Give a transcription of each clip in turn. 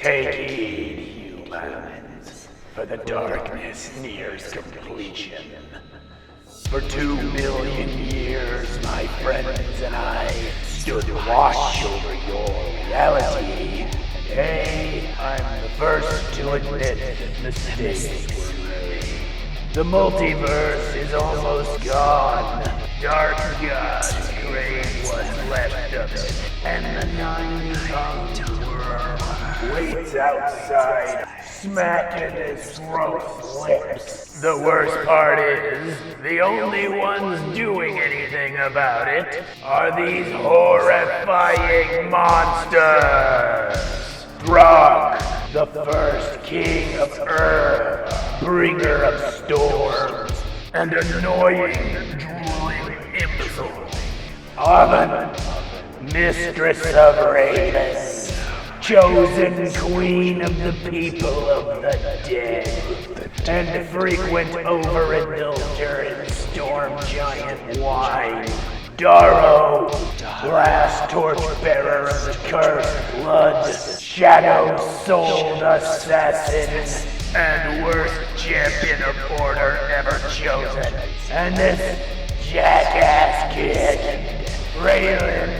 Take heed, humans, for the darkness nears completion. For 2 million years, my friends and I stood watch over your reality. Today, I'm the first to admit that mistakes were made. The multiverse is almost gone. Dark gods crave what's left of it, and the 9-tongued worm waits outside, smacking his throat's lips. The worst part is, the only ones doing anything about it are these horrifying monsters. Throg, the first king of Earth, bringer of storms, and annoying, drooling imbecile. Oven, mistress of Raven, chosen queen of the people of the dead, and frequent overindulger in storm giant wine. Darrow, last torchbearer of the cursed blood, shadow-souled assassin, and worst champion of order ever chosen. And this jackass kid, Raylan,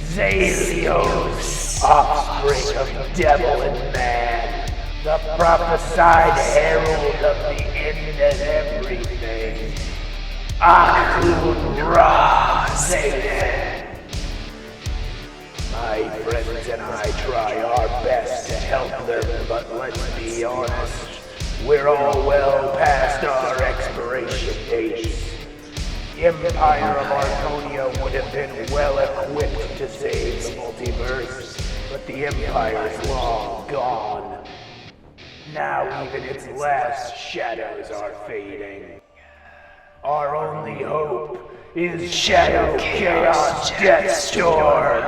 Zalios, offspring of devil and man, the prophesied herald of the end of everything. Akun Ra Zayden. My friends and I try our best to help them, but let's be honest, we're all well past our expiration dates. The Empire of Archonia would have been well equipped to save the multiverse, but the Empire's long gone. Now even its last shadows are fading. Our only hope is Shadow Chaos Deathstorm.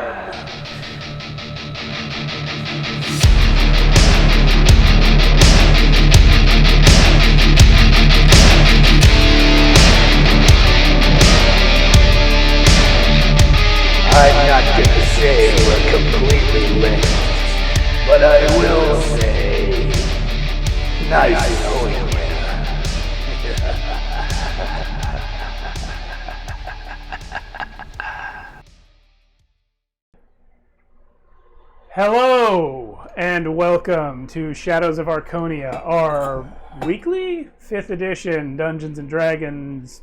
I'm not gonna say we're completely linked, but I will say, nice knowing you. Hello, and welcome to Shadows of Archonia, our weekly 5th edition Dungeons & Dragons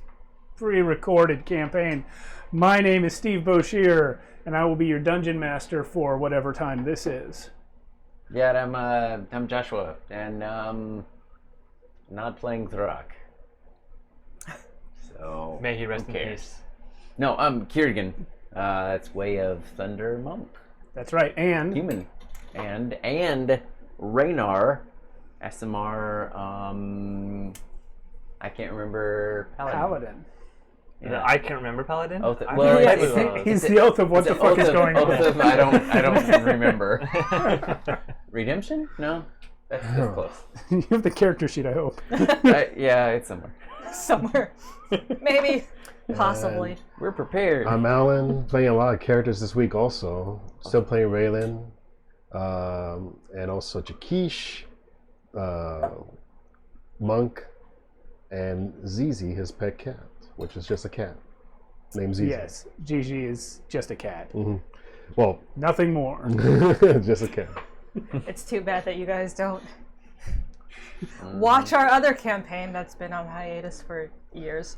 pre-recorded campaign. My name is Steve Boshear, and I will be your dungeon master for whatever time this is. Yeah, I'm Joshua, and not playing Thrak. So may he rest in peace. No, I'm Kiergan. That's Way of Thunder Monk. That's right, and Human, and Raynar, SMR. I can't remember Paladin. Yeah. I can't remember Paladin. He's the oath of what the fuck is going on. I don't remember. Redemption? No, that's close. You have the character sheet, I hope. Yeah, it's somewhere. Somewhere, maybe, possibly. We're prepared. I'm Alan, playing a lot of characters this week also. Still playing Raylan, and also Jakish, Monk, and Zizi, his pet cat, which is just a cat named Zizi. Yes, Gigi is just a cat. Mm-hmm. Well, nothing more. Just a cat. It's too bad that you guys don't watch our other campaign that's been on hiatus for years.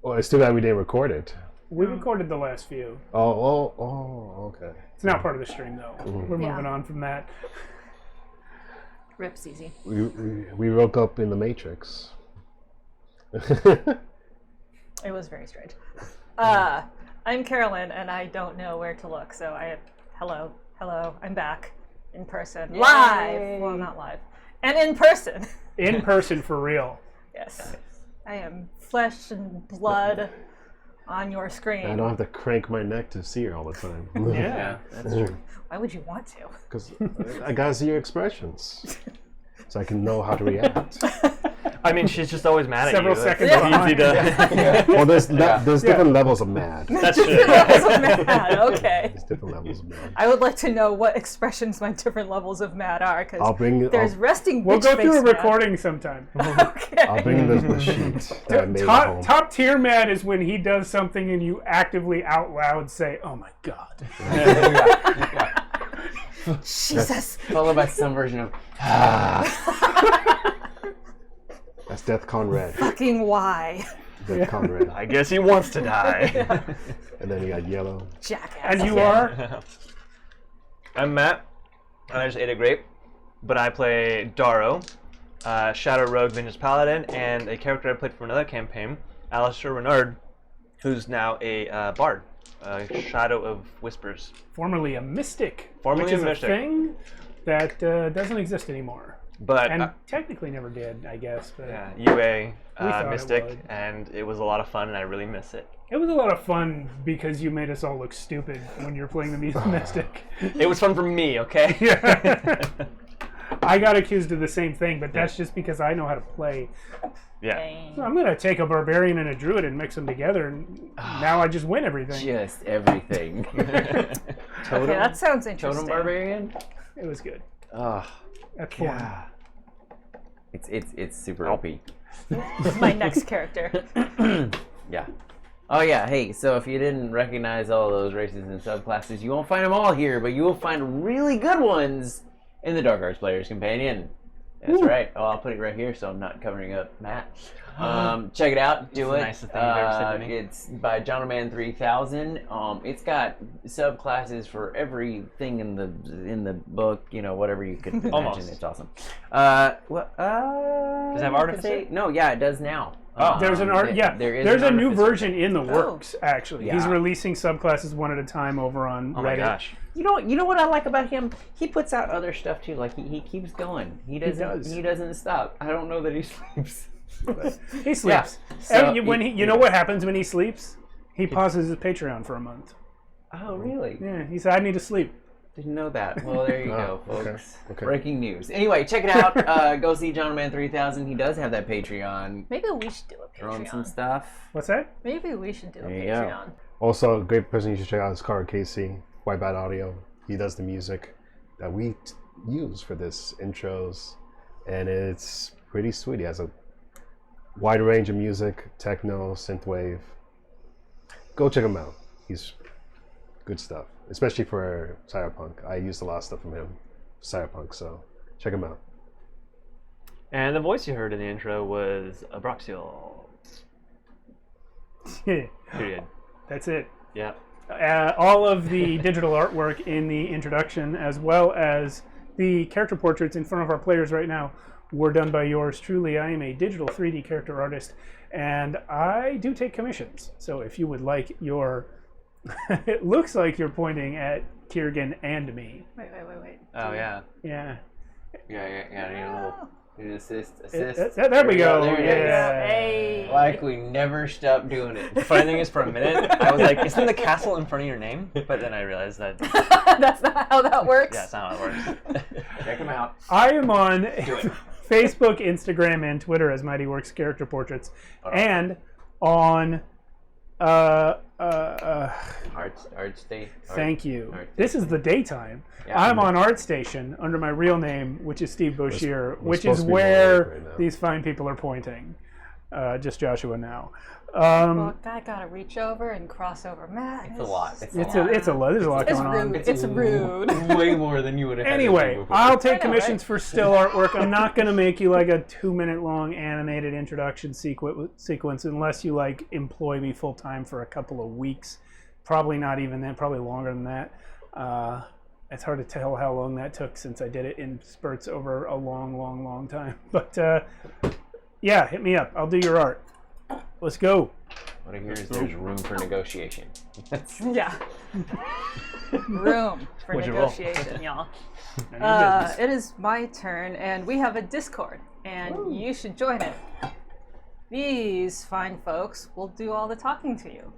Well, it's too bad we didn't record it. We recorded the last few. Oh, okay. It's not part of the stream, though. Mm-hmm. We're moving on from that. Rip's easy. We woke up in the Matrix. It was very strange. I'm Carolynn, and I don't know where to look, so hello, I'm back in person. Yay. Live! Well, not live. And in person. In person, for real. Yes. I am flesh and blood on your screen. I don't have to crank my neck to see her all the time. Yeah, that's true. Why would you want to? Because I gotta see your expressions, so I can know how to react. I mean, she's just always mad Several at you. seconds It's behind. easy to... Well, there's different levels of mad. That's true. Levels of mad. Okay. There's different levels of mad. I would like to know what expressions my different levels of mad are, I'll because bring. there's resting We'll bitch go through a face mad. recording sometime. Okay. I'll bring the sheet that I made at home. Top tier mad is when he does something and you actively out loud say, "Oh my god." Jesus. Followed by some version of That's DEFCON Red. Fucking why? DEFCON Red. I guess he wants to die. And then you got yellow. Jackass. And you are? I'm Matt, and I just ate a grape, but I play Darrow, Shadow Rogue Vintage Paladin, and a character I played from another campaign, Alistair Renard, who's now a bard, Shadow of Whispers. Formerly a mystic. Formerly which is a mystic. thing that doesn't exist anymore. But And technically never did, I guess. But yeah, UA thought it Mystic, would. and it was a lot of fun, and I really miss it. it was a lot of fun because you made us all look stupid when you're playing the mystic. It was fun for me, okay? Yeah. I got accused of the same thing, but that's just because I know how to play. Yeah. Dang. I'm gonna take a barbarian and a druid and mix them together, and now I just win everything. just everything. Okay, that sounds interesting. Totem Barbarian? It was good. Oh, That's fun. it's super OP. My next character. Yeah. Oh yeah, hey, so if you didn't recognize all those races and subclasses, you won't find them all here, but you will find really good ones in the Dark Arts Player's Companion. That's right. Oh, I'll put it right here so I'm not covering up Matt. Check it out. Do it. Nicest thing you've ever said to me. It's by Johnman 3000. It's got subclasses for everything in the book. You know, whatever you could imagine. Almost. It's awesome. Does it have Artificer? No, yeah, it does now. There's an art. Yeah, there is there's an a new Artificer. version in the works. Actually, he's Yeah. releasing subclasses one at a time over on Oh Reddit. my gosh. You know what I like about him? He puts out other stuff too. Like he keeps going. He does. doesn't stop. I don't know that he sleeps. He sleeps. So When you know what happens when he sleeps? He pauses his Patreon for a month. Oh really? Yeah, he said, "I need to sleep." Didn't know that. Well, there you go, folks. Okay. Breaking news. Anyway, check it out. Go see Johnman 3000. He does have that Patreon. Maybe we should do a Throwing some Patreon. stuff. What's that? Maybe we should do a There you go. Patreon. Also, a great person you should check out is Carl Casey, White Bat Audio. He does the music that we use for this intros, and it's pretty sweet. He has a wide range of music, techno, synthwave. Go check him out. He's good stuff, especially for Cyberpunk. I used a lot of stuff from him, Cyberpunk, so check him out. And the voice you heard in the intro was Abraxial. Period. That's it. Yeah. All of the digital artwork in the introduction, as well as the character portraits in front of our players right now, were done by yours truly. I am a digital 3D character artist, and I do take commissions. So if you would like your... It looks like you're pointing at Kiergan and me. Wait. Oh, yeah. Yeah. Yeah. Need a little assist. There we go. There it is. Yeah. Hey. Like we never stopped doing it. The funny thing is, for a minute, I was like, isn't the castle in front of your name? But then I realized that, That's not how that works. yeah, that's not how it works. Check him out. I am on Facebook, Instagram, and Twitter as Mighty Works Character Portraits, and on ArtStation. thank you. Art This is the daytime. Yeah. I'm on ArtStation under my real name, which is Steve Boshear, which is supposed to be where more right now. these fine people are pointing. Just Joshua now. Well, I gotta reach over and cross over Matt. It's a lot. It's a lot. There's a lot It's going on. rude. It's rude. Way more than you would have. Anyway, I'll take I know, commissions right? for still artwork. I'm not going to make you like a 2-minute long animated introduction sequence unless you like employ me full time for a couple of weeks. Probably not even then. Probably longer than that. It's hard to tell how long that took since I did it in spurts over a long time. But yeah, hit me up. I'll do your art. Let's go. What I hear is there's room for negotiation. Yeah. Room for What'd you roll? negotiation, y'all. None of your business. It is my turn, and we have a Discord, and you should join it. These fine folks will do all the talking to you.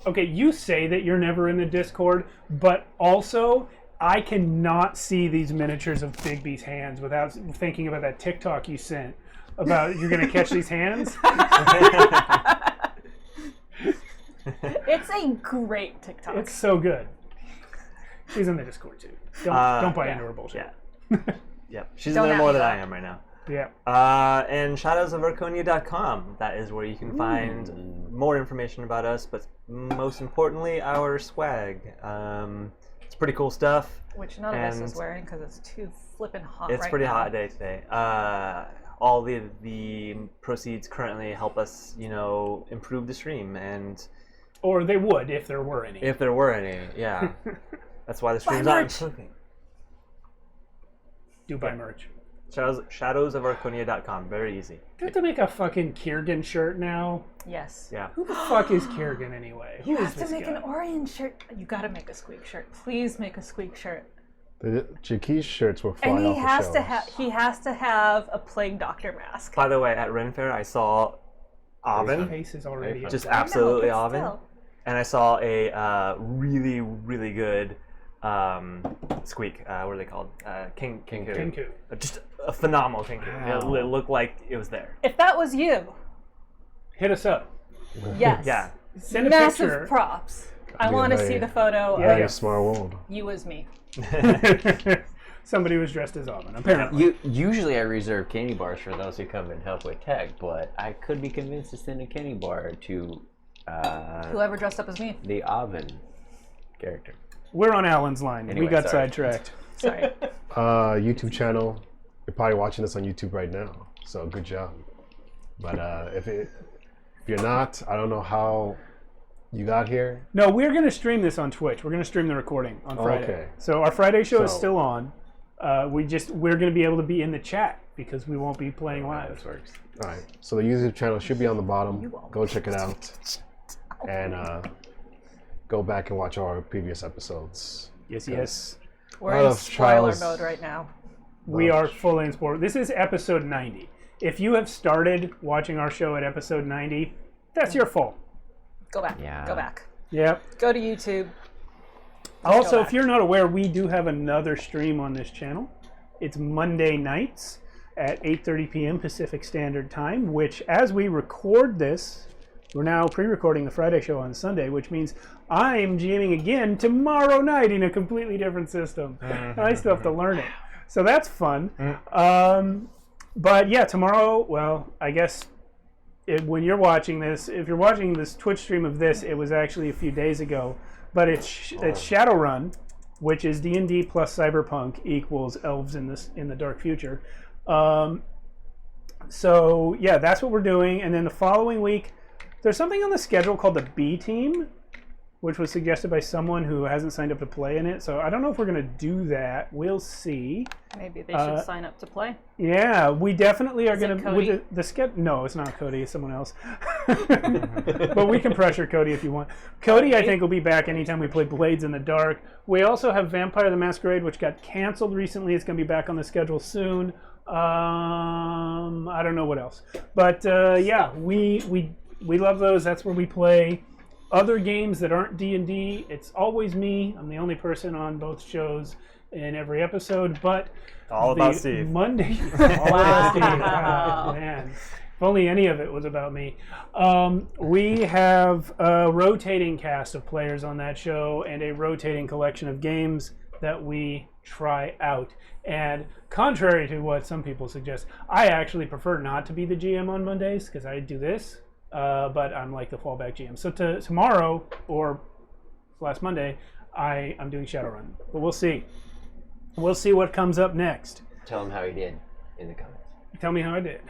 Okay, you say that you're never in the Discord, but also I cannot see these miniatures of Bigby's hands without thinking about that TikTok you sent about you're going to catch these hands. It's a great TikTok. It's so good. She's in the Discord too. Don't buy into her bullshit. Yeah. Yep. She's Don't in there at more me, than though. I am right now. Yeah. And shadowsofarconia.com. That is where you can find more information about us, but most importantly, our swag. It's pretty cool stuff. Which none of us is And wearing because it's too flippin' hot It's right pretty now. hot day today. All the proceeds currently help us, improve the stream, and Or they would if there were any. if there were any, yeah. That's why the stream's Buy not merch. improving. Do buy merch. Shadowsofarconia.com. Very easy. Do you have to make a fucking Kiergan shirt now? Yes. Yeah. Who the fuck is Kiergan anyway? Who You is have to this make guy? an Orion shirt. You gotta make a squeak shirt. Please make a squeak shirt. The Jaquez shirts will fly And off he the has shelves. to have a plague doctor mask. By the way, at Ren Fair, I saw His Oven, face is already just upset. absolutely I know, but Oven, still. and I saw a really, really good squeak. What are they called? King Kinku. Just a phenomenal King. Wow. It looked like it was there. If that was you, Hit us up. yes. Yeah. Send a Massive picture. props. I be a want to very- see the photo Yeah, of Very smart world. you as me. Somebody was dressed as Oven, apparently. Usually I reserve candy bars for those who come and help with tech, but I could be convinced to send a candy bar to Whoever dressed up as me. the Oven character. We're on Alan's line. We Anyway, got sorry. sidetracked. Sorry. YouTube channel. You're probably watching this on YouTube right now, so good job. But if you're not, I don't know how you got here. No, we're going to stream this on Twitch. We're going to stream the recording on Friday. Okay. So our Friday show is So- still on. We're going to be able to be in the chat because we won't be playing live. This works. All right. So the YouTube channel should be on the bottom. Go check it out, and go back and watch our previous episodes. Yes, yes. We're Lot in of spoiler trials. mode right now. We are fully in sport. This is episode 90. If you have started watching our show at episode 90, that's your fault. Go back. Yeah. Go back. Yep. Go to YouTube. Also, go if you're not aware, we do have another stream on this channel. It's Monday nights at 8:30 p.m. Pacific Standard Time, which as we record this, we're now pre-recording the Friday show on Sunday, which means I'm GMing again tomorrow night in a completely different system. And I still have to learn it. So that's fun. But yeah, tomorrow, well, I guess when you're watching this, if you're watching this Twitch stream of this, it was actually a few days ago. But it's Shadowrun, which is D&D plus Cyberpunk equals elves in the dark future. So yeah, that's what we're doing. And then the following week, there's something on the schedule called the B Team, which was suggested by someone who hasn't signed up to play in it. So I don't know if we're going to do that. We'll see. Maybe they should sign up to play. Yeah, we definitely are going it to. Cody? No, it's not Cody. It's someone else. But we can pressure Cody if you want. Cody, I think, will be back anytime we play Blades in the Dark. We also have Vampire the Masquerade, which got canceled recently. It's going to be back on the schedule soon. I don't know what else. But yeah, we love those. That's where we play. Other games that aren't D&D, it's always me. I'm the only person on both shows in every episode, but All about Steve. Monday. All about Steve. Oh, man. If only any of it was about me. We have a rotating cast of players on that show and a rotating collection of games that we try out. And contrary to what some people suggest, I actually prefer not to be the GM on Mondays because I do this. But I'm like the fallback GM. So tomorrow, or last Monday, I'm doing Shadowrun. But we'll see. We'll see what comes up next. Tell him how he did in the comments. Tell me how I did.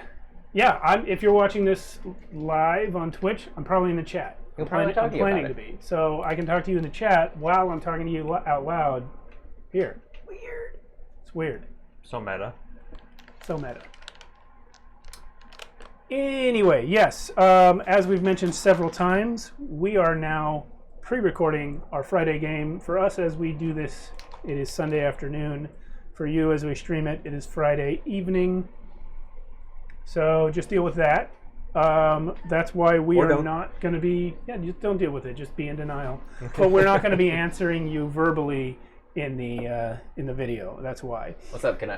Yeah, if you're watching this live on Twitch, I'm probably in the chat. He'll probably talk to you planning about to it. be. So I can talk to you in the chat while I'm talking to you out loud here. Weird. It's weird. So meta. So meta. Anyway, yes, as we've mentioned several times, we are now pre-recording our Friday game. For us, as we do this, it is Sunday afternoon. For you, as we stream it, it is Friday evening. So just deal with that. That's why we Or are don't. not going to be... Yeah, just don't deal with it. Just be in denial. But we're not going to be answering you verbally in the video. That's why. What's up? Can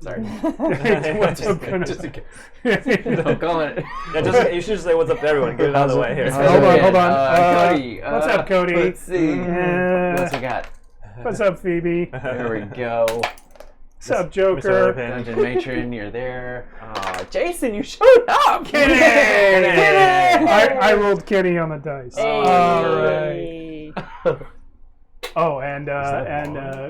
Sorry. What's up, Cody? Just in case. Don't call it. Yeah, you should just say what's up to everyone. Get it out of the way here. Hold on. Cody. What's up, Cody? Let's see. What else we got? What's up, Phoebe? There we go. What's up, Mr. Joker? Underpin. Dungeon Matron, you're there. Jason, you showed up. Kitty! Kitty! I rolled Kitty on the dice. All right. Hey. Oh, and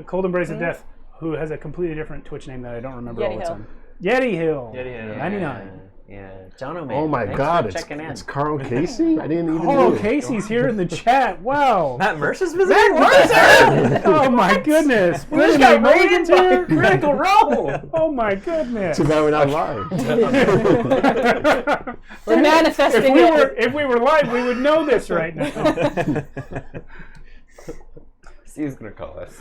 Cold Embrace of Death, who has a completely different Twitch name that I don't remember all the time. Yeti Hill. Yeti Hill. 99. Yeah. John O'Malley. Oh my thanks God, for it's checking in. Carl Casey? I didn't even Carl know. Casey's here in the chat. Wow. Matt Mercer's visiting? Oh my goodness. We just got raided by Critical Role. Oh my goodness. Too bad we're not live. We're manifesting it. If we were live, we would know this right now. Steve's going to call us.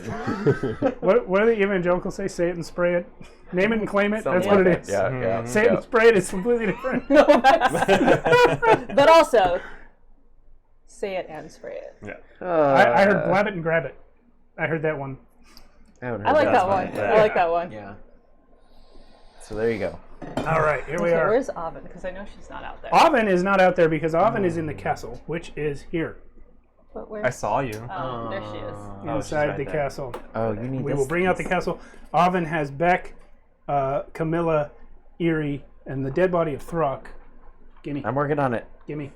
What do the evangelicals say? Say it and spray it. Name it and claim it. That's what it is. Yeah, yeah. Say it and spray it is completely different. But also, say it and spray it. Yeah. I heard blab it and grab it. I heard that one. I like that one. Yeah. I like that one. Yeah. So there you go. All right, here we Okay, are. where's Avin? Because I know she's not out there. Avin is not out there because Avin is in the castle, which is here, But where? I saw you. Oh, there she is. she's inside right the there. castle. Oh, you need We this. will bring out the castle. Avin has Beck, Camilla, Eerie, and the dead body of Throck. Gimme. I'm working on it. Gimme.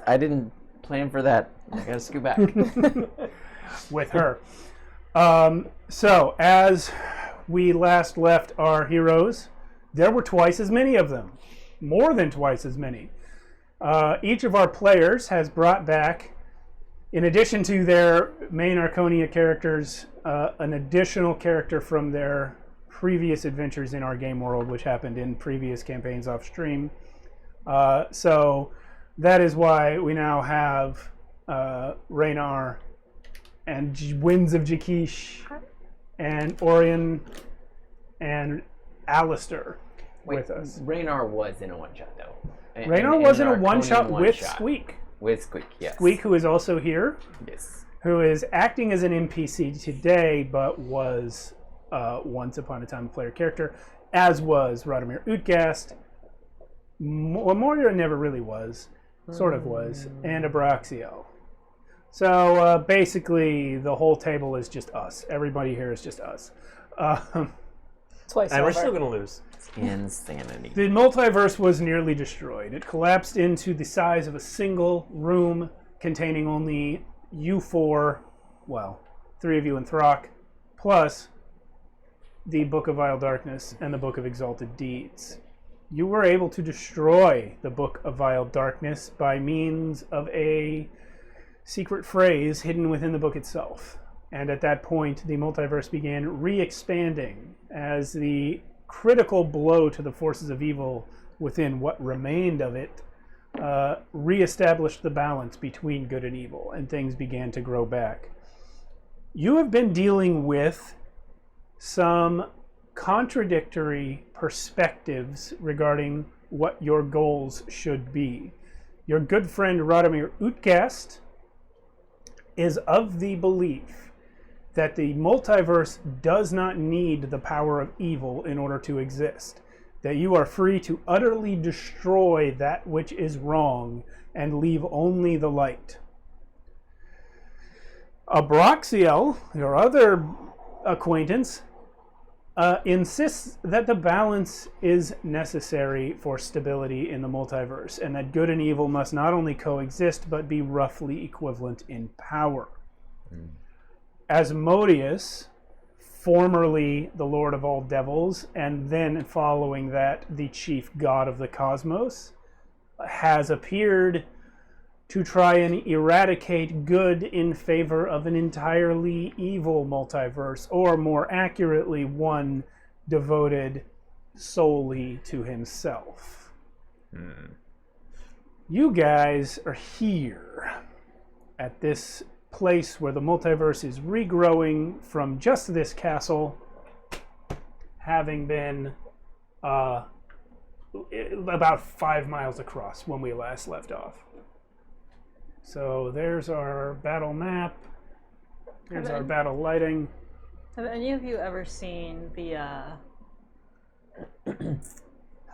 I didn't plan for that. I gotta scoot back. With her. So, as we last left our heroes, there were twice as many of them. More than twice as many. Each of our players has brought back, in addition to their main Archonia characters, an additional character from their previous adventures in our game world, which happened in previous campaigns off stream. So that is why we now have Raynar and Winds of Jakish and Orion and Alistair with us. Raynar was in a one-shot, though. Raynar was in a Arconian one-shot with one-shot. Squeak. With Squeak, yes. Squeak, who is also here, Yes. who is acting as an NPC today, but was once upon a time a player character, as was Radomir Utgast. Moira never really was, sort of was, and Abraxio. So basically, the whole table is just us. Everybody here is just us. Twice And we're over. still going to lose. Insanity. The multiverse was nearly destroyed. It collapsed into the size of a single room containing only you four, well, three of you and Throck, plus the Book of Vile Darkness and the Book of Exalted Deeds. You were able to destroy the Book of Vile Darkness by means of a secret phrase hidden within the book itself. And at that point, the multiverse began re-expanding as the critical blow to the forces of evil within what remained of it re-established the balance between good and evil, and things began to grow back. You have been dealing with some contradictory perspectives regarding what your goals should be. Your good friend Radomir Utgast is of the belief that the multiverse does not need the power of evil in order to exist. That you are free to utterly destroy that which is wrong and leave only the light. Abraxiel, your other acquaintance, insists that the balance is necessary for stability in the multiverse, and that good and evil must not only coexist, but be roughly equivalent in power. Asmodeus, formerly the Lord of all devils, and then following that, the chief god of the cosmos, has appeared to try and eradicate good in favor of an entirely evil multiverse, or more accurately, one devoted solely to himself. You guys are here at this place where the multiverse is regrowing from just this castle, having been about 5 miles across when we last left off. So there's our battle map. Here's our battle lighting. Have any of you ever seen the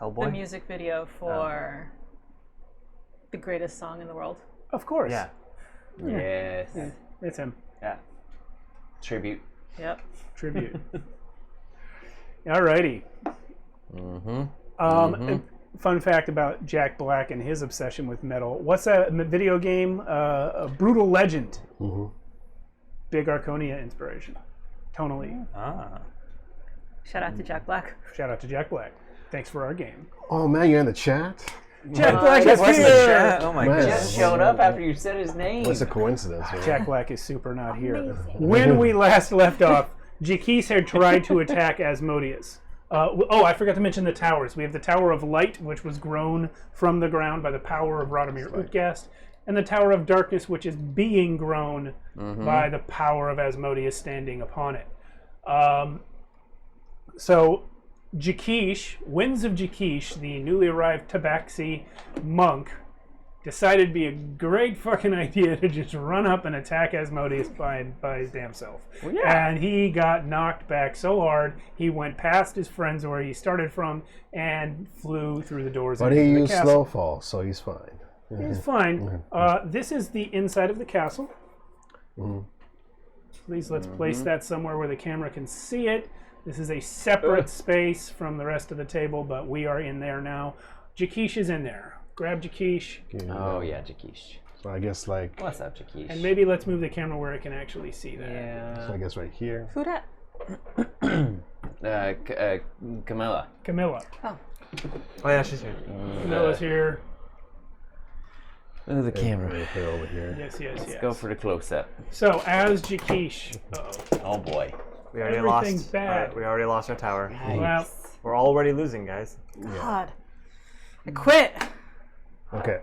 Hellboy. The music video for the greatest song in the world. Of course. Yeah. Yes. Yeah, it's him. Yeah. Tribute. Yep. Tribute. Alrighty. Fun fact about Jack Black and his obsession with metal. What's that video game? A Brutal Legend. Big Archonia inspiration. Tonally. Shout out to Jack Black. Shout out to Jack Black. Thanks for our game. Oh man, you're in the chat. Jack Black is What's the here. chat? Oh my Man. god. Just showed up after you said his name. What's a coincidence? Man? Jack Black is super not here. When we last left off, Jaquise had tried to attack Asmodeus. I forgot to mention the towers. We have the Tower of Light, which was grown from the ground by the power of Radomir Utgast, and the Tower of Darkness, which is being grown by the power of Asmodeus standing upon it. So Jaquish, Winds of Jaquish, the newly arrived Tabaxi monk, decided it'd be a great fucking idea to just run up and attack Asmodeus by his damn self. Well, yeah. And he got knocked back so hard, he went past his friends where he started from and flew through the doors But into he the used castle. Snowfall, so he's fine. He's fine. This is the inside of the castle. Please let's place that somewhere where the camera can see it. This is a separate space from the rest of the table, but we are in there now. Jaquish is in there. Grab Jaquish, Oh yeah, Jaquish. So I guess like, What's up, Jaquish? and maybe let's move the camera where it can actually see that. so I Yeah. guess right here. Who dat? Camilla. Camilla. Oh. Oh yeah, she's here. Camilla's here. Look at the camera. Right here, over here. Yes, yes. Go for the close-up. So as Jaquish, Oh boy. We already Everything's lost. bad. Alright, we already lost our tower. well, We're already losing, guys. God. I quit. Okay.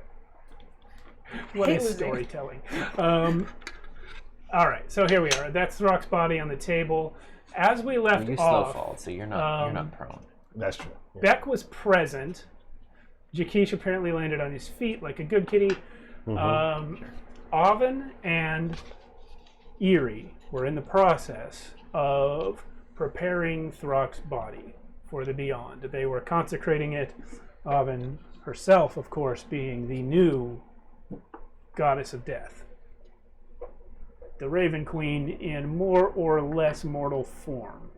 what hate is losing. storytelling? All right, so here we are. That's Throck's body on the table. As we left You slow off, fall, so you're not prone. That's true. Yeah. Beck was present. Jaquish apparently landed on his feet like a good kitty. Oven and Eerie were in the process of preparing Throck's body for the Beyond. They were consecrating it. Oven herself, of course, being the new goddess of death. The Raven Queen in more or less mortal form.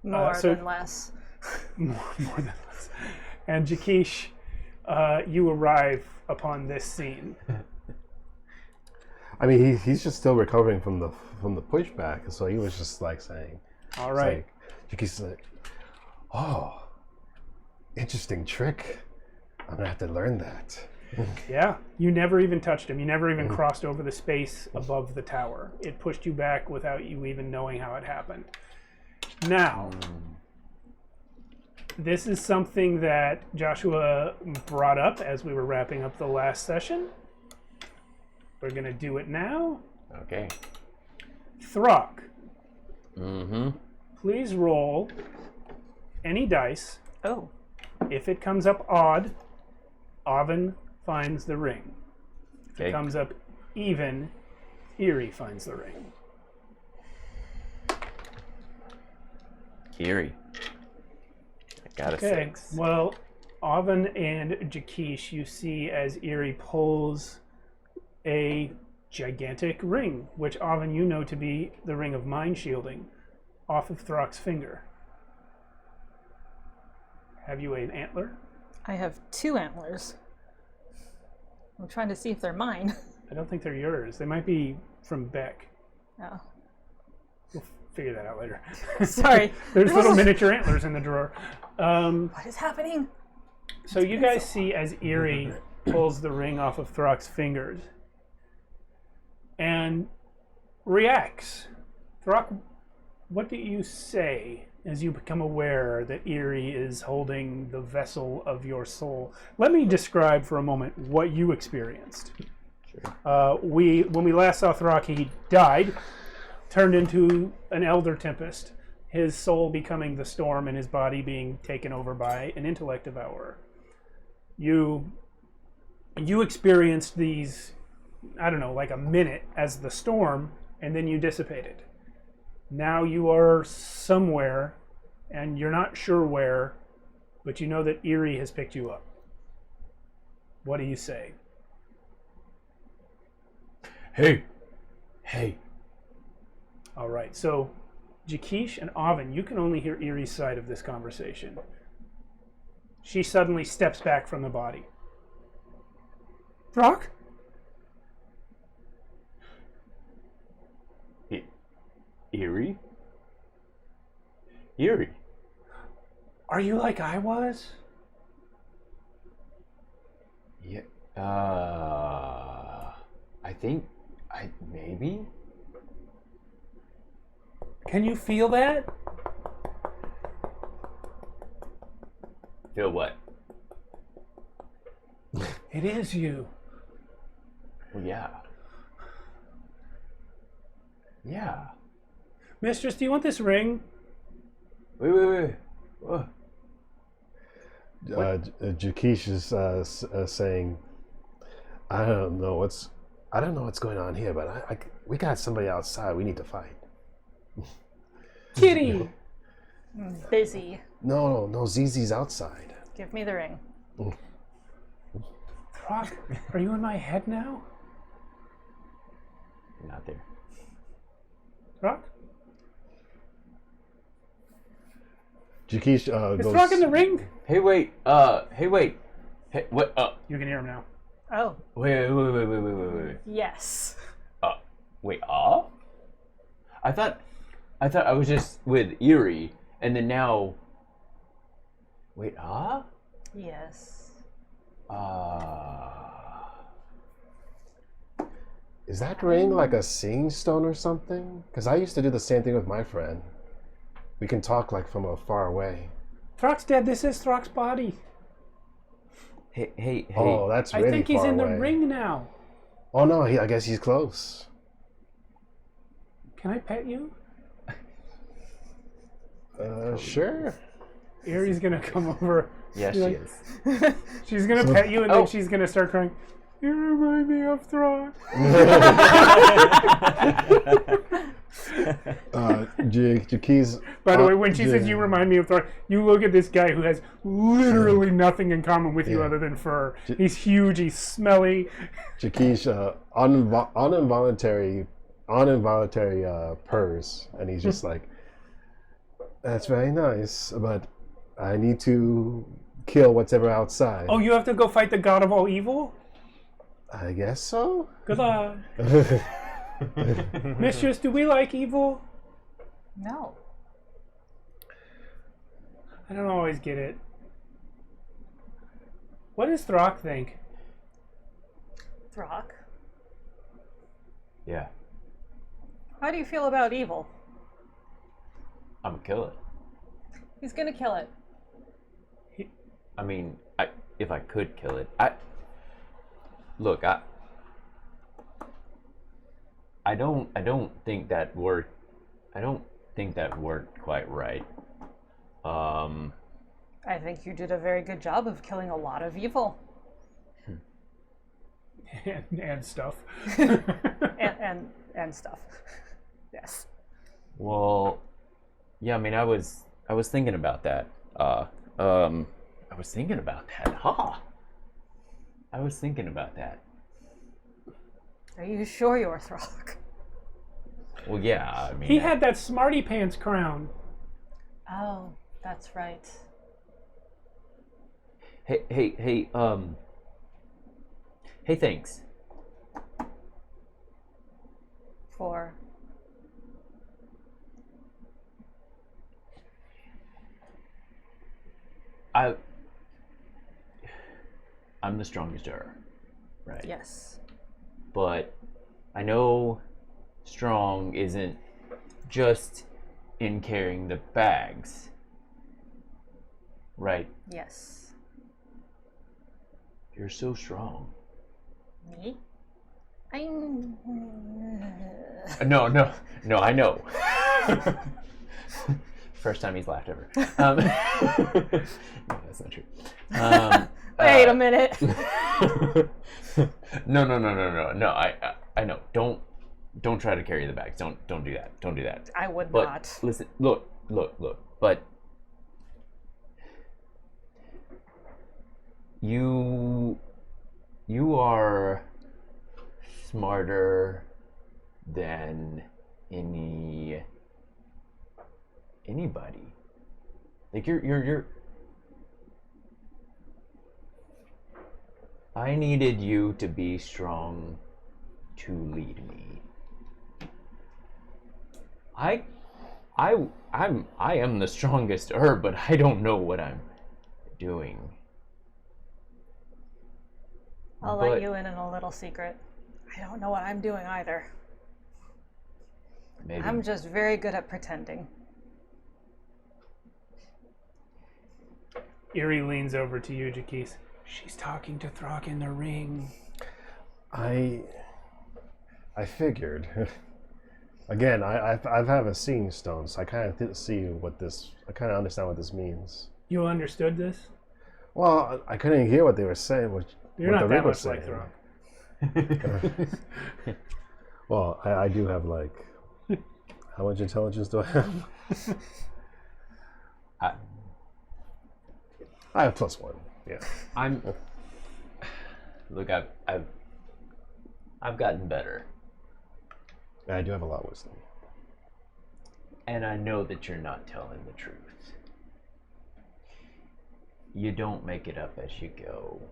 More so- than less. More than less. And Jaquish, you arrive upon this scene. I mean, he's just still recovering from the pushback, so he was just like saying, All right. Like, Jaquish like, oh, interesting trick. I'm gonna have to learn that. Yeah, you never even touched him. You never even crossed over the space above the tower. It pushed you back without you even knowing how it happened. Now, this is something that Joshua brought up as we were wrapping up the last session. We're going to do it now. Okay. Throck, Mm-hmm. please roll any dice. Oh. If it comes up odd, Oven finds the ring. If it Okay. comes up even, Eerie finds the ring. Eerie. I got a Okay, 6. well, Oven and Jaquish, you see as Eerie pulls a gigantic ring, which Oven you know to be the ring of mind shielding, off of Throck's finger. Have you an antler? I have 2 antlers. I'm trying to see if they're mine. I don't think they're yours. They might be from Beck. Oh. We'll figure that out later. Sorry. There's little miniature antlers in the drawer. What is happening? So you guys see as Eerie pulls the ring off of Throck's fingers and reacts. Throck, what do you say as you become aware that Eerie is holding the vessel of your soul? Let me describe for a moment what you experienced. When we last saw Throck, he died, turned into an Elder Tempest, his soul becoming the storm and his body being taken over by an intellect devourer. You experienced these, I don't know, like a minute as the storm, and then you dissipated. Now you are somewhere, and you're not sure where, but you know that Erie has picked you up. What do you say? Hey. All right, so Jakeesh and Avin, you can only hear Erie's side of this conversation. She suddenly steps back from the body. Throck? Erie? Are you like I was? Yeah. I think maybe. Can you feel that? Feel what? It is you. Well, yeah. Yeah. Mistress, do you want this ring? Wait. What? Jakeesh is saying, I don't know what's going on here, but we got somebody outside we need to fight. Kitty! Busy. No, ZZ's outside. Give me the ring. Throck, are you in my head now? Not there. Throck? Jakeesh Is goes. Throck in the ring? Hey, wait. Hey, what? You can hear him now. Oh, Wait. yes. Wait, I thought I was just with Erie, and then now. Wait, Yes. Is that ring like a seeing stone or something? Because I used to do the same thing with my friend. We can talk like from far away. Throck's dead. This is Throck's body. Hey. Oh, that's really I think he's far in the away. ring now. Oh no, I guess he's close. Can I pet you? Sure. Erie's gonna come over. Yes, Be she like, is. She's gonna pet you, and then she's gonna start crying. You remind me of Throck. Jakeesh. By the way, when she says you remind me of Throck, you look at this guy who has literally nothing in common with you other than fur. He's huge. He's smelly. Jakeesh, uninvoluntary purrs, and he's just like, "That's very nice, but I need to kill whatever outside." Oh, you have to go fight the god of all evil? I guess so. Good luck. Mistress, do we like evil? No. I don't always get it. What does Throck think? Throck, Yeah, how do you feel about evil? I'm gonna kill it. He's gonna kill it. I mean, if I could kill it, I don't think that worked. I don't think that worked quite right. I think you did a very good job of killing a lot of evil. and stuff. and stuff. Yes. Well, yeah. I mean, I was thinking about that. I was thinking about that. I was thinking about that. Are you sure you're Throck? Well, yeah. I mean, He had that smarty pants crown. Oh, that's right. Hey, thanks. For I'm the strongest juror, right? yes. But I know strong isn't just in carrying the bags, right? Yes. You're so strong. Me? I'm. No, I know. First time he's laughed ever. No, that's not true. Wait a minute. No. I know. Don't try to carry the bags. Don't do that. Don't do that. I would But not. listen, look. look, but you are smarter than anybody. Like you're I needed you to be strong to lead me. I am the strongest herb, but I don't know what I'm doing. I'll let you in on a little secret. I don't know what I'm doing either. Maybe. I'm just very good at pretending. Eerie leans over to you, Jaquise. She's talking to Throck in the ring. I figured. Again, I have a seeing stone, so I kind of see what this. I kind of understand what this means. You understood this? Well, I couldn't hear what they were saying. You're what not the that ring was much like saying. Throck. Well, I do have like. How much intelligence do I have? I have +1. Yeah. Look, I've gotten better. I do have a lot of wisdom. And I know that you're not telling the truth. You don't make it up as you go.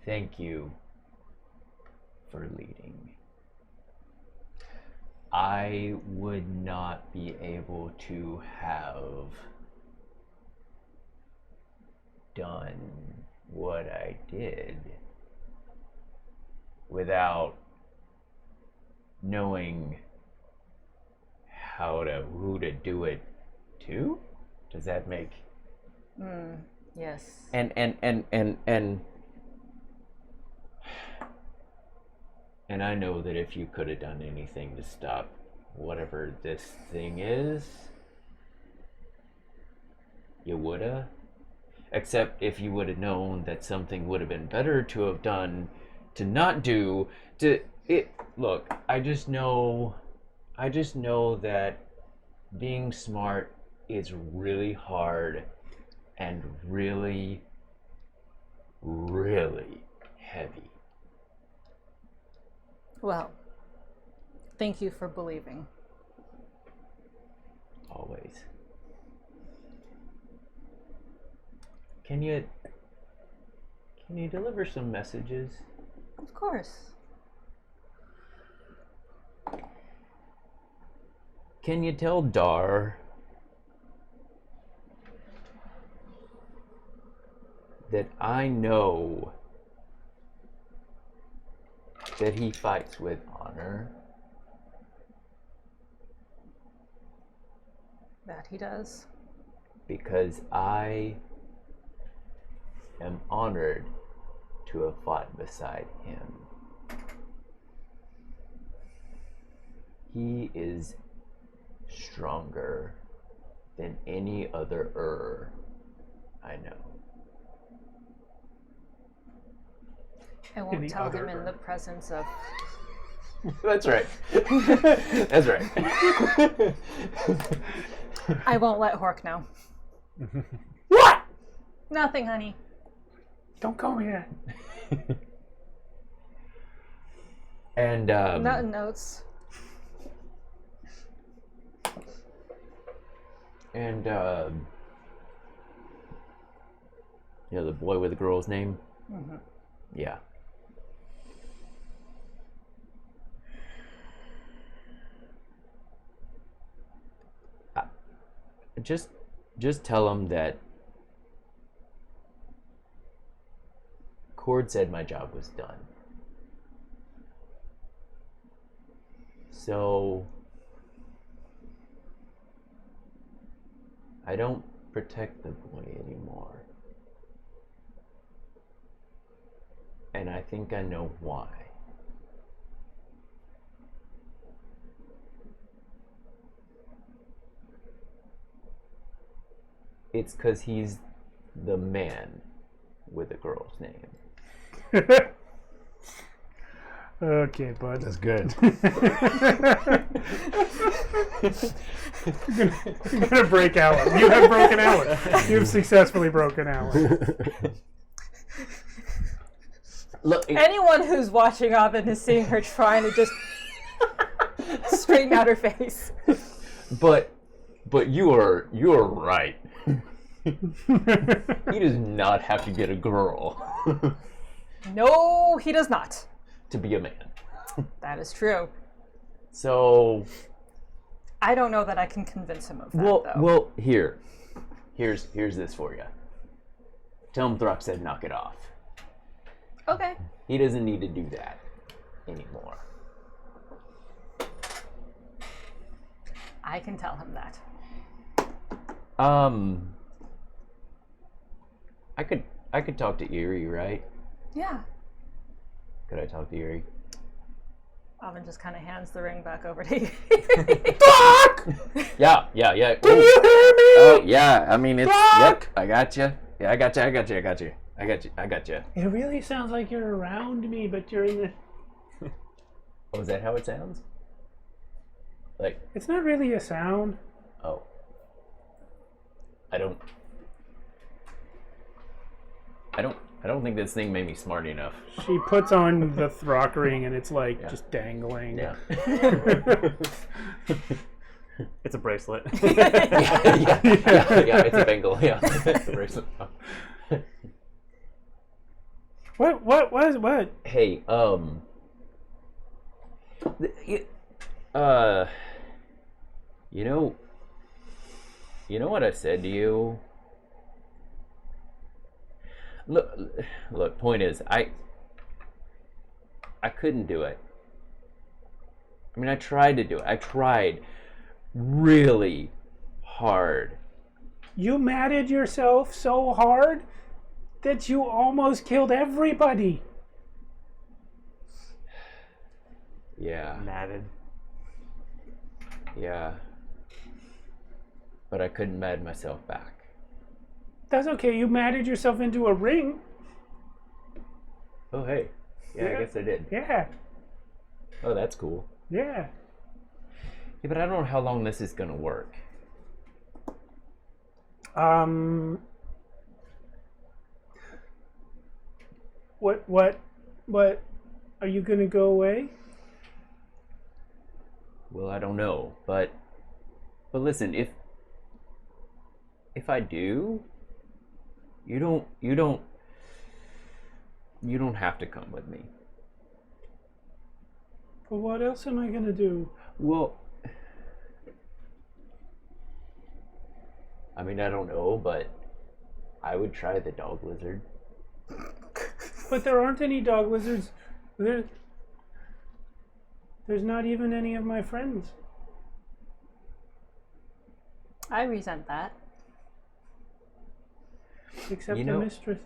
Thank you for leading. I would not be able to have done what I did without knowing who to do it to. Does that make? Yes. And I know that if you could have done anything to stop whatever this thing is, you woulda. Except if you would have known that something would have been better to have done, to not do, to it. Look, I just know that being smart is really hard and really, really heavy. Well, thank you for believing. Always. Can you deliver some messages? Of course. Can you tell Dar that I know that he fights with honor? That he does. Because I am honored to have fought beside him. He is stronger than any other I know. I won't Any tell other him in the presence of... That's right. That's right. I won't let Hork know. What? Nothing, honey. Don't call me that. And Not notes. and you know the boy with the girl's name? Mm-hmm. Yeah. Just tell him that Cord said my job was done. So I don't protect the boy anymore. And I think I know why. It's 'cause he's the man with a girl's name. Okay, bud. That's good. You're gonna break Alan. You have broken Alan. You've successfully broken Alan. Look, Anyone who's watching Oven is seeing her trying to just straighten out her face. but you're right. He does not have to get a girl No, he does not. to be a man. That is true. So, I don't know that I can convince him of that, though. well, here's this for you. Tell him Throck said knock it off. Okay. He doesn't need to do that anymore. I can tell him that. I could talk to Erie, right? Yeah. Could I talk to Erie? Oven just kind of hands the ring back over to you. Yeah. Can you hear me? Oh, yeah. I mean, it's. Yep. I got you. Yeah, I got you. It really sounds like you're around me, but you're in the... Oh, is that how it sounds? Like, It's not really a sound. oh. I don't think this thing made me smart enough. She puts on the Throck ring and it's like just dangling. Yeah. It's a bracelet. yeah, it's a bangle. Yeah. It's a bracelet. What? Hey, you know what I said to you? Look, point is, I couldn't do it. I mean, I tried to do it. I tried really hard. You matted yourself so hard that you almost killed everybody. Yeah. Matted. Yeah. But I couldn't mad myself back. That's okay. You matted yourself into a ring. Oh, hey. Yeah, I guess I did. Yeah. Oh, that's cool. Yeah. Yeah, but I don't know how long this is gonna work. What? Are you gonna go away? Well, I don't know, but listen, if I do, you don't have to come with me. But what else am I gonna do? Well, I mean, I don't know, but I would try the dog lizard. But there aren't any dog lizards. There's not even any of my friends. I resent that. Except You the know- mistress.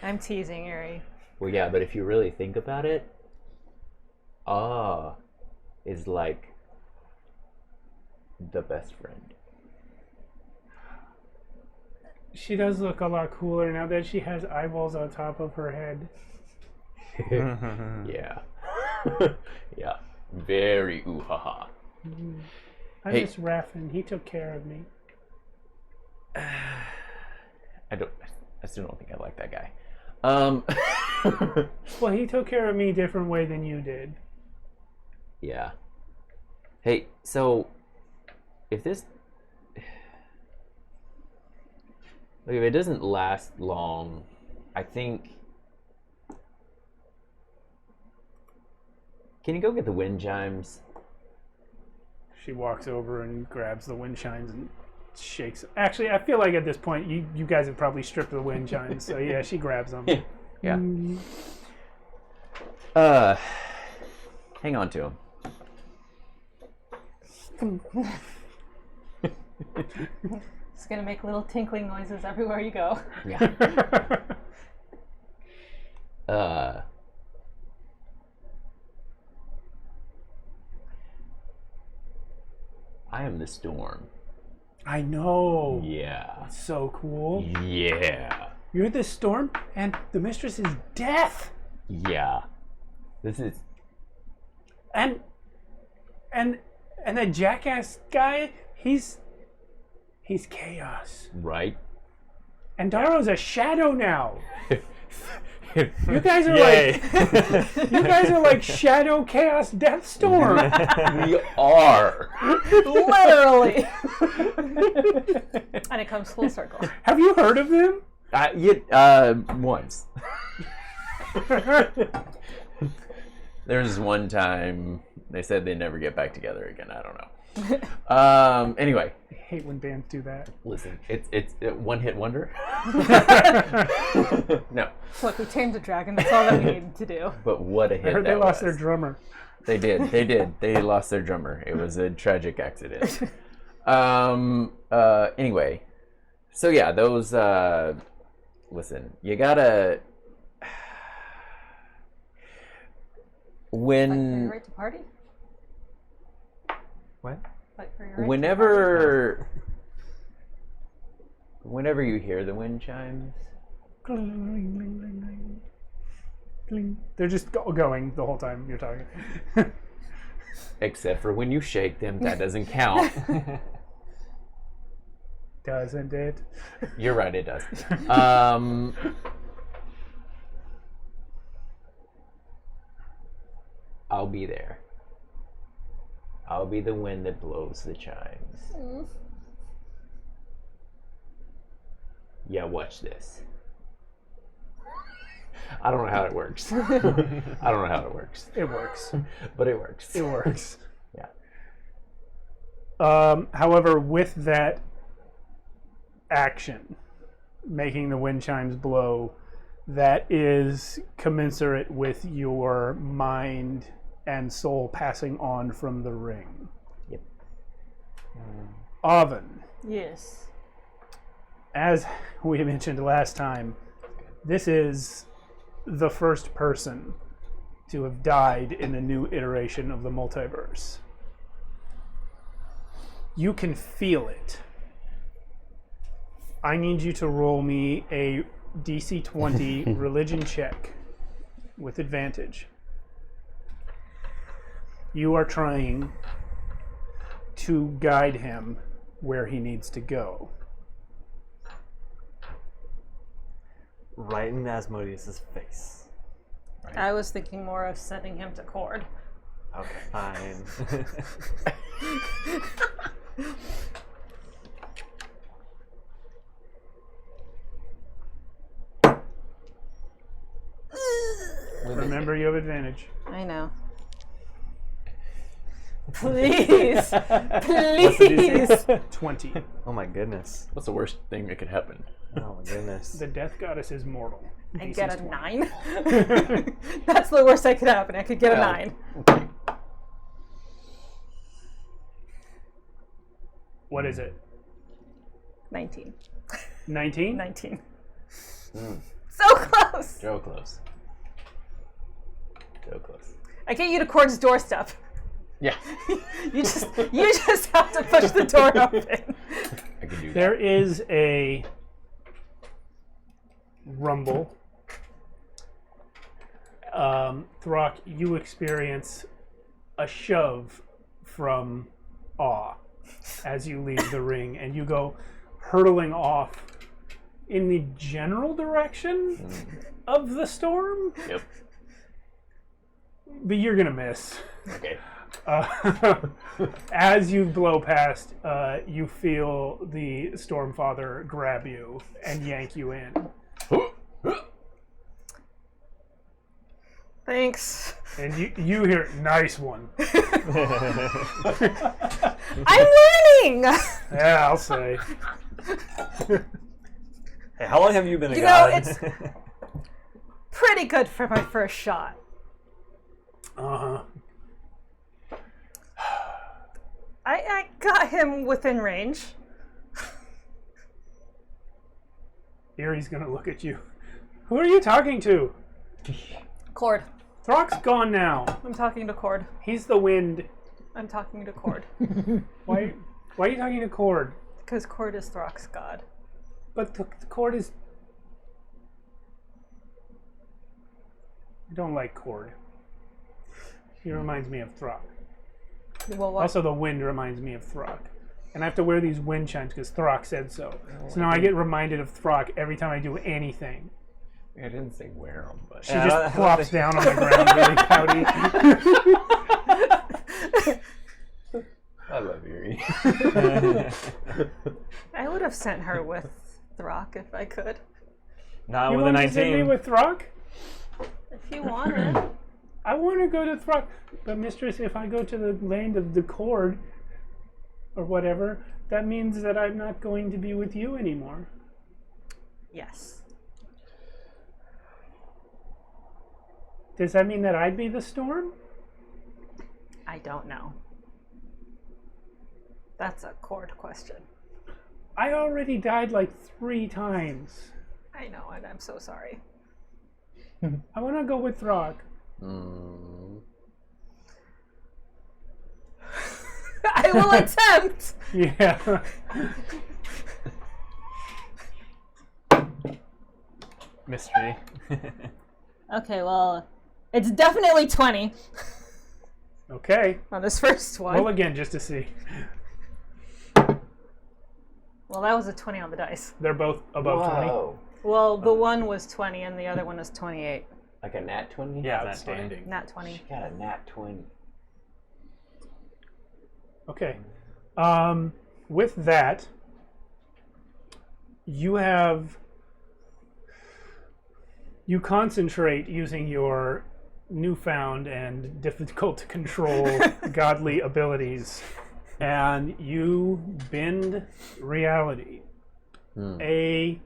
I'm teasing, Yuri. Well, yeah, but if you really think about it, is like the best friend. She does look a lot cooler now that she has eyeballs on top of her head. Yeah. Yeah. Very ooh-ha-ha. I Hey. miss Raffin. He took care of me. I still don't think I like that guy. Well, he took care of me a different way than you did. Yeah. Hey, so if it doesn't last long, I think. Can you go get the wind chimes? She walks over and grabs the wind chimes and shakes. Actually, I feel like at this point, you guys have probably stripped the wind chimes. So yeah, she grabs them. Yeah. Hang on to him. It's gonna make little tinkling noises everywhere you go. Yeah. I am the storm. I know. Yeah. So cool. Yeah. You're the storm, and the mistress is death. Yeah. This is... And that jackass guy, he's chaos. Right? And Daro's a shadow now. You guys are like Shadow Chaos Deathstorm. We are. Literally. And it comes full circle. Have you heard of them? Once. There was one time they said they'd never get back together again. I don't know. Anyway. I hate when bands do that. Listen, it's a one-hit wonder. No. Look, we tamed a dragon. That's all that we needed to do. But what a hit I heard that they lost was. their drummer. They did. They lost their drummer. It was a tragic accident. Anyway. So yeah, those listen, you gotta Fight for your right to party? What? Fight for your right whenever you hear the wind chimes, They're just going the whole time you're talking. except for when you shake them, that doesn't count. Doesn't it? You're right, it does. I'll be there. I'll be the wind that blows the chimes. Yeah, watch this. I don't know how it works. I don't know how it works. It works. But it works. It works. Yeah. However, with that action, making the wind chimes blow, that is commensurate with your mind and soul passing on from the ring. Yep. Oven, Yes. as we mentioned last time, this is the first person to have died in the new iteration of the multiverse. You can feel it. I need you to roll me a DC 20 religion check with advantage. You are trying to guide him where he needs to go. Right in Asmodeus' face. I was thinking more of sending him to Cord. Okay, fine. Remember, you have advantage. I know. Please. What's the Please. DC? 20. Oh my goodness. What's the worst thing that could happen? Oh my goodness. The death goddess is mortal. I DC's get a 20. 9. That's the worst that could happen. I could get a 9. What is it? 19. 19? 19. Mm. So close. So close. So close. I get you to Cord's doorstep. Yeah. You just have to push the door open. I can do that. There is a rumble. Throck, you experience a shove from Awe as you leave the ring, and you go hurtling off in the general direction of the storm. Yep. But you're gonna miss. Okay. As you blow past, you feel the Stormfather grab you and yank you in. Thanks. And you hear, nice one. I'm learning. Yeah, I'll say. Hey, how long have you been a You know, god? it's pretty good for my first shot. Uh-huh. I got him within range. Erie's gonna look at you. Who are you talking to? Cord. Throck's gone now. I'm talking to Cord. He's the wind. I'm talking to Cord. Why are you talking to Cord? Because Cord is Throck's god. But the Cord is... I don't like Cord. He reminds me of Throck. Well, what? Also, the wind reminds me of Throck. And I have to wear these wind chimes because Throck said so. So now I get reminded of Throck every time I do anything. I didn't say wear them, but She just plops down on the ground really pouty. I love Yuri. I would have sent her with Throck if I could. Not You with a want to send me 19. with Throck? If you wanted. I want to go to Throck. But mistress, if I go to the land of the Cord, or whatever, that means that I'm not going to be with you anymore. Yes. Does that mean that I'd be the storm? I don't know. That's a Cord question. I already died like 3 times. I know, and I'm so sorry. I want to go with Throck. I will attempt! Yeah. Mystery. Okay, well, it's definitely 20 Okay. on this first one. Roll again just to see. Well, that was a 20 on the dice. They're both above 20. Whoa. Well, the one was 20 and the other one is 28. Like a nat 20? Yeah, that's Outstanding. Not 20. Got a nat 20. Okay. With that, you concentrate using your newfound and difficult to control godly abilities, and you bend reality. A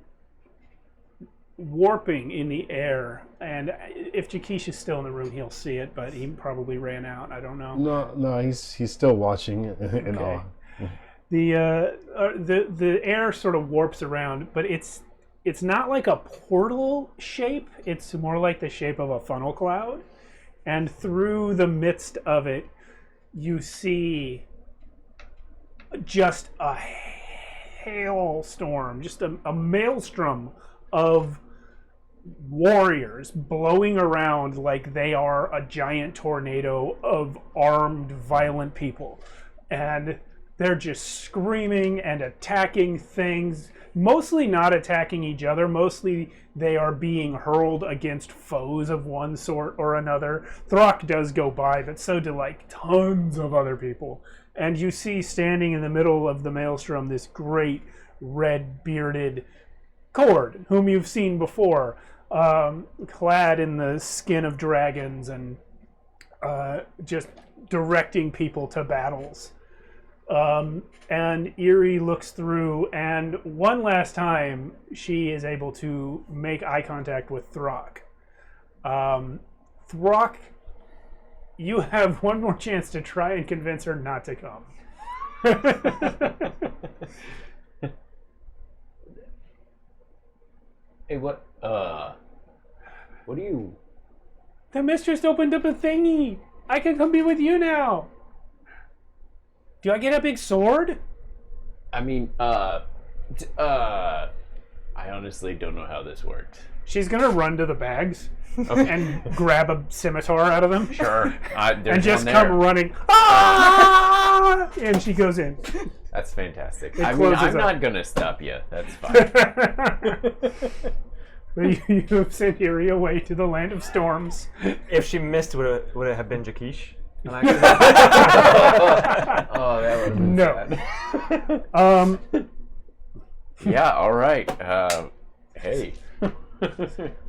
warping in the air, and if Jakeesh is still in the room, he'll see it, but he probably ran out. I don't know. No, he's still watching in awe. The air sort of warps around, but it's not like a portal shape. It's more like the shape of a funnel cloud, and through the midst of it, you see just a hailstorm, just a maelstrom of warriors blowing around like they are a giant tornado of armed, violent people. And they're just screaming and attacking things, mostly not attacking each other. Mostly they are being hurled against foes of one sort or another. Throck does go by, but so do like tons of other people. And you see standing in the middle of the maelstrom this great red-bearded Cord, whom you've seen before, clad in the skin of dragons and just directing people to battles. And Eerie looks through, and one last time she is able to make eye contact with Throck. Throck, you have one more chance to try and convince her not to come. Hey, what are you? The mistress opened up a thingy. I can come be with you now. Do I get a big sword? I mean, I honestly don't know how this worked. She's gonna run to the bags Okay. and grab a scimitar out of them. Sure. And There's just one there. come running. Ah! And she goes in. That's fantastic. It I mean, closes I'm up. not gonna stop you. That's fine. You have sent Eerie away to the land of storms. If she missed, would it have been Jakeesh? Oh, that would have been No. sad. Yeah. All right. Hey.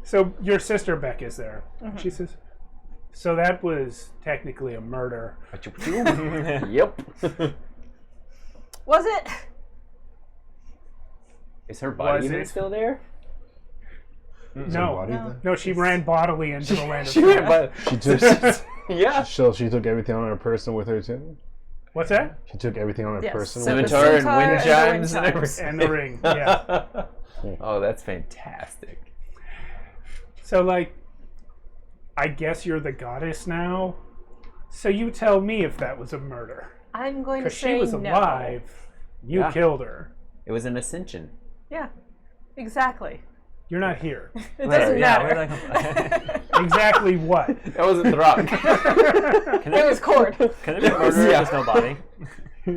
So your sister Beck is there. She says, so that was technically a murder. Yep. Was it? Is her body Was even it? still there? No, she ran bodily into the land of She storms. went, She took. yeah. So she took everything on her person with her too. What's that? She took everything on her Yes. person. So with the her? Scimitar and wind scimitar chimes and everything. And the ring, yeah. Oh, that's fantastic. So, like, I guess you're the goddess now. So you tell me if that was a murder. I'm going to Because say she was no. alive. You Yeah. killed her. It was an ascension. Yeah, exactly. You're not here. It doesn't matter. Where did I come Exactly what? That wasn't the rock. It was cord. from? Can there be murder if there's no body?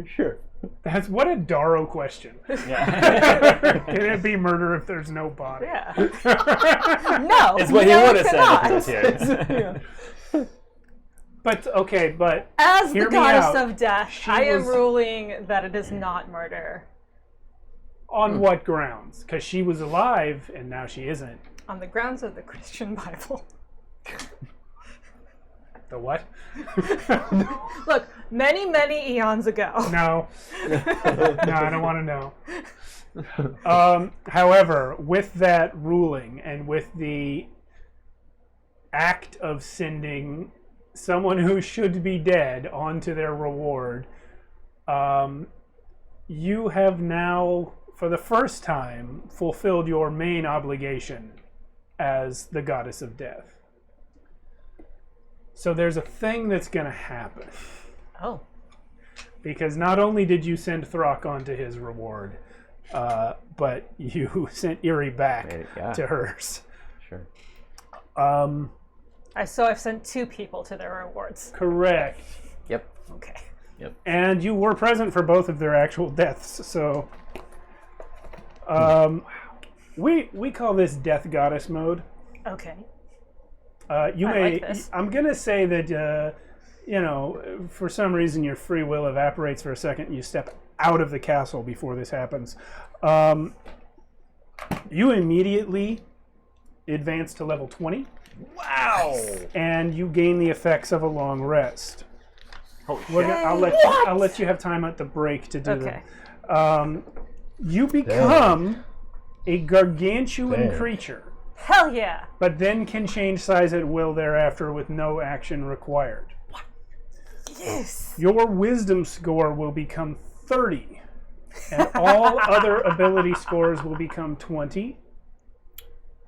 Sure. That's what a Darrow question. Yeah. Can it be murder if there's no body? Yeah. No. It's what he no, would it have said cannot. if he was here. But As hear the me goddess out. of death, She I am was- ruling that it is not murder. On what grounds? Because she was alive and now she isn't. On the grounds of the Christian Bible. The what? Look, many, many eons ago. No. No, I don't want to know. However, with that ruling and with the act of sending someone who should be dead onto their reward, you have now, for the first time, fulfilled your main obligation as the goddess of death. So there's a thing that's going to happen. Oh. Because not only did you send Throck onto his reward, but you sent Eerie back Yeah. to hers. Sure. So I've sent 2 people to their rewards. Correct. Yep. Okay. And you were present for both of their actual deaths, so... we call this Death Goddess mode. Okay. You I may... like this. I'm going to say that, for some reason your free will evaporates for a second and you step out of the castle before this happens. You immediately advance to level 20. Wow. And you gain the effects of a long rest. Holy I'll let you have time at the break to do Okay. that. You become a gargantuan Damn. creature, Hell yeah. but then can change size at will thereafter with no action required. Yes. Your wisdom score will become 30, and all other ability scores will become 20.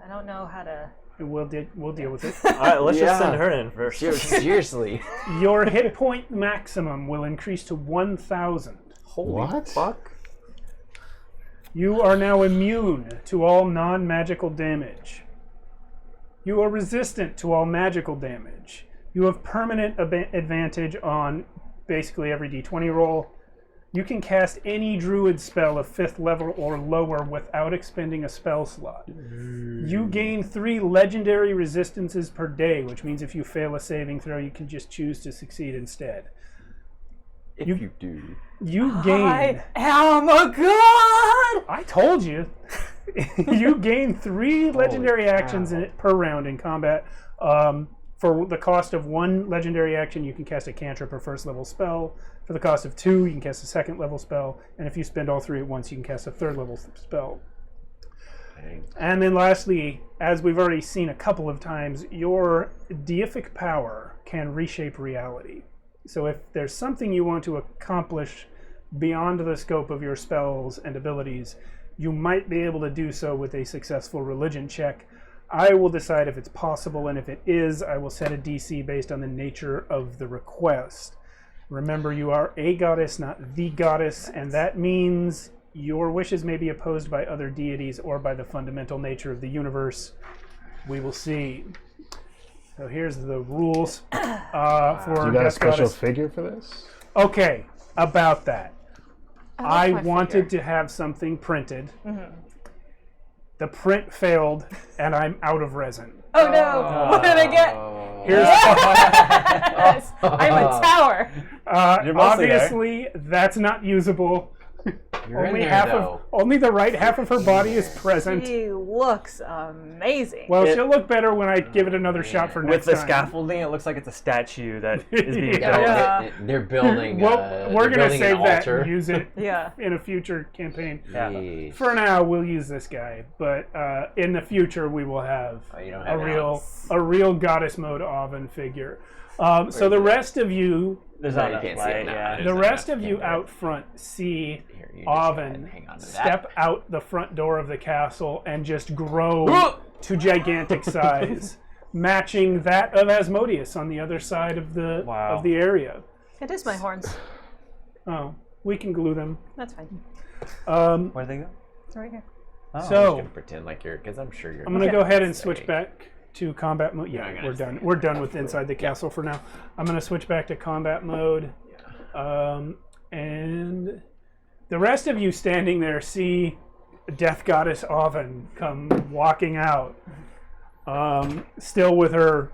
I don't know how to... We'll deal with it. All right, let's just Yeah. send her in first. Seriously. Your hit point maximum will increase to 1,000. Holy What? fuck. You are now immune to all non-magical damage. You are resistant to all magical damage. You have permanent advantage on basically every d20 roll. You can cast any druid spell of 5th level or lower without expending a spell slot. You gain 3 legendary resistances per day, which means if you fail a saving throw, you can just choose to succeed instead. If you do. You gain... I am a god! I told you. You gain 3 legendary actions per round in combat. For the cost of 1 legendary action, you can cast a cantrip or first level spell. For the cost of 2, you can cast a second level spell. And if you spend all 3 at once, you can cast a third level spell. Dang. And then lastly, as we've already seen a couple of times, your deific power can reshape reality. So if there's something you want to accomplish beyond the scope of your spells and abilities, you might be able to do so with a successful religion check. I will decide if it's possible, and if it is, I will set a DC based on the nature of the request. Remember, you are a goddess, not the goddess, and that means your wishes may be opposed by other deities or by the fundamental nature of the universe. We will see. So here's the rules for You got a Death special Goddess. figure for this? Okay, about that. I my wanted figure. to have something printed. The print failed, and I'm out of resin. Oh no! What did I get? Here's Yes! I'm a tower. You're mostly there. obviously that's not usable. You're Only in there, half though. of only the right half of her body is present. She looks amazing. Well, It- she'll look better when I give it another shot for With next the time. scaffolding, it looks like it's a statue that is being Yeah. built. Yeah. They're building. Well, we're they're gonna building save an that altar. and use it Yeah. in a future campaign. Yeah. Yeesh. For now, we'll use this guy, but in the future, we will have Oh, you don't a have real goddess mode Oven figure. So the rest of you, There's No, not you enough can't see it light, now. yeah. There's the not rest enough of you camera. out front see Here, you just go ahead Oven and hang on to that. step out the front door of the castle and just grow to gigantic size, matching that of Asmodeus on the other side of the Wow. area. It is my horns. Oh, we can glue them. That's fine. Where did they go? It's right here. I'm just So gonna pretend like you're, because I'm sure you're. I'm gonna not go ahead and say- switch back to combat mode. You're not Yeah, gonna we're say done. it. We're done with inside the castle for now. I'm gonna switch back to combat mode, and the rest of you standing there see Death Goddess Oven come walking out, still with her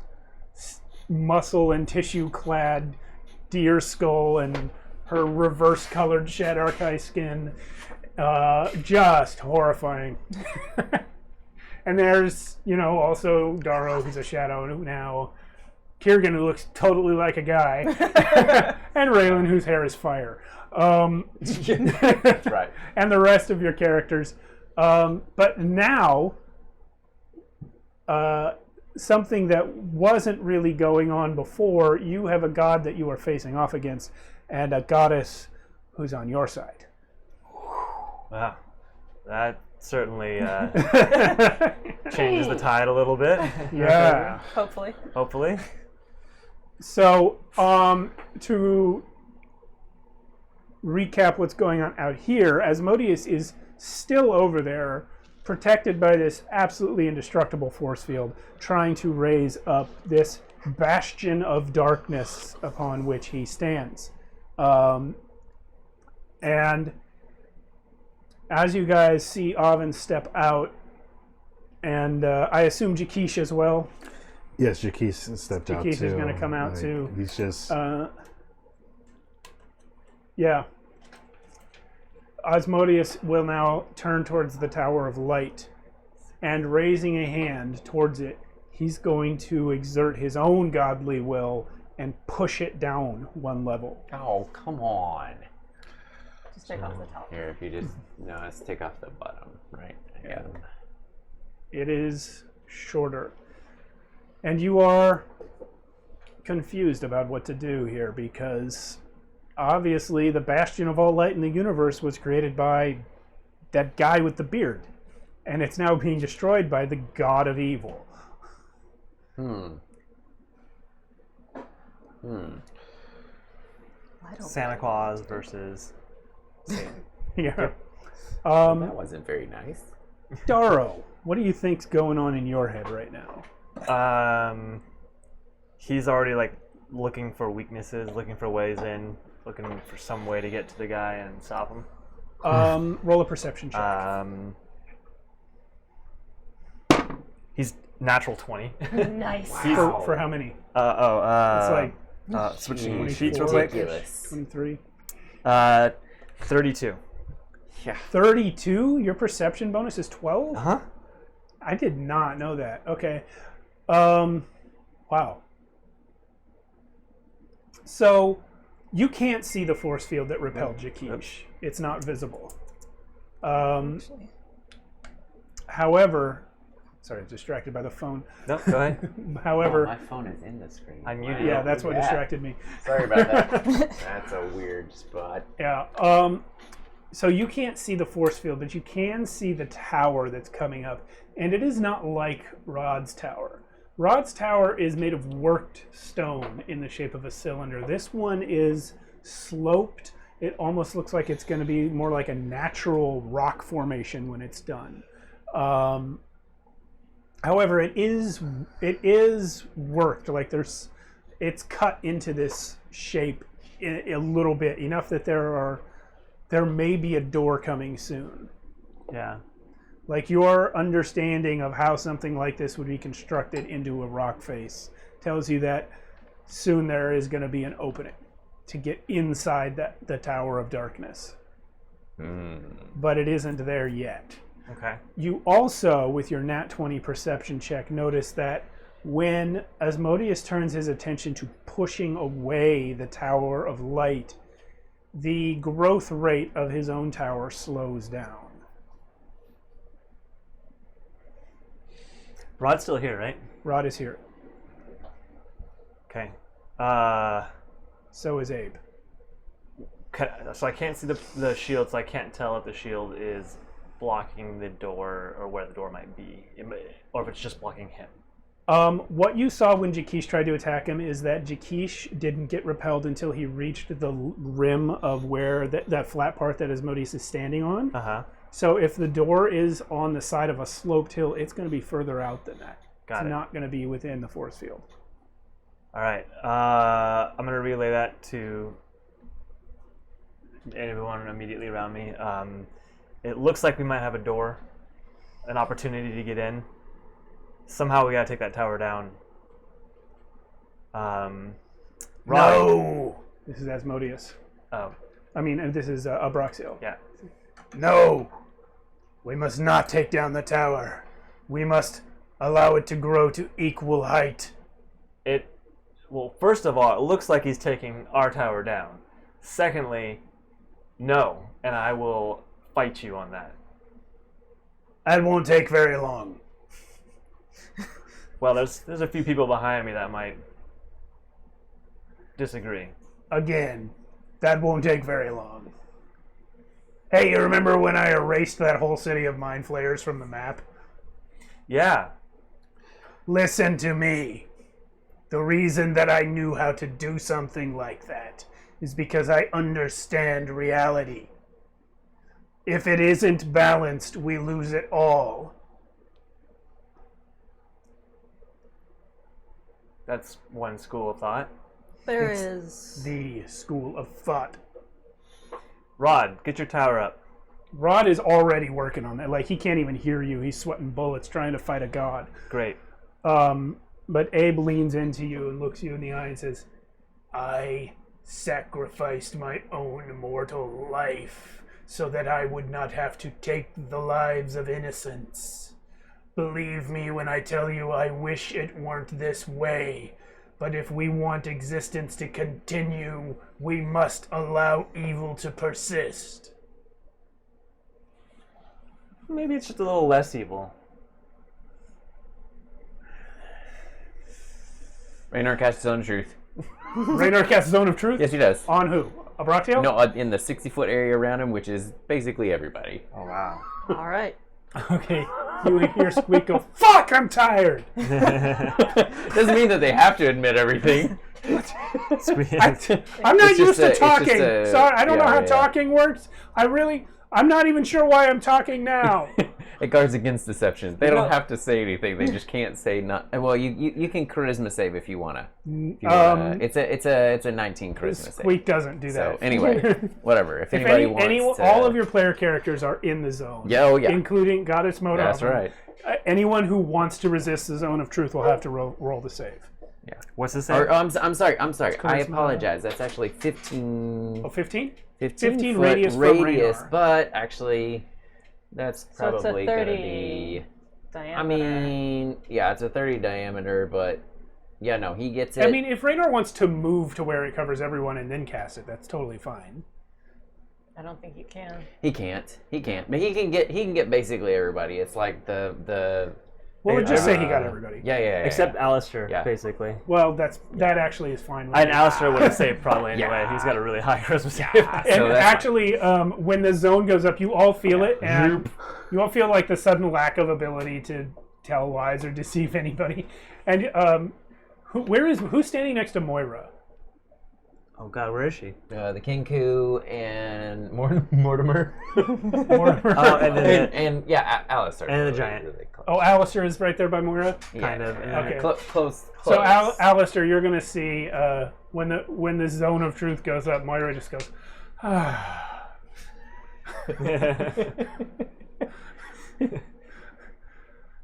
muscle and tissue-clad deer skull and her reverse-colored Shadarkai skin. Just horrifying. And there's, also Darrow, who's a shadow now. Kiergan, who looks totally like a guy. And Raylan, whose hair is fire. That's right. And the rest of your characters. But now, something that wasn't really going on before, you have a god that you are facing off against, and a goddess who's on your side. Wow. That certainly changes the tide a little bit. Yeah. Hopefully. Hopefully. So, to recap what's going on out here, Asmodeus is still over there, protected by this absolutely indestructible force field, trying to raise up this bastion of darkness upon which he stands. And as you guys see Oven step out, and I assume Jakeesh as well. Yes, Jakeesh stepped out too. Jakeesh is going to come out too. He's just... yeah. Asmodeus will now turn towards the Tower of Light, and raising a hand towards it, he's going to exert his own godly will and push it down one level. Oh, come on. Just take off the top. Here, if you just no, let's take off the bottom, right? Yeah. It is shorter. And you are confused about what to do here, because obviously the bastion of all light in the universe was created by that guy with the beard, and it's now being destroyed by the god of evil. Santa Claus versus Satan. Yeah. That wasn't very nice. Darrow, what do you think's going on in your head right now? He's already looking for weaknesses, looking for ways in, looking for some way to get to the guy and stop him. Roll a perception check. He's natural 20. Nice. For how many? It's like switching 24. sheets real quick. Ridiculous. 23. 32. Yeah. 32? Your perception bonus is 12? Huh? I did not know that. Okay. Wow. So, you can't see the force field that repelled Jakeesh. It's not visible. However, sorry, distracted by the phone. No, go ahead. However, My phone is in the screen. I muted yeah, it. that's what distracted me. Sorry about that. That's a weird spot. Yeah. So you can't see the force field, but you can see the tower that's coming up. And it is not like Rod's tower. Rod's tower is made of worked stone in the shape of a cylinder. This one is sloped. It almost looks like it's going to be more like a natural rock formation when it's done. However, it is worked. It's cut into this shape a little bit, enough that there may be a door coming soon. Yeah. Like, your understanding of how something like this would be constructed into a rock face tells you that soon there is going to be an opening to get inside the Tower of Darkness. But it isn't there yet. Okay. You also, with your nat 20 perception check, notice that when Asmodeus turns his attention to pushing away the Tower of Light, the growth rate of his own tower slows down. Rod's still here, right? Rod is here. Okay. So is Abe. So I can't see the shield, so I can't tell if the shield is blocking the door or where the door might be, or if it's just blocking him. What you saw when Jakeesh tried to attack him is that Jakeesh didn't get repelled until he reached the rim of where that flat part that Asmodeus is standing on. So if the door is on the side of a sloped hill, it's going to be further out than that. Got it's it. not going to be within the force field. All right. I'm going to relay that to anyone immediately around me. It looks like we might have a door, an opportunity to get in. Somehow we got to take that tower down. No! This is Asmodeus. Oh, This is Abraxio. yeah. No! We must not take down the tower. We must allow it to grow to equal height. Well, first of all, it looks like he's taking our tower down. Secondly, no, and I will fight you on that. That won't take very long. Well, there's a few people behind me that might disagree. Again, that won't take very long. Hey, you remember when I erased that whole city of Mind Flayers from the map? Yeah. Listen to me. The reason that I knew how to do something like that is because I understand reality. If it isn't balanced, we lose it all. That's one school of thought. There It's is. the school of thought. Rod, get your tower up. Rod is already working on that. Like, he can't even hear you. He's sweating bullets trying to fight a god. Great. But Abe leans into you and looks you in the eye and says, I sacrificed my own mortal life so that I would not have to take the lives of innocents. Believe me when I tell you I wish it weren't this way. But if we want existence to continue, we must allow evil to persist. Maybe it's just a little less evil. Raynor casts his own truth. Raynor casts Zone of Truth? Yes, he does. On who? Abraxio? No, in the 60-foot area around him, which is basically everybody. Oh, wow. All right. Okay. You hear Squeak go, fuck, I'm tired! Doesn't mean that they have to admit everything. I'm not It's used just to a- it's talking. just a- Sorry, I don't know yeah, how yeah. talking works. I'm not even sure why I'm talking now. It guards against deception. They don't know- have to say anything. They just can't say not. Well, you can charisma save if you wanna. It's a 19 charisma save. Squeak doesn't do that. So anyway, whatever. If If anybody wants to, all of your player characters are in the zone. Yeah, oh, yeah. Including Goddess Moda. That's right. Anyone who wants to resist the Zone of Truth will have to roll the save. Yeah. What's this? Or, I'm sorry. I charisma. apologize. That's actually 15. Oh, 15? 15 15 foot radius from Raynor. but actually, that's So it's a probably gonna 30 be. diameter. I mean, yeah, it's a 30 diameter, but yeah, no, he gets it. I mean, if Raynor wants to move to where it covers everyone and then cast it, that's totally fine. I don't think you can. he can't, but he can get basically everybody. It's like the. Well, let's just say he uh, got everybody. Yeah. Except Alistair, Yeah. basically. Well, that actually is fine. With And me. Alistair would have saved probably anyway. Yeah. He's got a really high charisma save. And So that's actually, when the zone goes up, you all feel it, and you all feel like the sudden lack of ability to tell lies or deceive anybody. And who's standing next to Moira? Oh God, where is she? The Kinku and Mortimer. Mortimer. Oh, and then and yeah, Alistair. And the giant. close. Oh, Alistair is right there by Moira. kind of. Yeah, Okay. Close. So Alistair, you're gonna see when the Zone of Truth goes up, Moira just goes,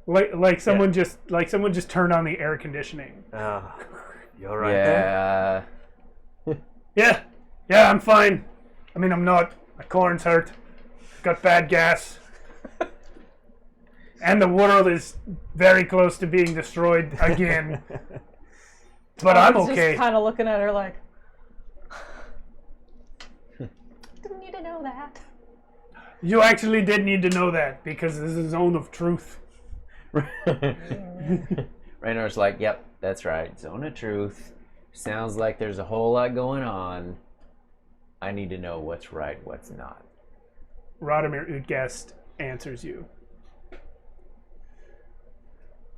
like someone just turned on the air conditioning. Oh, you're right. Yeah. Yeah, I'm fine. I mean, I'm not. My corn's hurt. Got bad gas. And the world is very close to being destroyed again. But I'm I was okay. just kind of looking at her like, didn't need to know that. You actually did need to know that because this is a Zone of Truth. Raynor's like, yep, that's right. Zone of Truth. Sounds like there's a whole lot going on. I need to know what's right, what's not. Radomir Utgest answers you.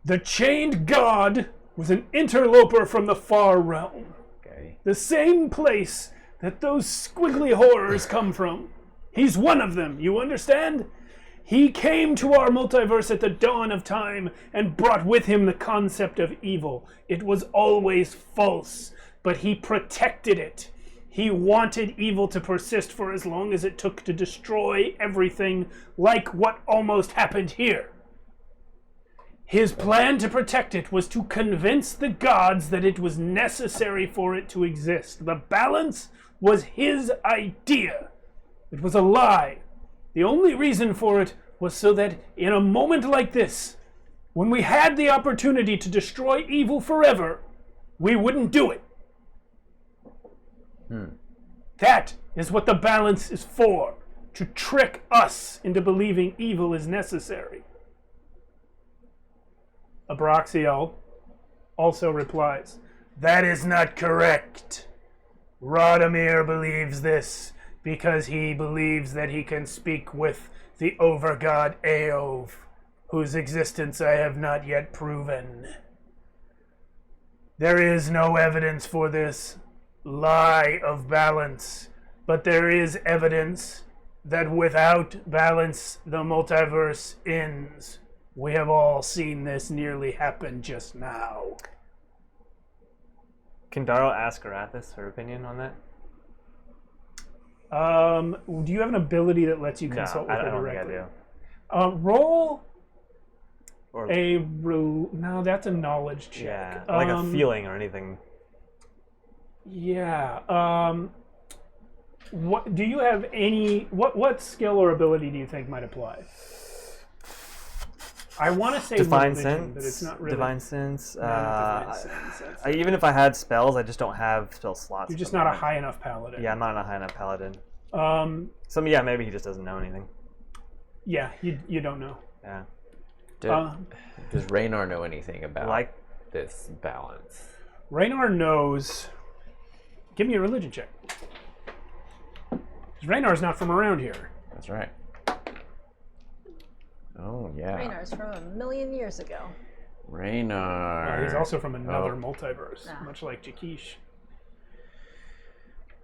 The chained god was an interloper from the far realm. Okay. The same place that those squiggly horrors come from. He's one of them, you understand? He came to our multiverse at the dawn of time and brought with him the concept of evil. It was always false, but he protected it. He wanted evil to persist for as long as it took to destroy everything, like what almost happened here. His plan to protect it was to convince the gods that it was necessary for it to exist. The balance was his idea. It was a lie. The only reason for it was so that in a moment like this, when we had the opportunity to destroy evil forever, we wouldn't do it. That is what the balance is for, to trick us into believing evil is necessary. Abraxiel also replies, that is not correct. Radomir believes this because he believes that he can speak with the overgod Eov, whose existence I have not yet proven. There is no evidence for this lie of balance, but there is evidence that without balance, the multiverse ends. We have all seen this nearly happen just now. Can Darrow ask Arathis her opinion on that? Do you have an ability that lets you consult with I her don't directly? think I do. Roll Or, no, that's a knowledge check. yeah, like a feeling or anything. Yeah. What do you have any? What skill or ability do you think might apply? I want to say Divine vision, sense, but it's not really. divine sense. No, not divine sense. Even if I had spells, I just don't have spell slots. You're just for not a them. high enough paladin. Yeah, I'm not a high enough paladin. So yeah, maybe he just doesn't know anything. yeah, you don't know. Yeah. Does Raynar know anything about Like, this balance? Raynar knows. Give me a religion check. 'Cause Raynar's not from around here. That's right. Oh, yeah. Raynar's from a million years ago. Raynar. He's also from another Oh. multiverse, Ah. much like Jakish.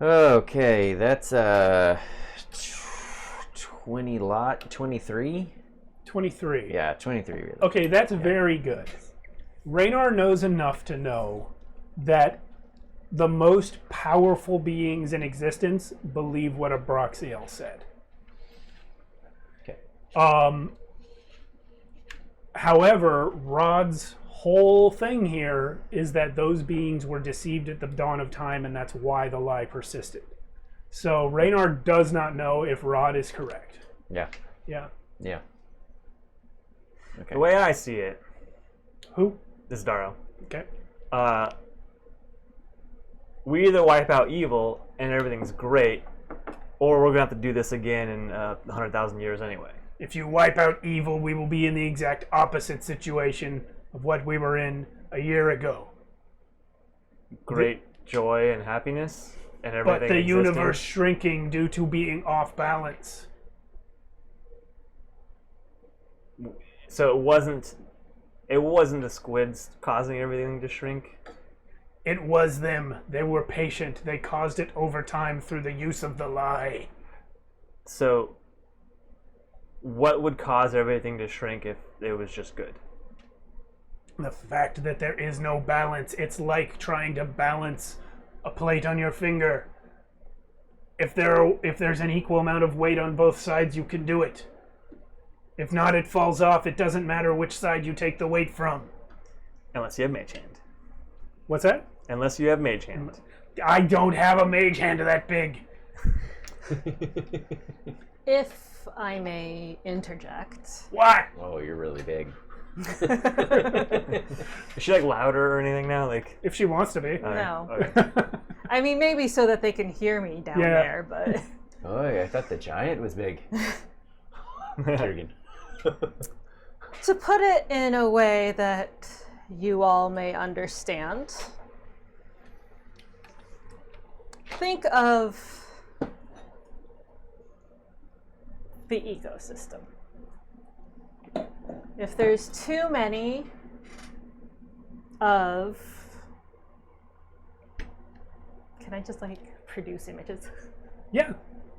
Okay, that's 23? 23. Yeah, 23 really. Okay, that's very good. Raynar knows enough to know that the most powerful beings in existence believe what Abraxiel said. Okay. However, Rod's whole thing here is that those beings were deceived at the dawn of time, and that's why the lie persisted. So Raynar does not know if Rod is correct. Yeah. Yeah. Yeah. Okay. the way I see it, Who? this is Darrow. Okay. We either wipe out evil and everything's great, or we're gonna have to do this again in 100,000 years anyway. If you wipe out evil, we will be in the exact opposite situation of what we were in a year ago. Great joy and happiness and everything. But the existing. universe shrinking due to being off balance. So it wasn't the squids causing everything to shrink. It was them. They were patient. They caused it over time through the use of the lie. So what would cause everything to shrink if it was just good? The fact that there is no balance. It's like trying to balance a plate on your finger. If there's an equal amount of weight on both sides, you can do it. If not, it falls off. It doesn't matter which side you take the weight from. Unless you have mage hand. What's that? Unless you have mage hand. I don't have a mage hand that big. If I may interject, What? Oh, you're really big. Is she like louder or anything now? Like, If she wants to be. no. okay. I mean, maybe so that they can hear me down Yeah. there, but Oh, I thought the giant was big. Kurgan. to put it in a way that you all may understand, think of the ecosystem. If there's too many of... Can I just, like, produce images? Yeah.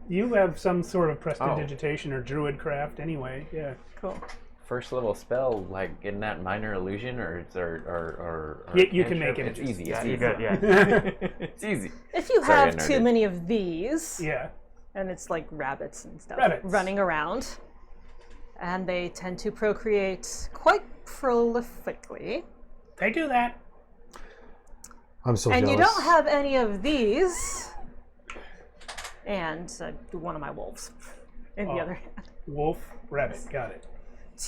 You have some sort of prestidigitation or druid craft anyway. Yeah. Cool. First little spell, like in that minor illusion, or You can make It's it. easy. Yeah, It's you're easy. good. Yeah. It's easy. If you Sorry, I have too nerded. many of these, Yeah. and it's like rabbits and stuff Rabbits. running around, and they tend to procreate quite prolifically. They do that. I'm so And jealous. you don't have any of these, and one of my wolves in the Oh. other hand, Wolf, rabbit. Got it.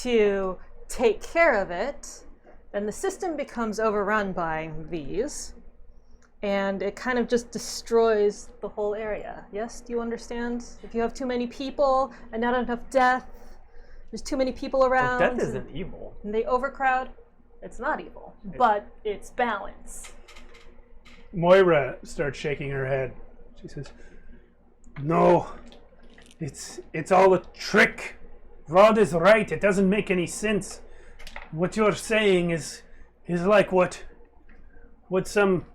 to take care of it, then the system becomes overrun by these, and it kind of just destroys the whole area. Yes, do you understand? If you have too many people and not enough death, there's too many people around. Death isn't evil. And they overcrowd. It's not evil, but it's balance. Moira starts shaking her head. She says, "No, it's all a trick. Rod is right. It doesn't make any sense. What you're saying is like what some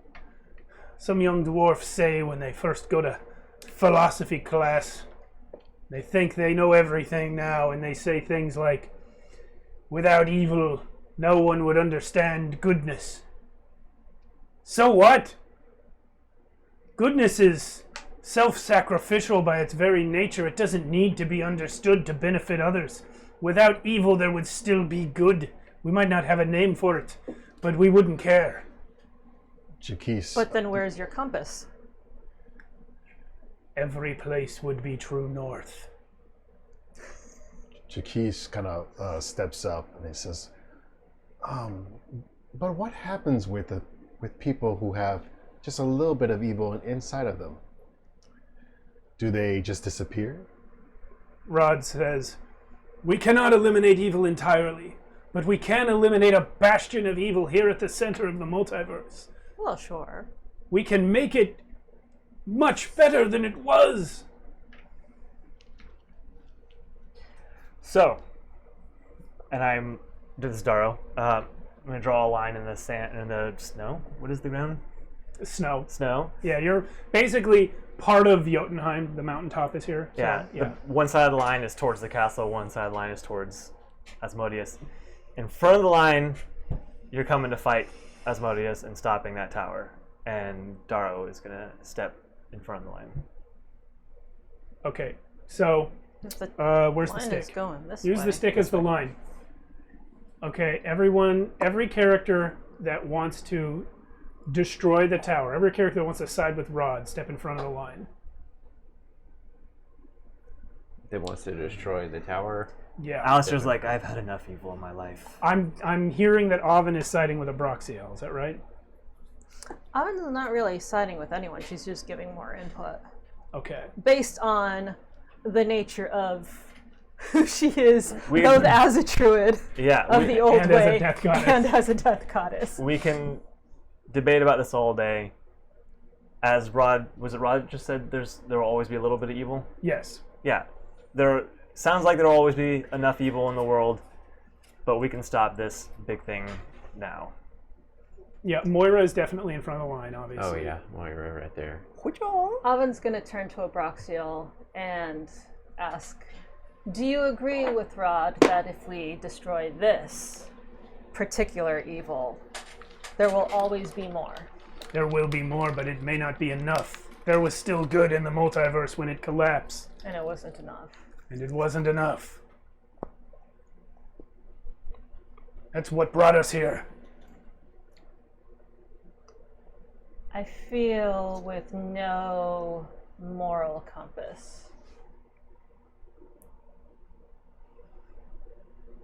young dwarfs say when they first go to philosophy class. They think they know everything now, and they say things like, without evil, no one would understand goodness. So what? Goodness is self-sacrificial by its very nature. It doesn't need to be understood to benefit others. Without evil, there would still be good. We might not have a name for it, but we wouldn't care." Jaquise. But then where's your compass? Every place would be true north. Jaquise kind of steps up and he says, but what happens with people who have just a little bit of evil inside of them? Do they just disappear? Rod says, "We cannot eliminate evil entirely, but we can eliminate a bastion of evil here at the center of the multiverse. Well, sure. We can make it much better than it was." So, and this is Daro. I'm gonna draw a line in the sand, in the snow. What is the ground? Snow. Snow. Yeah, you're basically part of Jotunheim. The mountaintop is here. So, Yeah. yeah. One side of the line is towards the castle. One side of the line is towards Asmodeus. In front of the line, you're coming to fight Asmodeus and stopping that tower. And Daro is gonna step in front of the line. Okay, so If the where's the line stick? is going this Use way. the stick as the line. Okay, every character that wants to destroy the tower, every character that wants to side with Rod, step in front of the line. That wants to destroy the tower. Yeah. Alistair's like, I've had enough evil in my life. I'm hearing that Oven is siding with Abraxiel, is that right? Aven's not really siding with anyone. She's just giving more input Okay. based on the nature of who she is, We- both as a druid Yeah, of the old and as a way death goddess. and as a death goddess. we can debate about this all day. As Rod just said, there will always be a little bit of evil. Yes. Yeah, there sounds like there will always be enough evil in the world, but we can stop this big thing now. Yeah, Moira is definitely in front of the line, obviously. Oh yeah, Moira right there. Aven's going to turn to Abraxiel and ask, do you agree with Rod that if we destroy this particular evil, there will always be more? There will be more, but it may not be enough. There was still good in the multiverse when it collapsed, And it wasn't enough. and it wasn't enough. That's what brought us here. I feel with no moral compass,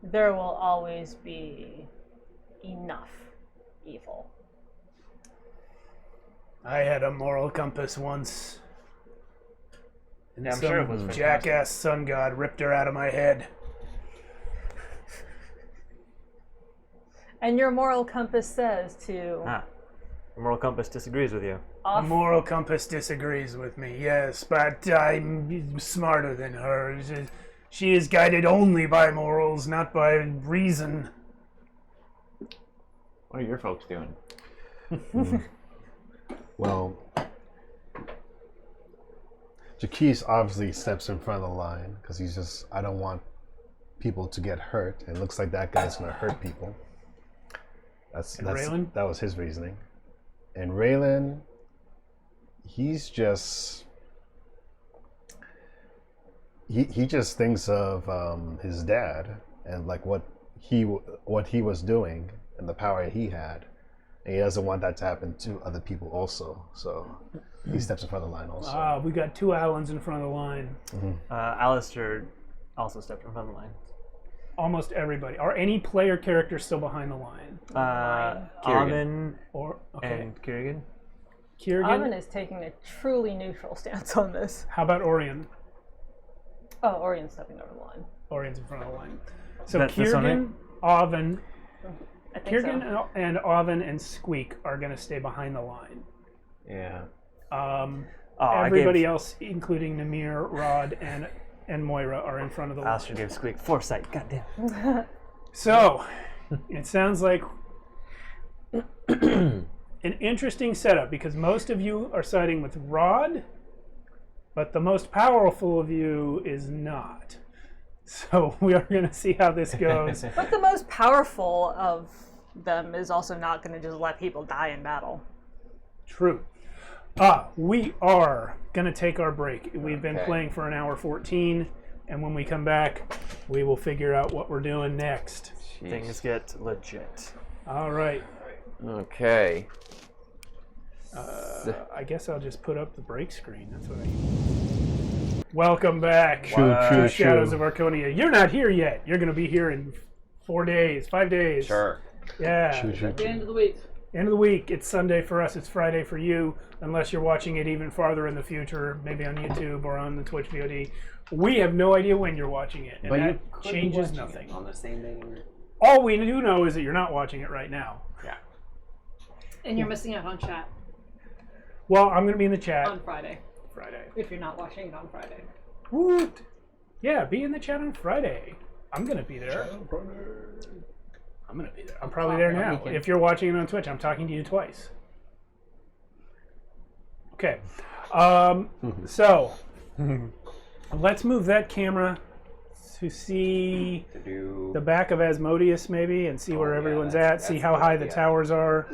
there will always be enough evil. I had a moral compass once. And Yeah, I'm some sure it was jackass sun god ripped her out of my head. And your moral compass says to The moral compass disagrees with you. The off. moral compass disagrees with me, yes, but I'm smarter than her. She is guided only by morals, not by reason. What are your folks doing? Well, Jaquise obviously steps in front of the line because he's just, I don't want people to get hurt. It looks like that guy's going to hurt people. Raylan? That was his reasoning. And Raylan, he's just... He just thinks of his dad and like what he was doing and the power he had, and he doesn't want that to happen to other people also. So he steps in front of the line also. We got two Allens in front of the line. Alistair also stepped in front of the line. Almost everybody. Are any player characters still behind the line? Armin and Kieran. Armin is taking a truly neutral stance on this. How about Orion? Oh, Orion's stepping over the line. Orion's in front of the line. So That's this one, Kiergan, Oven, I think Kiergan and Oven and Squeak are going to stay behind the line. Yeah. Everybody else, including Namir, Rod, and Moira, are in front of the line. Alistair gave Squeak foresight. Goddamn. So, it sounds like an interesting setup because most of you are siding with Rod, but the most powerful of you is not. So we are going to see how this goes. But the most powerful of them is also not going to just let people die in battle. True. We are going to take our break. We've been playing for an hour 14, and when we come back, we will figure out what we're doing next. Jeez. Things get legit. All right. Okay. I guess I'll just put up the break screen. That's what I Welcome back True. to Shadows of Archonia. You're not here yet. You're going to be here in 4 days, 5 days. Sure. Yeah. The end of the week. End of the week. It's Sunday for us. It's Friday for you, unless you're watching it even farther in the future, maybe on YouTube or on the Twitch VOD. We have no idea when you're watching it, and But you that could be changes watching nothing. it on the same day. All we do know is that you're not watching it right now. Yeah. And you're missing out on chat Well, I'm going to be in the chat on Friday, Friday. if you're not watching it on Friday. Woot! Yeah, be in the chat on Friday. I'm going to be there. I'm going to be there. I'm probably there now. If you're watching it on Twitch, I'm talking to you twice. Okay. So, let's move that camera to see the back of Asmodeus, maybe, and see where everyone's at, see how high the towers are.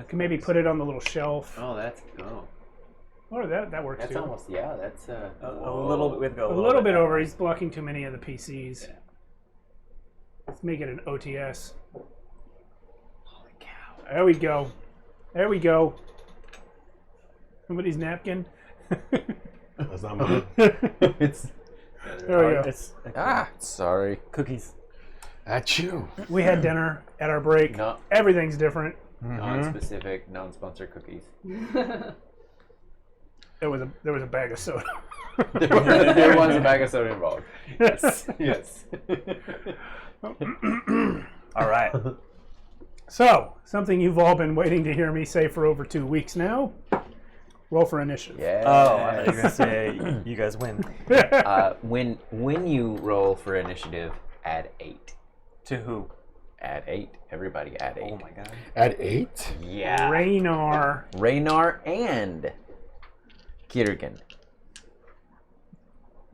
Can maybe put it on the little shelf. Oh, that's Or that works that's too. almost that's A little bit. A little bit over. He's blocking too many of the PCs. Let's make it an OTS. Holy cow! There we go. There we go. Somebody's napkin. That's not mine. It's There we go. It's sorry. cookies. At you. We had dinner at our break. No. Everything's different. Non-specific, non-sponsored cookies. There was a bag of soda. There was a bag of soda involved. Yes. Yes. All right. So, something you've all been waiting to hear me say for over 2 weeks now. Roll for initiative. Yeah. Oh, I thought you were gonna say you guys win. When you roll for initiative, add 8. To who? Add 8. Everybody add 8. Oh my god. At 8? Yeah. Raynar. And Kiergan.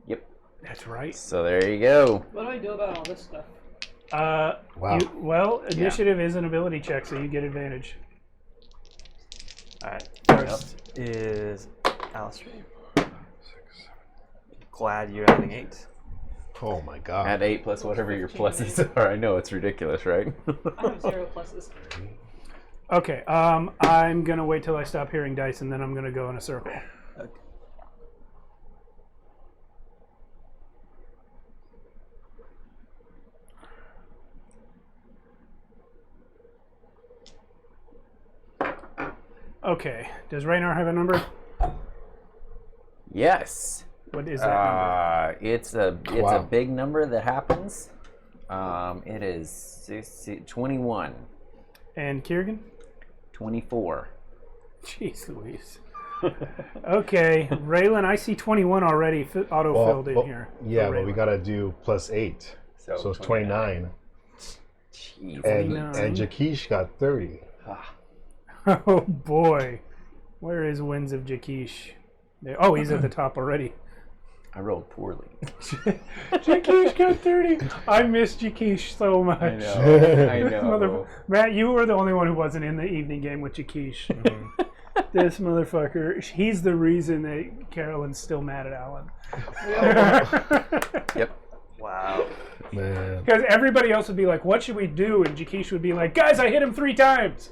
Yep. That's right. So there you go. What do I do about all this stuff? Wow. Initiative is an ability check, so you get advantage. All right. First is Alistair. Glad you're adding 8. Oh my god. Add 8 plus whatever your pluses are. I know it's ridiculous, right? I have 0 pluses. Okay, I'm gonna wait till I stop hearing dice, and then I'm gonna go in a circle. Okay, does Raynar have a number? Yes. What is that number? It's a Wow. big number that happens. It is 21, And Kiergan? 24. Jeez Louise. Okay, Raylan, I see 21 already auto-filled in here. Yeah, for but we Raylan. gotta do plus 8. So it's 29. Jeez. And 29. Jaquise got 30. Oh boy. Where is Winds of Jakish? Oh, he's at the top already. I rolled poorly. Jakish got 30. I miss Jakish so much. I know. Matt, you were the only one who wasn't in the evening game with Jakish. This motherfucker, he's the reason that Carolynn's still mad at Alan. Yep. Wow. Man. Because everybody else would be like, what should we do? And Jakish would be like, guys, I hit him 3 times.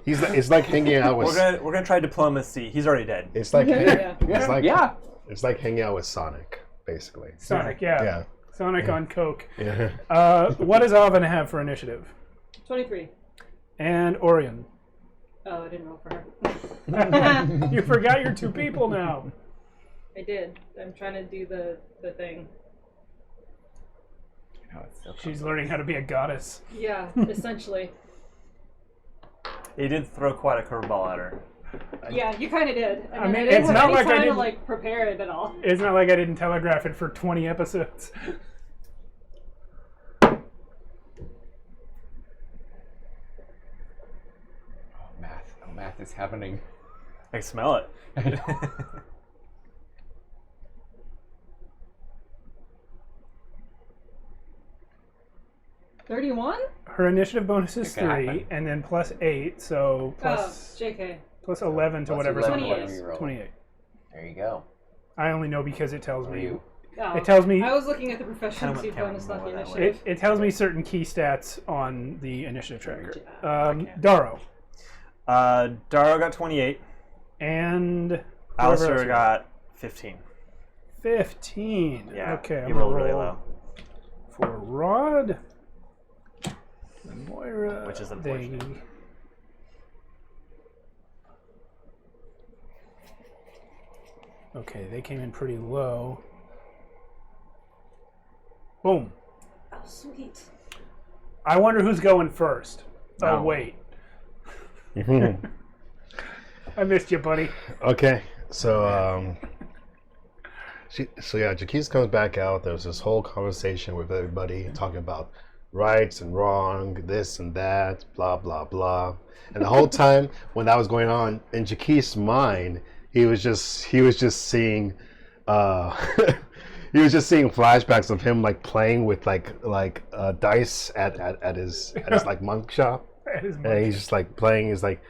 It's like hanging out with. We're gonna try diplomacy. He's already dead. It's like Yeah. It's like hanging out with Sonic, basically. Sonic, yeah. Yeah. Sonic on Coke. Yeah. What does Alvin have for initiative? 23. And Orion. Oh, I didn't roll for her. You forgot your 2 people now. I did. I'm trying to do the thing. She's learning how to be a goddess. Yeah, essentially. He did throw quite a curveball at her. Yeah, you kind of did. And I then mean, didn't it's have not any like I time to didn't- like prepare it at all. It's not like I didn't telegraph it for 20 episodes. Math is happening. I smell it. 31? Her initiative bonus is It can 3, happen. and then plus 8, so plus, Oh, JK. plus 11 to Plus whatever 11 something whatever was. you roll. 28. There you go. I only know because it tells me. You. Oh, It tells me. I was looking at the proficiency Kinda bonus, not the more that way. initiative. It tells me certain key stats on the initiative tracker. Daro. Daro got 28. And whoever Alistair else got 15. 15. Yeah, Okay, he I'm rolled gonna really roll low. for Rod. And Moira. Which is they- unfortunate. Okay, they came in pretty low. Boom. Oh, sweet. I wonder who's going first. Oh, No. wait. I missed you, buddy. Okay, so Jaquise comes back out. There's this whole conversation with everybody talking about rights and wrong, this and that, blah blah blah. And the whole time when that was going on, in Jaquise's mind, he was just seeing he was just seeing flashbacks of him like playing with dice at his like monk shop. And he's just like playing. It's like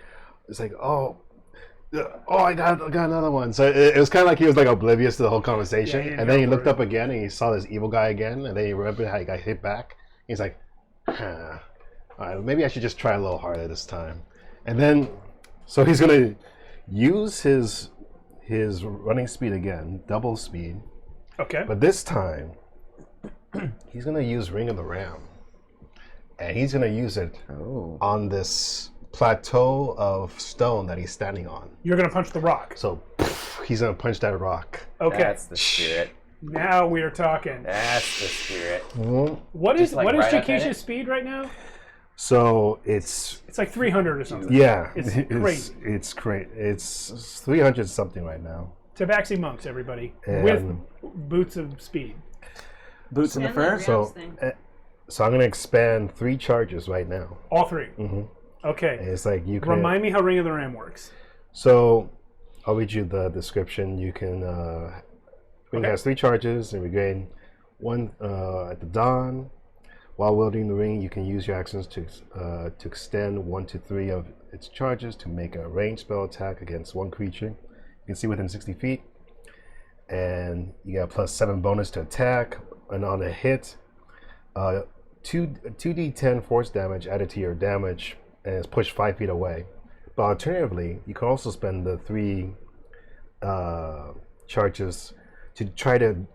I got another one. So it was kind of like he was like oblivious to the whole conversation. Yeah, And then he looked up again and he saw this evil guy again. And then he remembered how he got hit back. He's like, all right, maybe I should just try a little harder this time. And then, so he's gonna use his running speed again, double speed. Okay. But this time, he's gonna use Ring of the Ram. And he's gonna use it on this plateau of stone that he's standing on. You're going to punch the rock. So he's gonna punch that rock. Okay. That's the spirit. Now we are talking. That's the spirit. What is Just like right up at it? Jaquish's speed right now? So it's It's like 300 or something. yeah, It's crazy. It's great. It's 300 something right now. Tabaxi monks, everybody. And- With boots of speed. Boots in the And fur? the So Rams thing. so I'm gonna expand 3 charges right now. All 3. Mm-hmm. Okay. And it's like you can Remind me how Ring of the Ram works. So I'll read you the description. You can Ring has 3 charges and regain 1 at the dawn. While wielding the ring, you can use your actions to extend 1 to 3 of its charges to make a ranged spell attack against 1 creature. You can see within 60 feet. And you got plus 7 bonus to attack. And on a hit, 2d10 force damage added to your damage and it's pushed 5 feet away. But alternatively, you can also spend the 3 charges to try to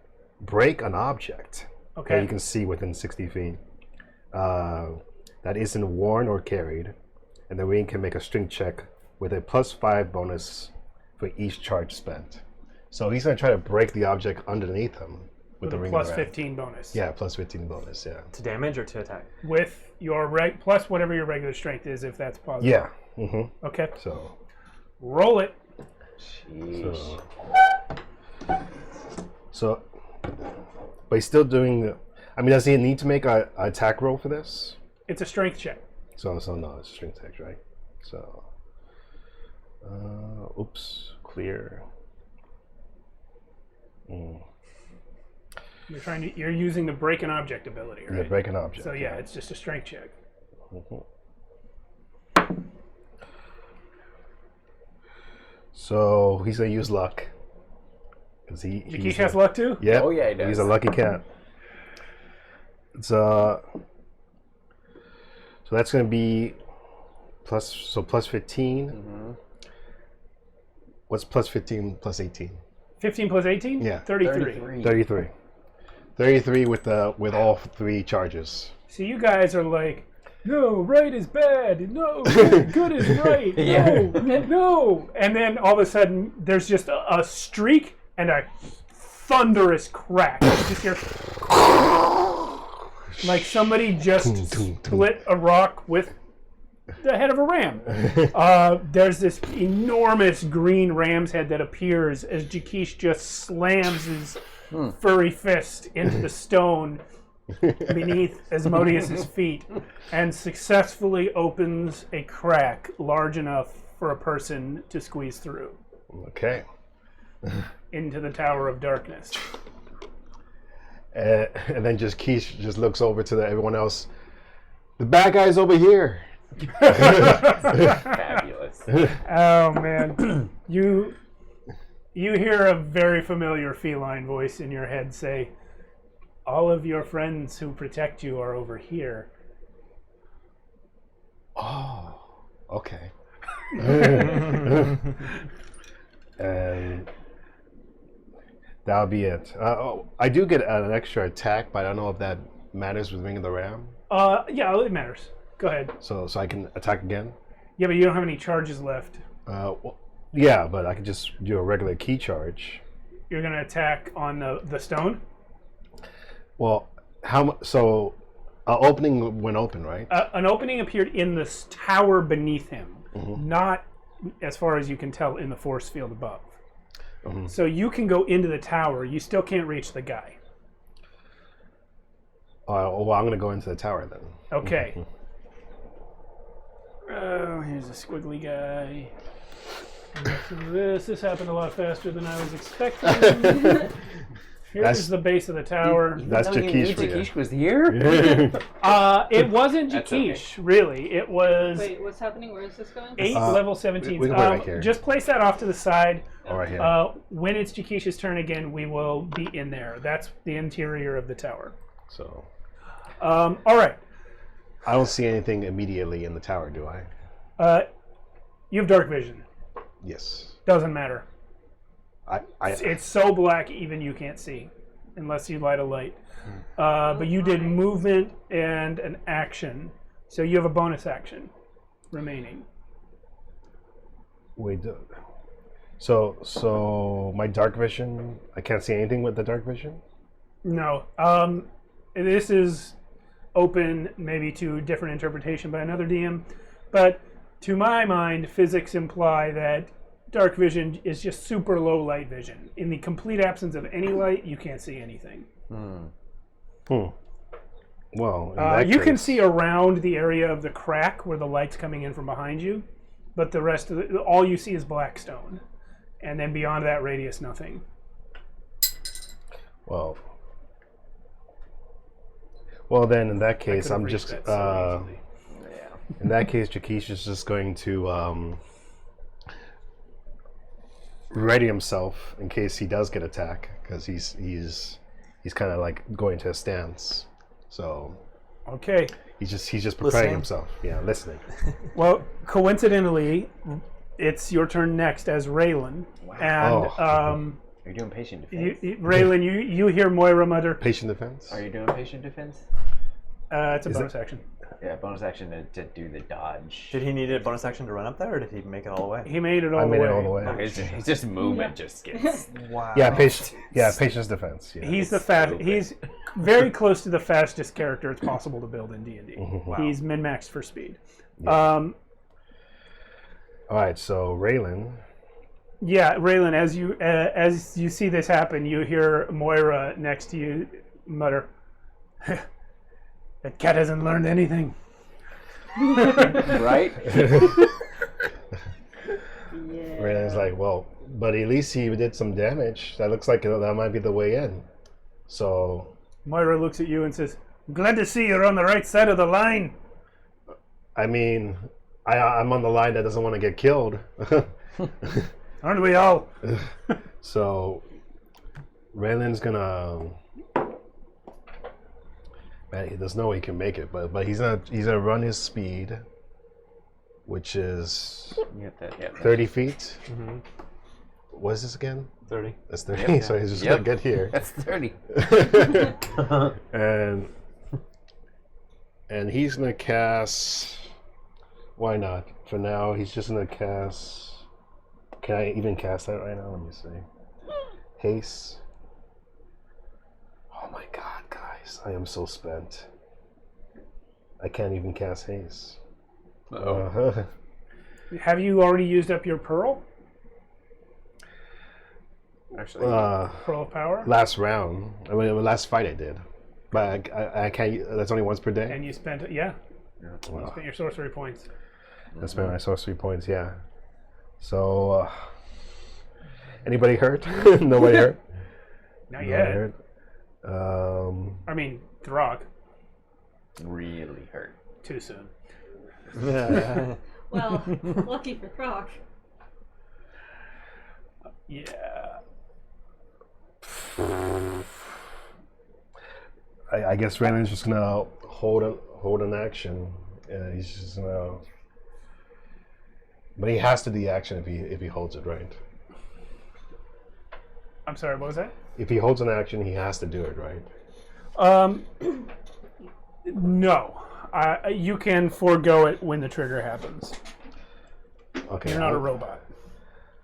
break an object that Okay. you can see within 60 feet that isn't worn or carried. And the ring can make a strength check with a plus 5 bonus for each charge spent. So he's going to try to break the object underneath him with the a ring plus around. 15 bonus. Yeah, plus 15 bonus, yeah. To damage or to attack? With your plus whatever your regular strength is, if that's positive. Yeah. Mm-hmm. Okay. So Roll it. So, but he's still doing. I mean, does he need to make a attack roll for this? It's a strength check. So no, it's a strength check, right? So Oops. Clear. You're using the break an object ability, right? Yeah, break an object. So yeah, it's just a strength check. So he's gonna use luck. Cause Jakish has luck too? Yeah. Oh, yeah, he does. He's a lucky cat. It's so that's gonna be plus 15. What's plus 15 plus 18? 15 plus 18? Yeah. 33. 33. 33 with all 3 charges. So you guys are like, no, right is bad. No, good is right. No. And then all of a sudden, there's just a streak and a thunderous crack. You just hear like somebody just split a rock with the head of a ram. There's this enormous green ram's head that appears as Jakish just slams his furry fist into the stone beneath Asmodeus's feet and successfully opens a crack large enough for a person to squeeze through Okay. into the Tower of Darkness. And then Keish just looks over to everyone else. The bad guy's over here. Fabulous. Oh man, you hear a very familiar feline voice in your head say, "All of your friends who protect you are over here." Oh, okay. And that'll be it. I do get an extra attack, but I don't know if that matters with Ring of the Ram. Yeah, it matters. Go ahead. So I can attack again? Yeah, but you don't have any charges left. Well, yeah, but I can just do a regular key charge. You're gonna attack on the stone? Well, so opening went open, right? An opening appeared in the tower beneath him, not, as far as you can tell, in the force field above. So you can go into the tower. You still can't reach the guy. Well, I'm going to go into the tower then. Okay. Here's a squiggly guy. This happened a lot faster than I was expecting. Here's the base of the tower. That's Jakish for you. Jakish was here? It wasn't Jakish, really. It was Wait, what's happening? Where is this going? 8 level 17. we can put it right here. Just place that off to the side. All right here. When it's Jakish's turn again, we will be in there. That's the interior of the tower. So. All right. I don't see anything immediately in the tower, do I? You have dark vision. Yes. Doesn't matter. It's so black even you can't see unless you light a light. But you did movement and an action, so you have a bonus action remaining. Wait. So my dark vision. I can't see anything with the dark vision. No. This is open maybe to different interpretation by another DM, but to my mind, physics imply that dark vision is just super low light vision. In the complete absence of any light, you can't see anything. Well, you can see around the area of the crack where the light's coming in from behind you, but the rest of all you see is black stone, and then beyond that radius, nothing. Well, then in that case, I'm just in that case, Jakish is just going to ready himself in case he does get attacked, because he's kind of like going to a stance. So okay, he's just preparing himself. Yeah, listening. Well, coincidentally, it's your turn next as Raylan, and Are you doing patient defense? Raylan, you hear Moira mutter. Patient defense. Are you doing patient defense? It's a bonus action. Yeah, bonus action to do the dodge. Did he need a bonus action to run up there, or did he make it all the way? He made it all I the made way. it all the way. Okay, it's just movement just gets... Wow. Yeah, patient's defense. Yeah. He's the fast. He's very close to the fastest character it's possible to build in D&D. Wow. He's min-maxed for speed. All right, so Raylan. Yeah, Raylan, as you see this happen, you hear Moira next to you mutter, "That cat hasn't learned anything." Right? Raylan's like, well, but at least he did some damage. That looks like that might be the way in. So Moira looks at you and says, "Glad to see you're on the right side of the line." I mean, I'm on the line that doesn't want to get killed. Aren't we all? So Raylan's gonna. Man, there's no way he can make it, but he's gonna run his speed, which is 30 feet. Mm-hmm. What is this again? 30. That's 30. So he's just gonna get here. That's 30. and he's gonna cast. Why not? For now, he's just gonna cast. Can I even cast that right now? Let me see. Haste. Oh my god, guys. I am so spent. I can't even cast haste. Have you already used up your pearl? Actually, Pearl of power? Last round. I mean, last fight I did. But I can't. That's only once per day? And you spent, you spent your sorcery points. I spent my sorcery points, yeah. So, anybody hurt? Nobody hurt? Not yet. Hurt? I mean, Throck. really hurt. Too soon. Well, lucky for Croc. Yeah. I guess Raylan's just gonna hold an action. He's just gonna. But he has to do the action if he holds it, right? I'm sorry, what was that? If he holds an action, he has to do it, right? No. You can forego it when the trigger happens. Okay. You're not a robot.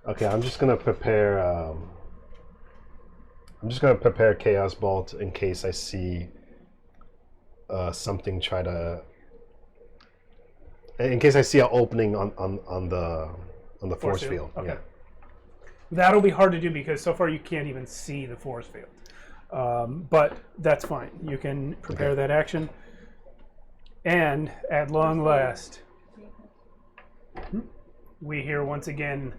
Okay, I'm just gonna prepare. Chaos Bolt in case I see something try to. In case I see an opening on the force field. Okay. Yeah. That'll be hard to do because so far you can't even see the force field. But that's fine. You can prepare that action. And at long last, we hear once again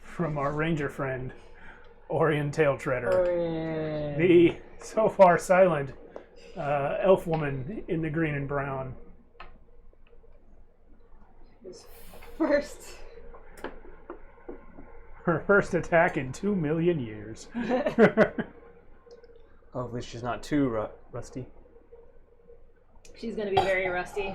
from our ranger friend, Orion Tail Treader. The so far silent elf woman in the green and brown. Her first attack in 2 million years. Hopefully she's not too rusty. She's gonna be very rusty.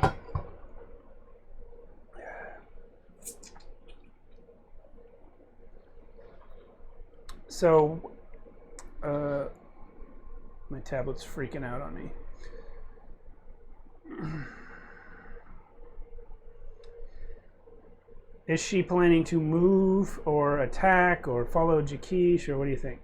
So, my tablet's freaking out on me. Is she planning to move or attack or follow Jakish, or what do you think?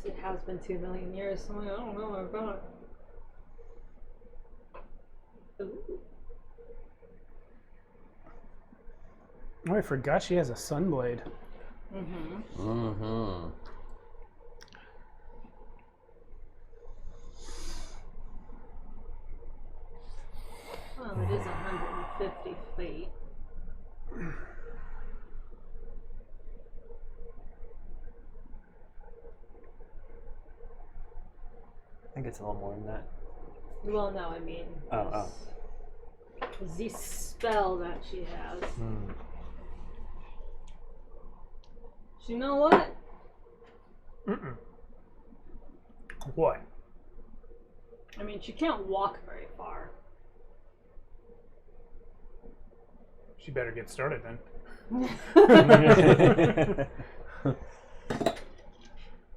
It has been 2 million years, so I don't know about it. Ooh. Oh, I forgot she has a sunblade. Mm-hmm. Well, it is 150 feet. I think it's a little more than that. Well, no, I mean, the spell that she has. You know what? What? I mean, she can't walk very far. She better get started then.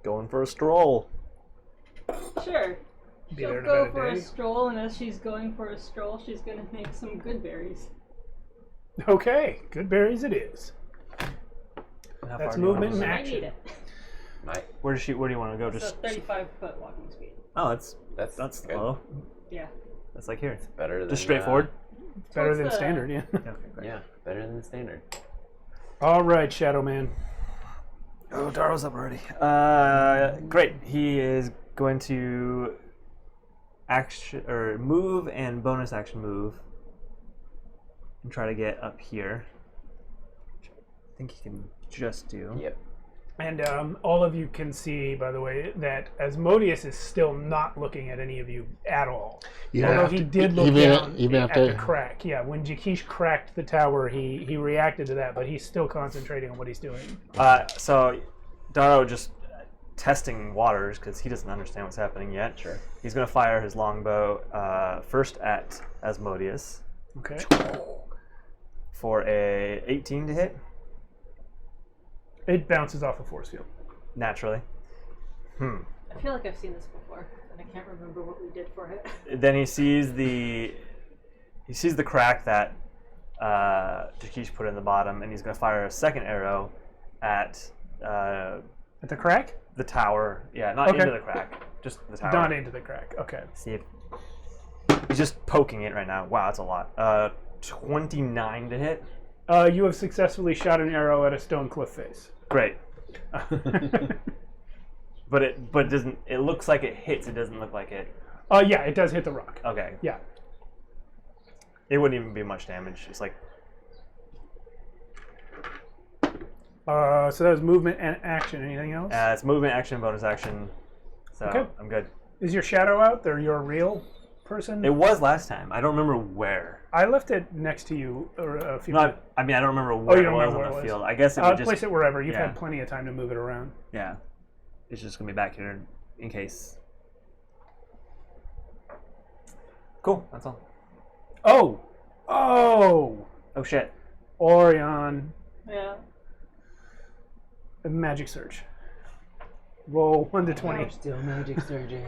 Going for a stroll. Sure. Be She'll there in go about a for a day. stroll, and as she's going for a stroll, she's gonna make some good berries. Okay, good berries it is. How That's far do you wanna movement move? and I need action. it. Where do you want to go? It's Just a 35-foot walking speed. oh, That's that's good. low. Yeah. That's like here. Better than Just straight forward. Better Towards than the- standard, yeah. Okay, great. Yeah, better than standard. All right, Shadow Man. Oh, Daro's up already. Great. He is going to action or move and bonus action move and try to get up here. I think he can just do. Yep. And all of you can see, by the way, that Asmodeus is still not looking at any of you at all. Although he did look down at the crack. Yeah, when Jakish cracked the tower, he reacted to that, but he's still concentrating on what he's doing. So Daro just testing waters because he doesn't understand what's happening yet. Sure. He's going to fire his longbow first at Asmodeus Okay. for a 18 to hit. It bounces off a force field. Naturally. I feel like I've seen this before, and I can't remember what we did for it. Then he sees the crack that Jakish put in the bottom, and he's going to fire a second arrow at At the crack? the tower. Yeah, not Okay. into the crack, just the tower. Not into the crack. Okay. See if he's just poking it right now. Wow, that's a lot. 29 to hit. You have successfully shot an arrow at a stone cliff face. Great. But it doesn't. It looks like it hits. It doesn't look like it. Yeah, it does hit the rock. Okay. Yeah. It wouldn't even be much damage. It's like So that was movement and action. Anything else? it's movement, action, bonus action. So Okay. I'm good. Is your shadow out? Or your real person? It was last time. I don't remember where. I left it next to you a few Not. I mean, I don't remember where you it don't was remember on where the it was. field. I guess it I'll would just. place it wherever. You've yeah. had plenty of time to move it around. Yeah. It's just gonna be back here in case. Cool. That's all. Oh! Oh shit. Orion. Yeah. Magic Surge. Roll 1 to 20. Still magic surges.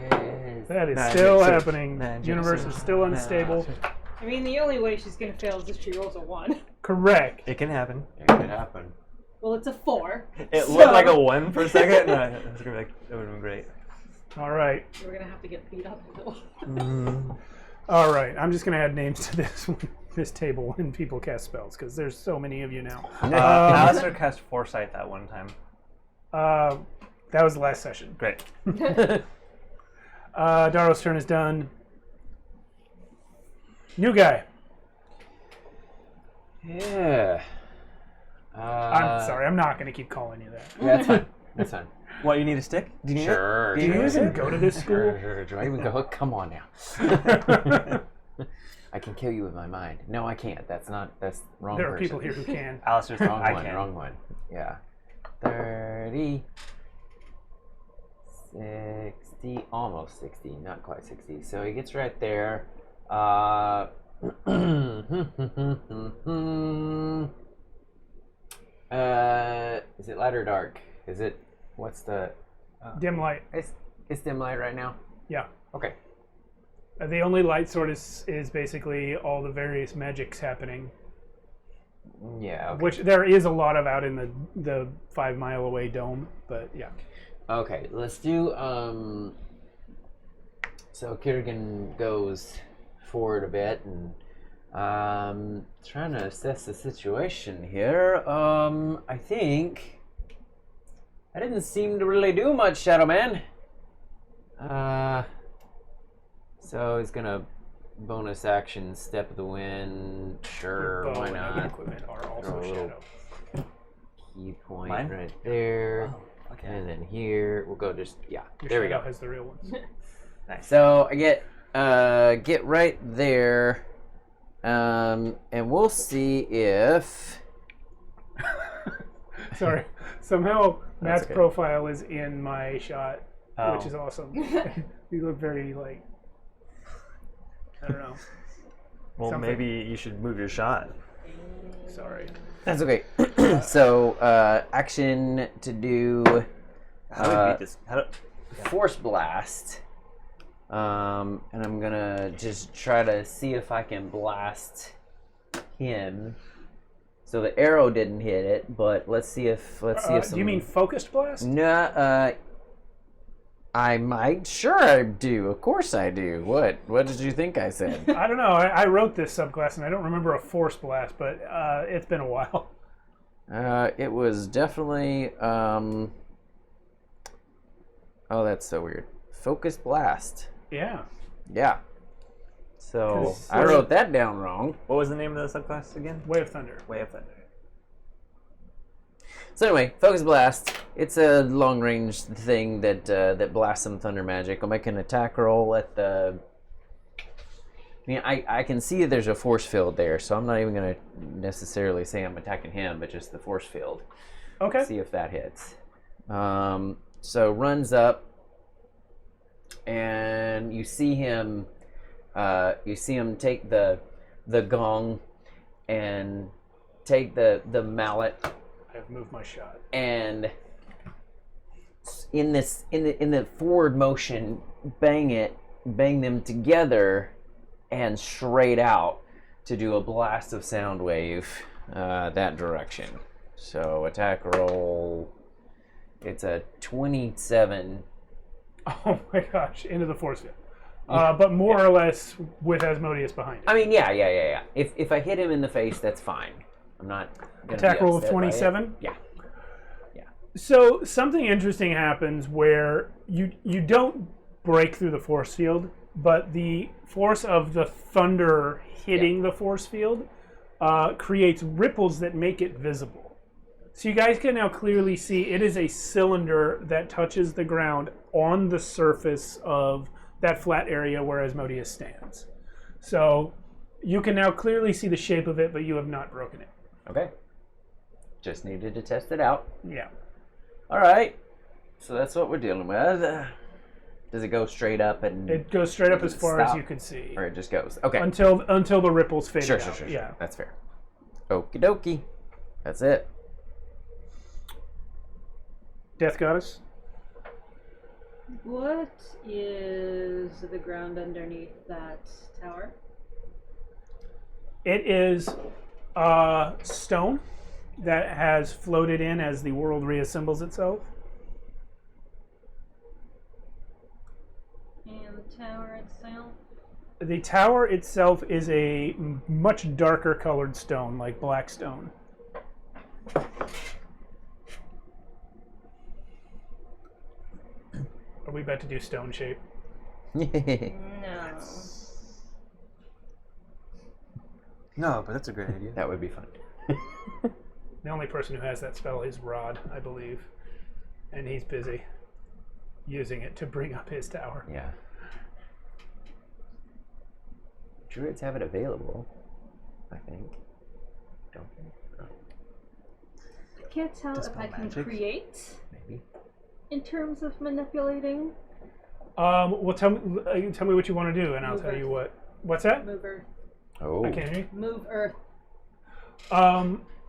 That is Magic still Surge. happening. Magic Universe Surge. is still unstable. I mean, the only way she's gonna fail is if she rolls a 1. Correct. It can happen. It could happen. Well, it's a 4. It looked like a 1 for a second. No, it was gonna be like, that would have been great. All right. We're gonna have to get beat up a little. All right. I'm just going to add names to this table when people cast spells because there's so many of you now. Alistair cast Foresight that one time. That was the last session. Great. Daro's turn is done. New guy. Yeah. I'm sorry. I'm not going to keep calling you that. Yeah, that's fine. That's fine. What, you need a stick? Do you need Sure. Do you even go to this school? Sure. Do I even go? Come on now. I can kill you with my mind. No, I can't. That's wrong. There are person. people here who can. it? Alistair's Wrong I one. can. Wrong one. Yeah. 30. 60. Almost 60. Not quite 60. So he gets right there. Is it light or dark? Is it? What's the? Dim light. It's dim light right now. Yeah. Okay. The only light source is basically all the various magics happening, Yeah. Okay. which there is a lot of out in the 5 mile away dome. But yeah. Okay. Let's do. So Kiergan goes forward a bit and trying to assess the situation here. I think I didn't seem to really do much, Shadow Man. So he's gonna bonus action, step of the wind. Sure, Your bow why and other not? equipment are Throw also a little shadow. Key point Mine? right there, Okay. and then here we'll go. Just yeah, Your there we shadow go. has the real ones. So I get right there, and we'll see if. Sorry. Somehow Matt's okay. profile is in my shot, Oh. which is awesome. You look very like I don't know. Well, Something. maybe you should move your shot. Sorry. That's okay. So action to do How do we beat this? Force Blast. And I'm gonna just try to see if I can blast him. So the arrow didn't hit it, but let's see if Do you mean focused blast? No, I might. Sure I do. Of course I do. What? What did you think I said? I don't know. I wrote this subclass, and I don't remember a Force Blast, but it's been a while. It was definitely... Oh, that's so weird. Focus Blast. Yeah. Yeah. So, 'Cause I wrote that down wrong. What was the name of the subclass again? Way of Thunder. Way of Thunder. So anyway, Focus Blast. It's a long-range thing that that blasts some thunder magic. I'll make an attack roll at the... I can see there's a force field there, so I'm not even going to necessarily say I'm attacking him, but just the force field. Okay. See if that hits. So runs up, and you see him take the gong and take the mallet. I've moved my shot. And in the forward motion, bang them together and straight out to do a blast of sound wave that direction. So attack roll, it's a 27. Oh my gosh, into the force field. But more or less with Asmodeus behind it. I mean, yeah. If I hit him in the face, that's fine. I'm not gonna Attack be roll of upset by it. 27? Yeah. So something interesting happens where you don't break through the force field, but the force of the thunder hitting the force field creates ripples that make it visible. So you guys can now clearly see it is a cylinder that touches the ground on the surface of that flat area where Asmodeus stands. So you can now clearly see the shape of it, but you have not broken it. Okay. Just needed to test it out. Yeah. All right. So that's what we're dealing with. Does it go straight up and... It goes straight up Does as it far as stop? you can see. Or it just goes? Okay. Until the ripples fade Sure. out. Yeah. That's fair. Okie dokie. That's it. Death Goddess. What is the ground underneath that tower? It is stone that has floated in as the world reassembles itself. And the tower itself? The tower itself is a much darker colored stone, like black stone. Are we about to do stone shape? No. No, but that's a great idea. That would be fun. The only person who has that spell is Rod, I believe. And he's busy using it to bring up his tower. Yeah. Druids have it available, I think. Don't they? Oh, I can't tell if I can magic? create maybe. in terms of manipulating. Well, tell me what you want to do, and I'll tell you what. What's that? Move Earth. Oh. I can't hear you. Move Earth.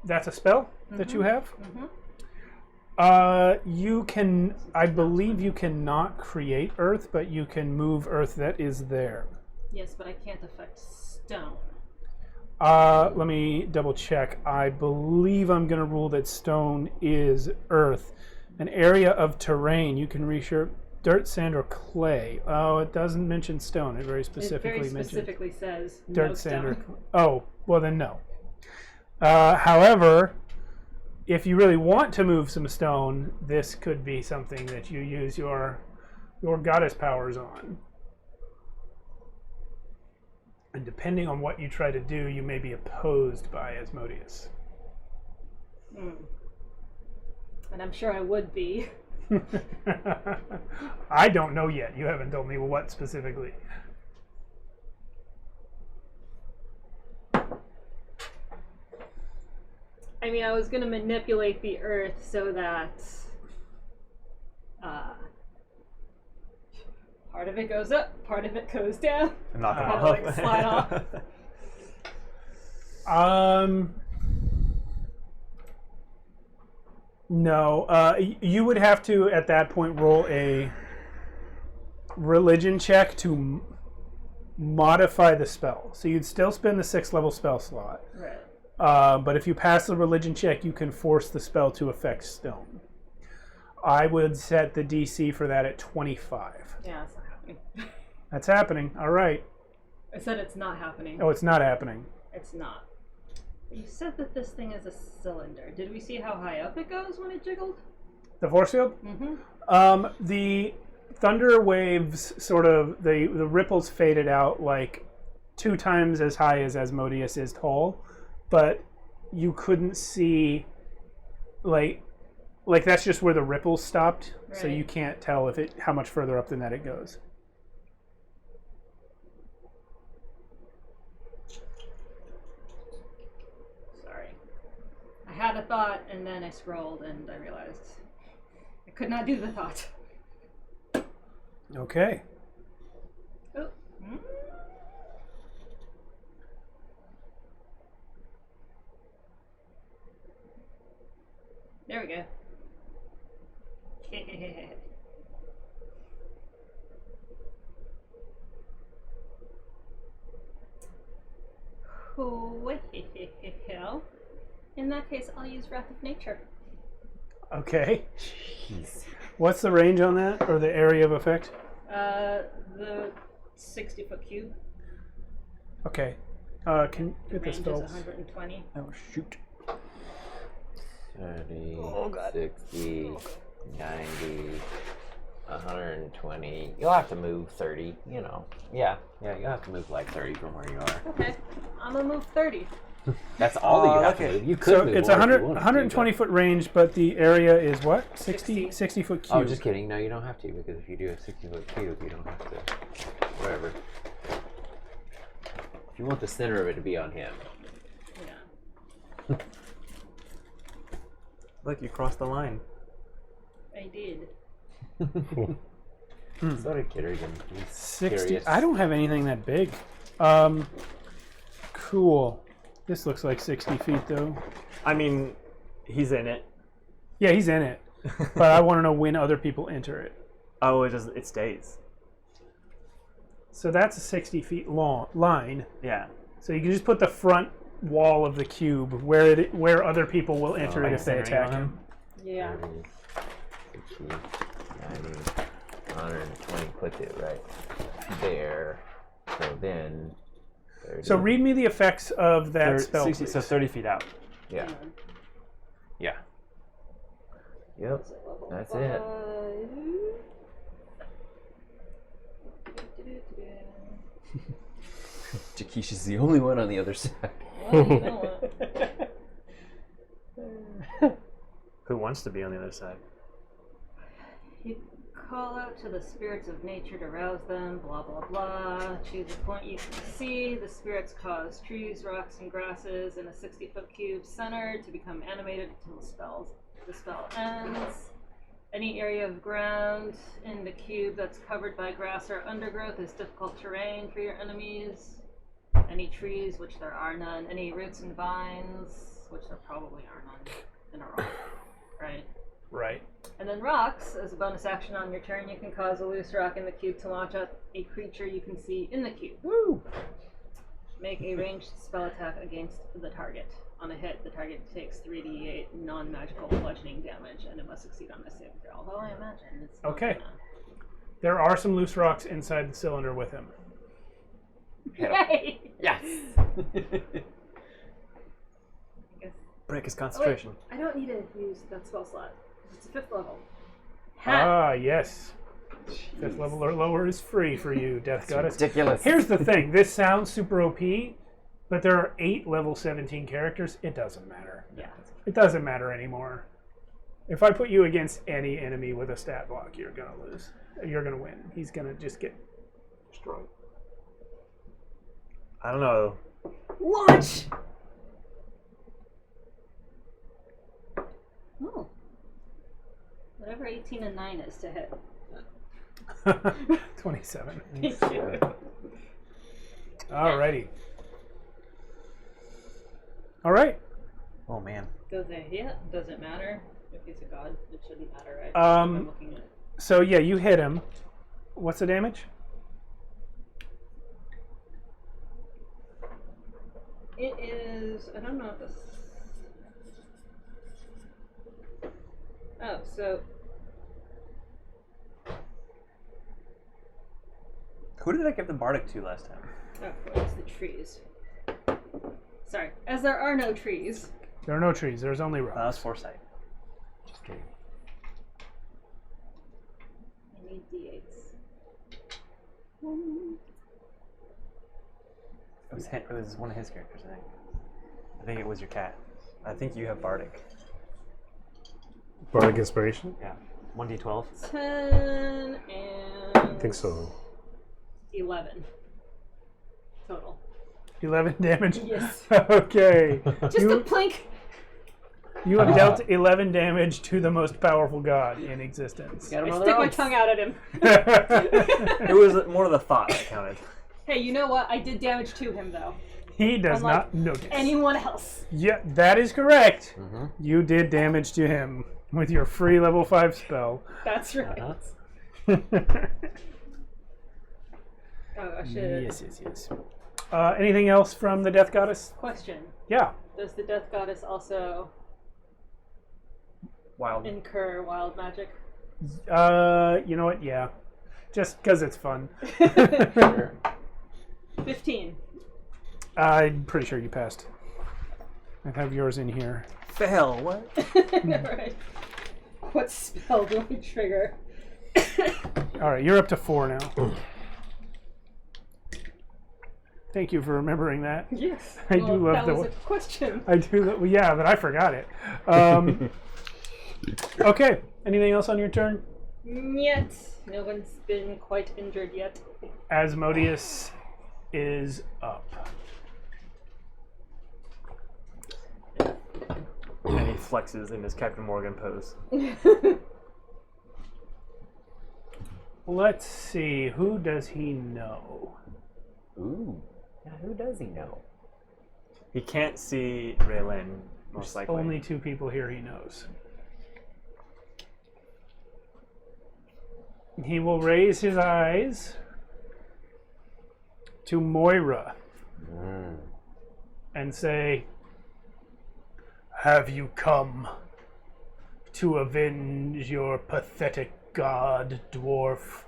That's a spell that you have. You can, I believe you cannot create Earth, but you can move Earth that is there. Yes, but I can't affect stone. Let me double check. I believe I'm going to rule that stone is Earth. An area of terrain. You can reshape dirt, sand, or clay. Oh, it doesn't mention stone. It very specifically It very specifically says dirt, no sand, or stone. oh, well then no. However, if you really want to move some stone, this could be something that you use your goddess powers on. And depending on what you try to do, you may be opposed by Asmodeus. And I'm sure I would be. I don't know yet. You haven't told me what specifically. I mean, I was going to manipulate the earth so that part of it goes up, part of it goes down. And knock them Kinda off. like slide off. No. You would have to, at that point, roll a religion check to modify the spell. So you'd still spend the 6th level spell slot. Right. But if you pass the religion check, you can force the spell to affect stone. I would set the DC for that at 25. Yeah, it's not happening. That's happening. All right. I said it's not happening. Oh, it's not happening. It's not. You said that this thing is a cylinder. Did we see how high up it goes when it jiggled? The force field? Mm-hmm. The thunder waves sort of, the ripples faded out like 2 times as high as Asmodeus is tall, but you couldn't see, like that's just where the ripples stopped, so Right. you can't tell if how much further up than that it goes. Sorry. I had a thought and then I scrolled and I realized I could not do the thought. Okay. Oh. Mm. There we go. Well, in that case, I'll use Wrath of Nature. Okay. Jeez. What's the range on that, or the area of effect? The 60-foot cube. Okay. Can you The get the range is spells? 120. Oh, shoot. 30, 60, 90, 120. You'll have to move 30, you know. Yeah, you'll have to move like 30 from where you are. Okay, I'm gonna move 30. That's all that you have to okay. move. You could So move it's more if you 100, wanted to, 120 foot range, but the area is what? 60 foot cube. Oh, just kidding. No, you don't have to, because if you do a 60-foot cube, you don't have to. Whatever. If you want the center of it to be on him. Yeah, Look, you crossed the line. I did. So did Kerrigan. He's 60. curious. I don't have anything that big. Cool. This looks like 60 feet, though. I mean, he's in it. Yeah, he's in it. But I want to know when other people enter it. Oh, it stays. So that's a 60 feet long line. Yeah. So you can just put the front wall of the cube where other people will enter it if they centering attack on him. Yeah. 60, 90, 120 puts it right there. So then... 30. So read me the effects of that spell, 60, please. so 30 feet out. Yeah. Yeah. Yep. That's it. Takeshi's the only one on the other side. Well, you know what? Who wants to be on the other side? You call out to the spirits of nature to rouse them, blah blah blah. Choose a point you can see. The spirits cause trees, rocks, and grasses in a 60-foot cube center to become animated until the spell ends. Any area of ground in the cube that's covered by grass or undergrowth is difficult terrain for your enemies. Any trees, which there are none. Any roots and vines, which there probably are none in a rock. Right? Right. And then rocks, as a bonus action on your turn, you can cause a loose rock in the cube to launch at a creature you can see in the cube. Woo! Make a ranged spell attack against the target. On a hit, the target takes 3d8 non-magical bludgeoning damage, and it must succeed on a saving throw. Although I imagine it's not Okay. gonna. There are some loose rocks inside the cylinder with him. Yay! Yes! I guess. Break his Oh, wait, concentration. I don't need to use that spell slot. It's a 5th level. Ah, yes. 5th level or lower is free for you, Death Goddess. Ridiculous. Here's the thing. This sounds super OP, but there are 8 level 17 characters. It doesn't matter. Yeah. It doesn't matter anymore. If I put you against any enemy with a stat block, you're going to lose. You're going to win. He's going to just get destroyed. I don't know. Launch! Oh. Whatever 18 and 9 is to hit. 27. Thank you. Alrighty. All right. Oh man. Does it hit? Does it matter? If he's a god, it shouldn't matter, right? I'm looking at. So yeah, you hit him. What's the damage? It is. I don't know if this. Oh, so Who did I give the bardic to last time? Oh, it's the trees. Sorry. As there are no trees. There are no trees. There's only That was rocks. foresight. Just kidding. I need d8s. It was one of his characters, I think. I think it was your cat. I think you have bardic. Bardic inspiration? Yeah. 1d12. 10 and... I think so. 11. Total. 11 damage? Yes. Okay. Just a plink! You have dealt 11 damage to the most powerful god in existence. Got him I on the stick my ropes. tongue out at him. It was more of the thought that counted. Hey, you know what? I did damage to him, though. He does Unlike not notice. Anyone else. Yeah, that is correct. Mm-hmm. You did damage to him with your free level 5 spell. That's right. Uh-huh. Oh, I should. Yes. Anything else from the Death Goddess? Question. Yeah. Does the Death Goddess also Wild. incur wild magic? You know what? Yeah. Just because it's fun. Sure. 15. I'm pretty sure you passed. I have yours in here. Fail, what? Right. What spell do I trigger? All right, you're up to 4 now. Thank you for remembering that. Yes. I do love that the was a question. I do. Well, yeah, but I forgot it. Okay. Anything else on your turn? Yet. No one's been quite injured yet. Asmodeus is up. And he flexes in his Captain Morgan pose. Let's see. Who does he know? Ooh. Now, who does he know? He can't see Raylan, most likely. Only 2 people here he knows. He will raise his eyes to Moira and say, "Have you come to avenge your pathetic god, dwarf?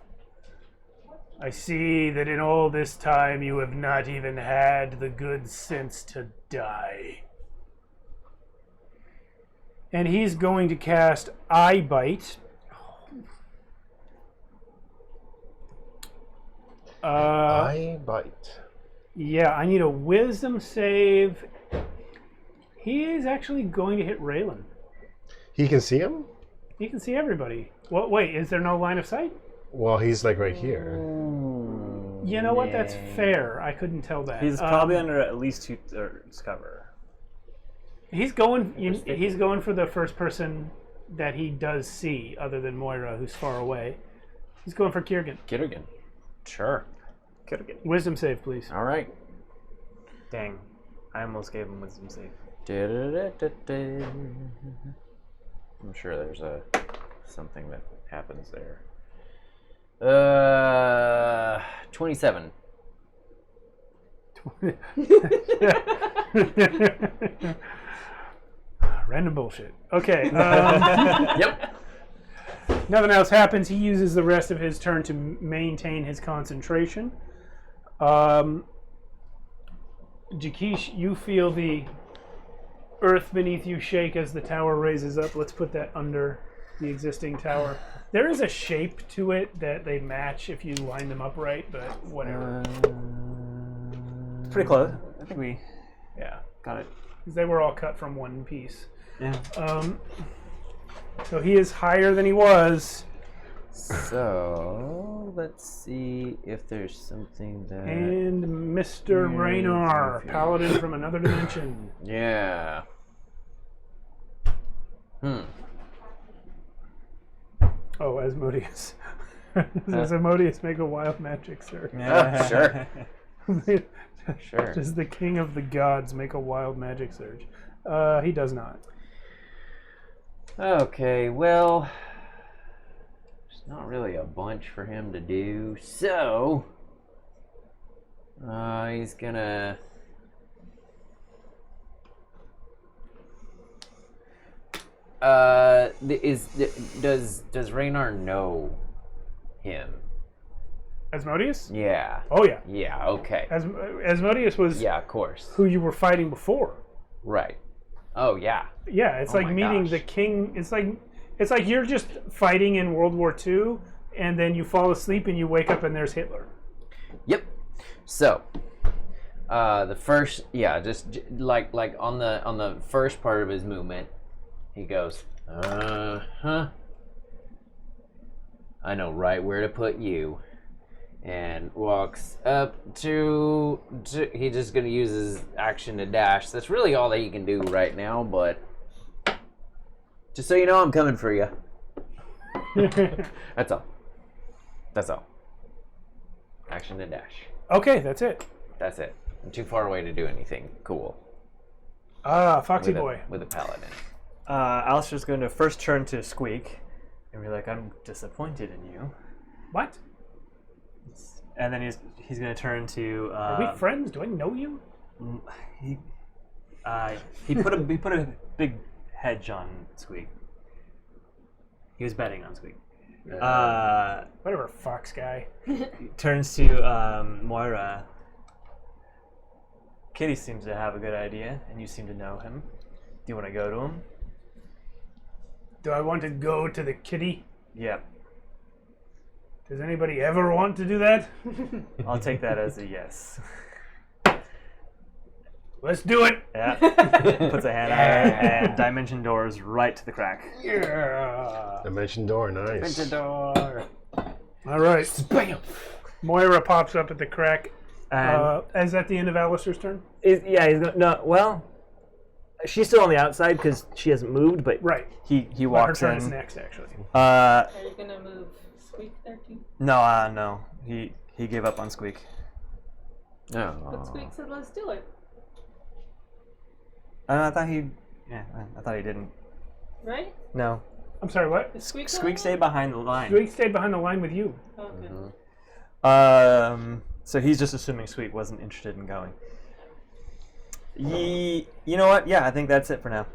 I see that in all this time you have not even had the good sense to die." And he's going to cast Eye Bite. I bite. Yeah, I need a wisdom save. He is actually going to hit Raylan. He can see him? He can see everybody. Well, wait, is there no line of sight? Well, he's like right here. You know what? That's fair. I couldn't tell that. He's probably under at least 2/3 cover. He's going. He's going for the first person that he does see, other than Moira, who's far away. He's going for Kiergan. Kiddergan. Sure. Kiddergan. Wisdom save, please. All right. Dang. I almost gave him wisdom save. I'm sure there's something that happens there. 27. Random bullshit. Okay. Yep. Nothing else happens. He uses the rest of his turn to maintain his concentration. Jakish, you feel the earth beneath you shake as the tower raises up. Let's put that under the existing tower. There is a shape to it that they match if you line them up right, but whatever. It's pretty close. I think we Yeah, got it. because they were all cut from one piece. Yeah. So he is higher than he was. So let's see if there's something that. And Mr. Raynar, paladin from another dimension. Yeah. Oh, Asmodeus. Does Asmodeus make a wild magic search? Oh, sure. Sure. Does the king of the gods make a wild magic surge? He does not. Okay, well, there's not really a bunch for him to do, so he's gonna does Raynar know him? Asmodeus? Yeah. Oh yeah. Yeah. Okay. Asmodeus was Yeah. Of course. who you were fighting before. Right. Oh yeah. Yeah, it's Oh like my meeting gosh. the king. It's like you're just fighting in World War II, and then you fall asleep and you wake up and there's Hitler. Yep. So, the first, like on the first part of his movement, he goes, I know right where to put you, and walks up to he's just gonna use his action to dash. That's really all that he can do right now, but just so you know, I'm coming for you. That's all. That's all. Action to dash. Okay, that's it. That's it. I'm too far away to do anything cool. Foxy with boy. With a paladin. Alistair's going to first turn to Squeak and be like, I'm disappointed in you. What? And then he's going to turn to... Are we friends? Do I know you? He put a big hedge on Squeak. He was betting on Squeak. Whatever, fox guy. Turns to Moira. Kitty seems to have a good idea, and you seem to know him. Do you want to go to him? Do I want to go to the kitty? Yep. Does anybody ever want to do that? I'll take that as a yes. Let's do it. Yeah. Puts a hand on it, and dimension doors right to the crack. Yeah. Dimension door, nice. All right. Bam. Moira pops up at the crack. Is that the end of Alistair's turn? He's gonna, no. Well, she's still on the outside because she hasn't moved, but Right. he Her walks turn is in. next, actually. Are you gonna move Squeak there too? No. He gave up on Squeak. Oh. But Squeak said, "Let's do it." I thought he didn't. Right? No. I'm sorry, what? Is Squeak Squeak stayed behind the line. Squeak stayed behind the line with you. Okay. So he's just assuming Squeak wasn't interested in going. You know what? Yeah, I think that's it for now.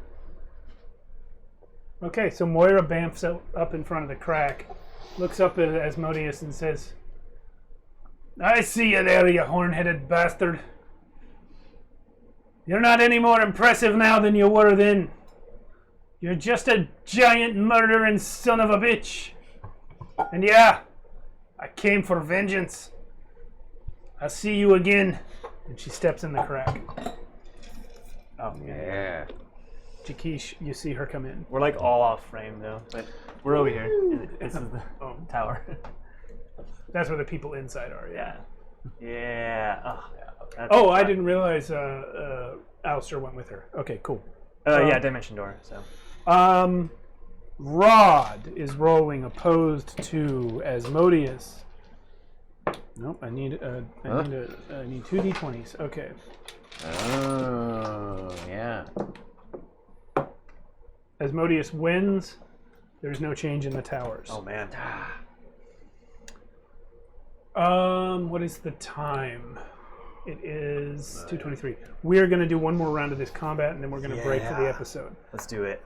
Okay, so Moira bamfs up in front of the crack, looks up at Asmodeus and says, I see you there, you horn-headed bastard. You're not any more impressive now than you were then. You're just a giant murdering son of a bitch. And yeah, I came for vengeance. I'll see you again. And she steps in the crack. Oh Yeah. Jakeesh, you see her come in. We're like all off frame though, but we're over here. This is the tower. That's where the people inside are, yeah. Yeah. Oh, that's Oh, I fun. didn't realize Alistair went with her. Okay, cool. Yeah, dimension door. So. Rod is rolling opposed to Asmodeus. Nope, I need 2 d20s. Okay. Oh, yeah. Asmodeus wins. There's no change in the towers. Oh man. What is the time? It is 2:23. We're gonna do one more round of this combat, and then we're gonna break for the episode. Let's do it.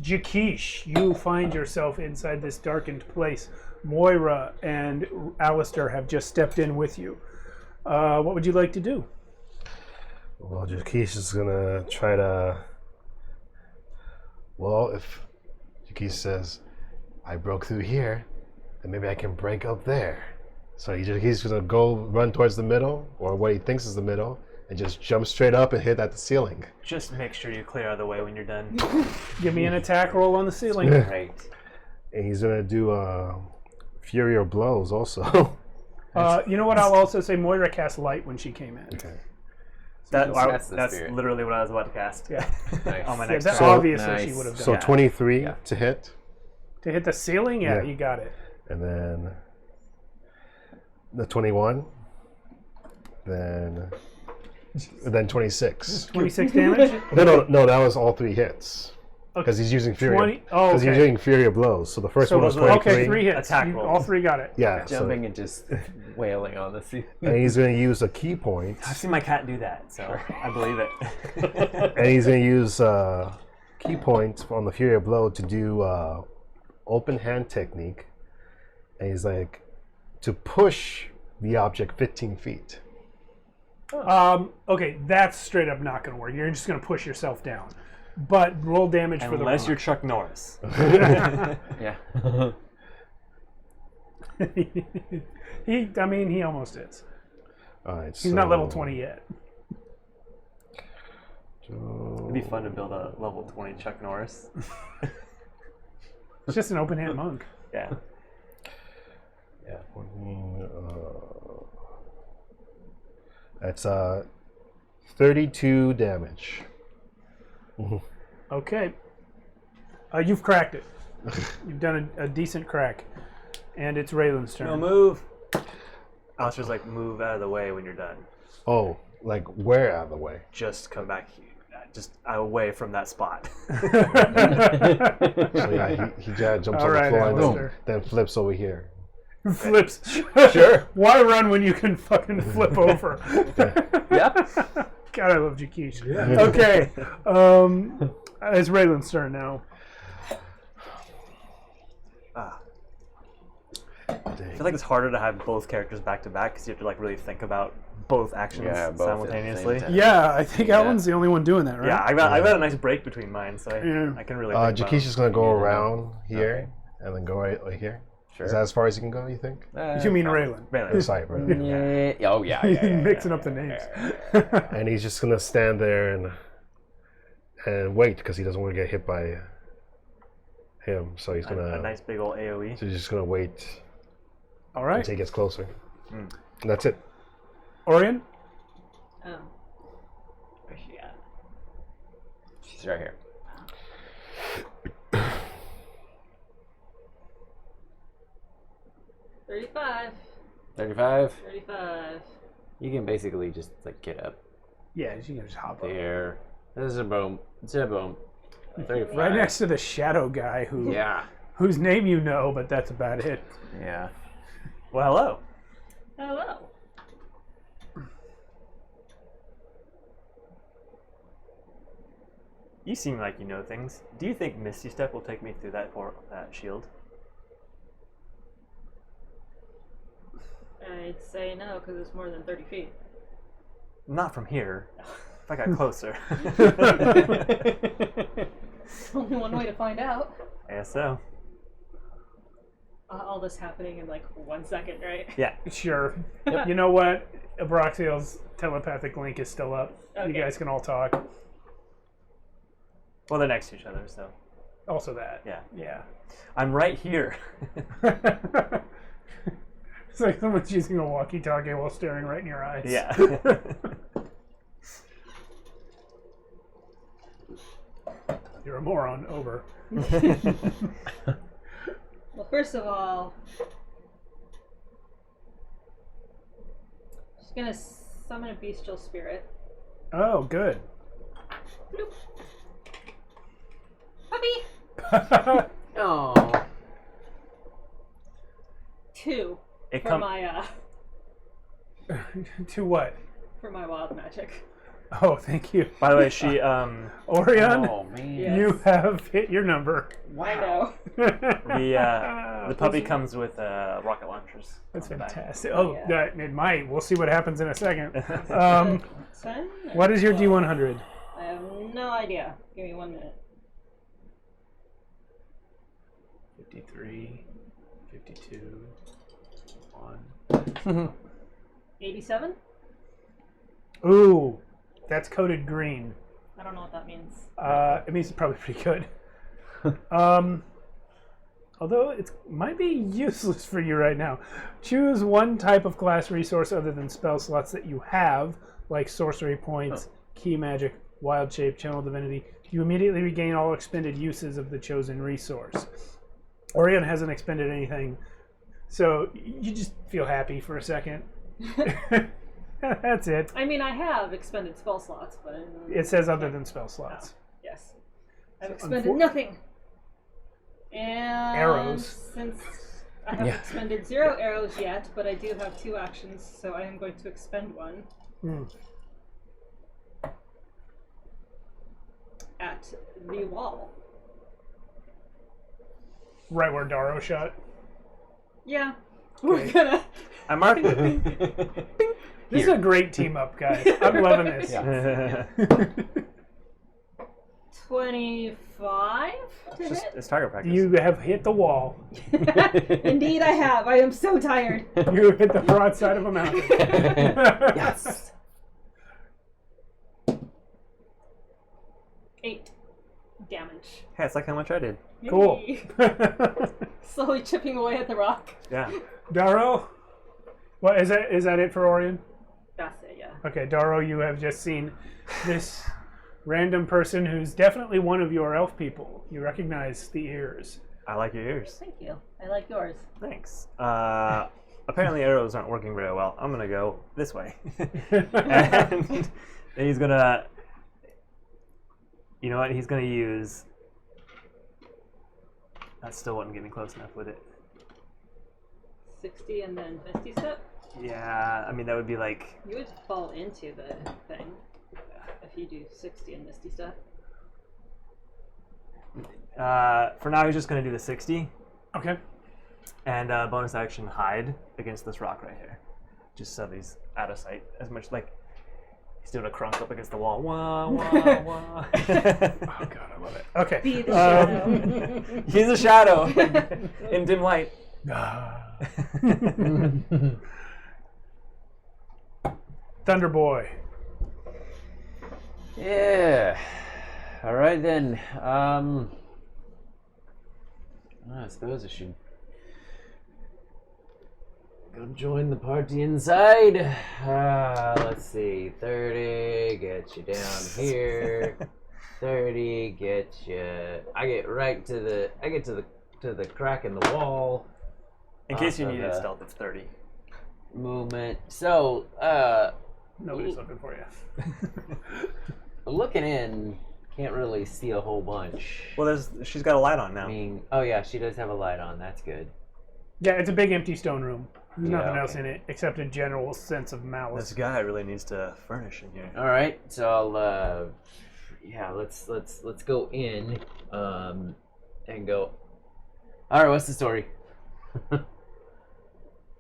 Jakeesh, you find yourself inside this darkened place. Moira and Alistair have just stepped in with you. What would you like to do? Well, Jakeesh is gonna try to. Well, if Jakeesh says, I broke through here, then maybe I can break up there. So he's gonna go run towards the middle, or what he thinks is the middle, and just jump straight up and hit at the ceiling. Just make sure you clear out of the way when you're done. Give me an attack roll on the ceiling. Great. And he's gonna do Fury or Blows also. You know what? I'll also say Moira cast light when she came in. Okay. That's the That's spirit. literally what I was about to cast. Yeah. Nice. On my Yeah, next that turn. obviously nice. she would have done. So that. 23 Yeah. to hit, To hit the ceiling? Yeah, Yeah. you got it. and then the 21, then 26. 26 damage? No, that was all 3 hits. Because he's using Fury. 20 oh, Because he's okay. using Fury of Blows. So the first So one was those- 23. okay, 3 hits. Attack rolls. All 3 got it. Yeah, Jumping and just wailing on the ceiling. and he's going to use a key point. I've seen my cat do that, so I believe it. And he's going to use key point on the Fury of Blow to do open hand technique. And he's like, to push the object 15 feet. Okay, that's straight up not going to work. You're just going to push yourself down. But roll damage for the Unless rock. you're Chuck Norris. Yeah. He almost is. All right, He's not level 20 yet. It'd be fun to build a level 20 Chuck Norris. It's just an open hand monk. Yeah. Yeah. 14, that's 32 damage. Okay. You've cracked it. You've done a decent crack. And it's Raylan's turn. No move. Alistair's like, move out of the way when you're done. Oh, like where out of the way? Just come back, just away from that spot. So yeah, he jumps on the Alright, floor and Alistair. then flips over here. Flips. Sure. Why run when you can fucking flip over? Yep. God, I love Jakish. Okay. It's Raylan's turn now. I feel like it's harder to have both characters back to back because you have to like really think about both actions Yeah, both at the same simultaneously. time. Yeah, I think Alan's the only one doing that, right? Yeah, I've got a nice break between mine, so I can really. Think Jakish is gonna go Yeah. around here and then go right here. Sure. Is that as far as you can go? You think? You mean Raylan? Raylan. Sorry, bro. Yeah. Oh, yeah. He's mixing up the names. And he's just gonna stand there and wait because he doesn't want to get hit by him. So he's gonna. A nice big old AOE. So he's just gonna wait All right. until he gets closer. And that's it. Orion? Oh. Where's she at? She's right here. $35. 35. 35. You can basically just like get up Yeah, you can just hop up. there. This is a boom. It's a boom. 35. Right next to the shadow guy whose name you know, but that's about it. Yeah. Well, hello. Hello. You seem like you know things. Do you think Misty Step will take me through that shield? I'd say no, because it's more than 30 feet. Not from here. If I got closer. Only one way to find out. I guess so. All this happening in like 1 second, right? Yeah. Sure. You know what? Abraxiel's telepathic link is still up. You Okay. guys can all talk. Well, they're next to each other, so. Also that. Yeah. Yeah. I'm right here. It's like someone's using a walkie-talkie while staring right in your eyes. Yeah. You're a moron. Over. Well, first of all, she's gonna summon a bestial spirit. Oh, good. Bloop. Puppy! Oh. 2 It for come- my To what? for my wild magic. Oh, thank you. By the way, she Orion, Oh man. Yeah. you have hit your number. I know. the puppy comes with rocket launchers. That's on the back. fantastic. Oh, Yeah. it might. We'll see what happens in a second. 10? What is your D100? I have no idea. Give me 1 minute. 53, 52, 1. 87? Ooh, that's coded green. I don't know what that means. It means it's probably pretty good. Although it might be useless for you right now. Choose one type of class resource other than spell slots that you have, like sorcery points, key magic, wild shape, channel divinity. You immediately regain all expended uses of the chosen resource. Orion hasn't expended anything, so you just feel happy for a second. That's it. I mean, I have expended spell slots, but It says other than spell slots. yes, I've expended nothing. And Arrows. Since I haven't expended 0 arrows yet, but I do have 2 actions, so I am going to expend 1 at the wall. Right where Darrow shot. Yeah, We're gonna. I'm marking it. This is a great team up, guys. I'm loving this. 25 to hit. It's target practice. You have hit the wall. Indeed, I have. I am so tired. You hit the broadside of a mountain. Yes. 8 damage. Hey, it's like how much I did. Cool. Yay. Slowly chipping away at the rock. Yeah. Daro, what is that? Is that it for Orion? That's it, yeah. Okay, Daro, you have just seen this random person who's definitely one of your elf people. You recognize the ears. I like your ears. Thank you. I like yours. Thanks. Apparently arrows aren't working very well. I'm gonna go this way. And he's gonna... You know what? He's gonna use... That still wouldn't get me close enough with it. 60 and then Misty Step. Yeah, I mean, that would be like... You would fall into the thing if you do 60 and Misty Step. For now, he's just gonna do the 60. Okay. And bonus action hide against this rock right here. Just so he's out of sight. As much like he's doing a crunk up against the wall. Wah, wah, wah. Oh god, I love it. Okay. Be the shadow. He's a shadow in dim light. Thunder Boy. Yeah. All right then. I suppose I should go join the party inside. Let's see. 30 gets you down here. 30 gets you. I get right to the. I get to the crack in the wall. In case you needed stealth, it's 30. Movement. So, Nobody's looking for you. looking in, can't really see a whole bunch. Well, she's got a light on now. I mean, oh yeah, she does have a light on. That's good. Yeah, it's a big empty stone room. There's Yeah, nothing else okay. in it except a general sense of malice. This guy really needs to furnish in here. All right, so I'll let's go in and go. All right, what's the story?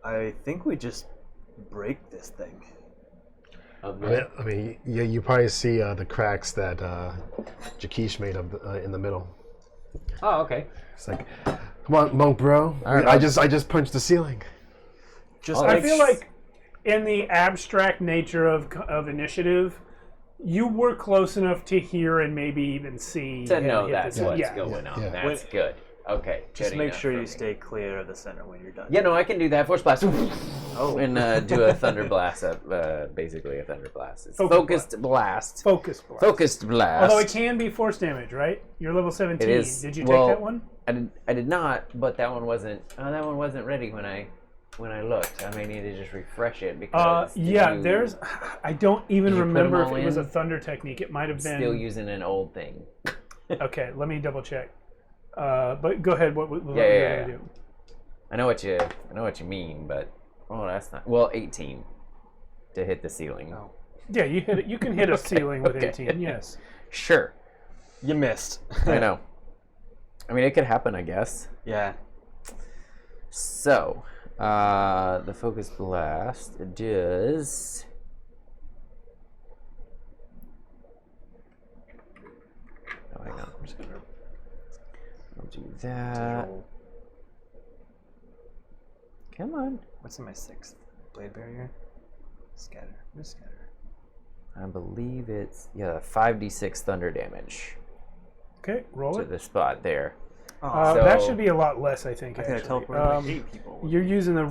I think we just break this thing. I mean, yeah, you probably see the cracks that Jakeesh made up in the middle. Oh, okay. It's like, come on, monk bro. All right, I just punched the ceiling. Just I feel like in the abstract nature of initiative, you were close enough to hear and maybe even see. To him know hit that's this- what's yeah. going on. yeah. That's good. Okay. just good make enough sure for you me. stay clear of the center when you're done. Yeah, no, I can do that. Force blast. Oh, and do a thunder blast up. Basically, a thunder blast. It's focused blast. Focus blast. Focused blast. Although it can be force damage, right? You're level 17. It is. Did you Well, take that one? I did not, but that one wasn't. That one wasn't ready when I looked. I may need to just refresh it because. Yeah, there's. I don't even Did you put 'em remember if all it was in? a thunder technique. It might have been. Still using an old thing. Okay, let me double check. But go ahead. What you're Yeah. gonna do? I know what you mean, but that's not. Well, 18 to hit the ceiling. Oh. Yeah, you hit it. You can hit a ceiling with okay. 18. Yes. Sure. You missed. I know. I mean, it could happen, I guess. Yeah. So, the focus blast does. Oh, hang on. I'm just gonna. I'll do that. Come on. What's in my 6th? Blade barrier? Scatter. Where's scatter? I believe it's 5d6 thunder damage Okay, roll to it. the spot there. That So- should be a lot less, I think. I think I Actually, teleported like 8 people. you're using the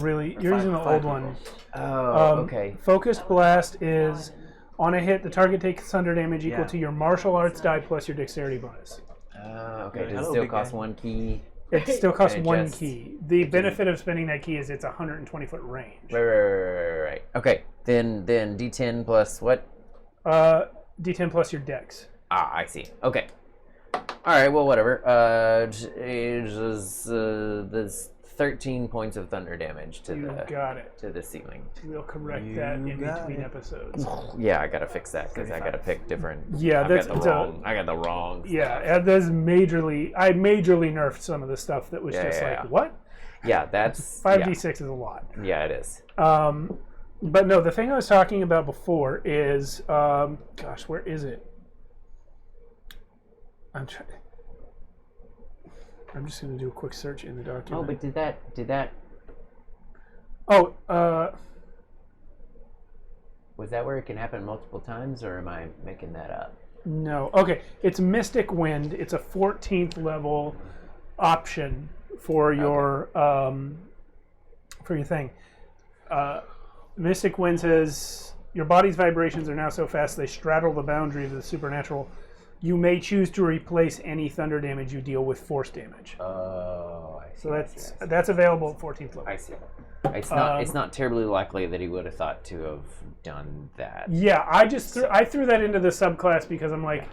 old one. Oh, okay. Focused blast is on a hit. The target takes thunder damage equal Yeah. to your martial arts die plus your dexterity bonus. Okay. Does it Hello, still big cost guy. 1 key? It still costs And it one just- key. The benefit of spending that key is it's 120-foot range. Right. Okay. Then D10 plus what? D10 plus your dex. Ah, I see. Okay. All right. Well, whatever. There's 13 points of thunder damage to You got it. the ceiling. We'll correct that in got between it. episodes. Yeah, I gotta fix that because I gotta pick different. Yeah, I that's- got the wrong. I got the wrong. Yeah, and there's I majorly nerfed some of the stuff that was Yeah, just yeah, like, yeah. what? Yeah, that's 5d6 is a lot. Yeah, it is. But no, the thing I was talking about before is, gosh, where is it? I'm just going to do a quick search in the document. Oh, but did that? Oh, Was that where it can happen multiple times, or am I making that up? no. Okay, it's Mystic Wind. It's a 14th level option for your thing. Mystic Wind says your body's vibrations are now so fast they straddle the boundary of the supernatural. You may choose to replace any thunder damage you deal with force damage. Oh, I see. So that's available at 14th level. I see. It's not terribly likely that he would have thought to have done that. Yeah, I threw that into the subclass because I'm like,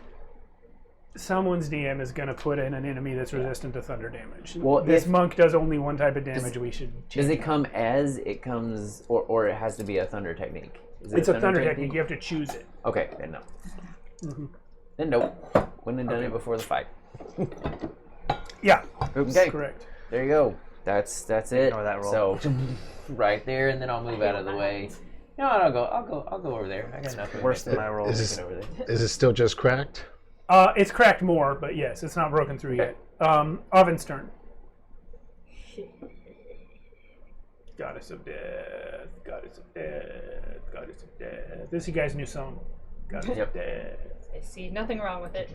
someone's DM is going to put in an enemy that's resistant to thunder damage. Well, this monk does only one type of damage. Does it come as it comes, or it has to be a thunder technique? It's a thunder technique. You have to choose it. Okay, then no. Then nope. Wouldn't have done it before the fight. Yeah, Okay, that's correct. there you go. That's it. Ignore that roll. So right there, and then I'll move out of the way. No, I'll go over there. I got nothing. Worse than my roll. Is over there. it still just cracked? It's cracked more, but yes, it's not broken through yet. Oven's turn. Goddess of Death, Goddess of Death, Goddess of Death. This is you guys' new song. Goddess of Death. I see nothing wrong with it.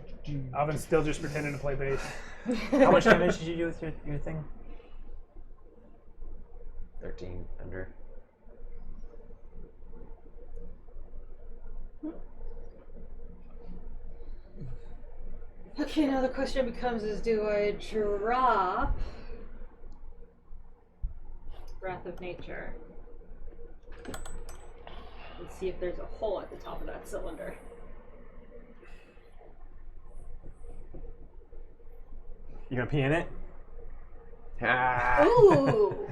Oven's still just pretending to play bass. How much damage did you do with your thing? 13 under. Okay, now the question becomes is do I drop Wrath of Nature and see if there's a hole at the top of that cylinder? You gonna pee in it? Ooh!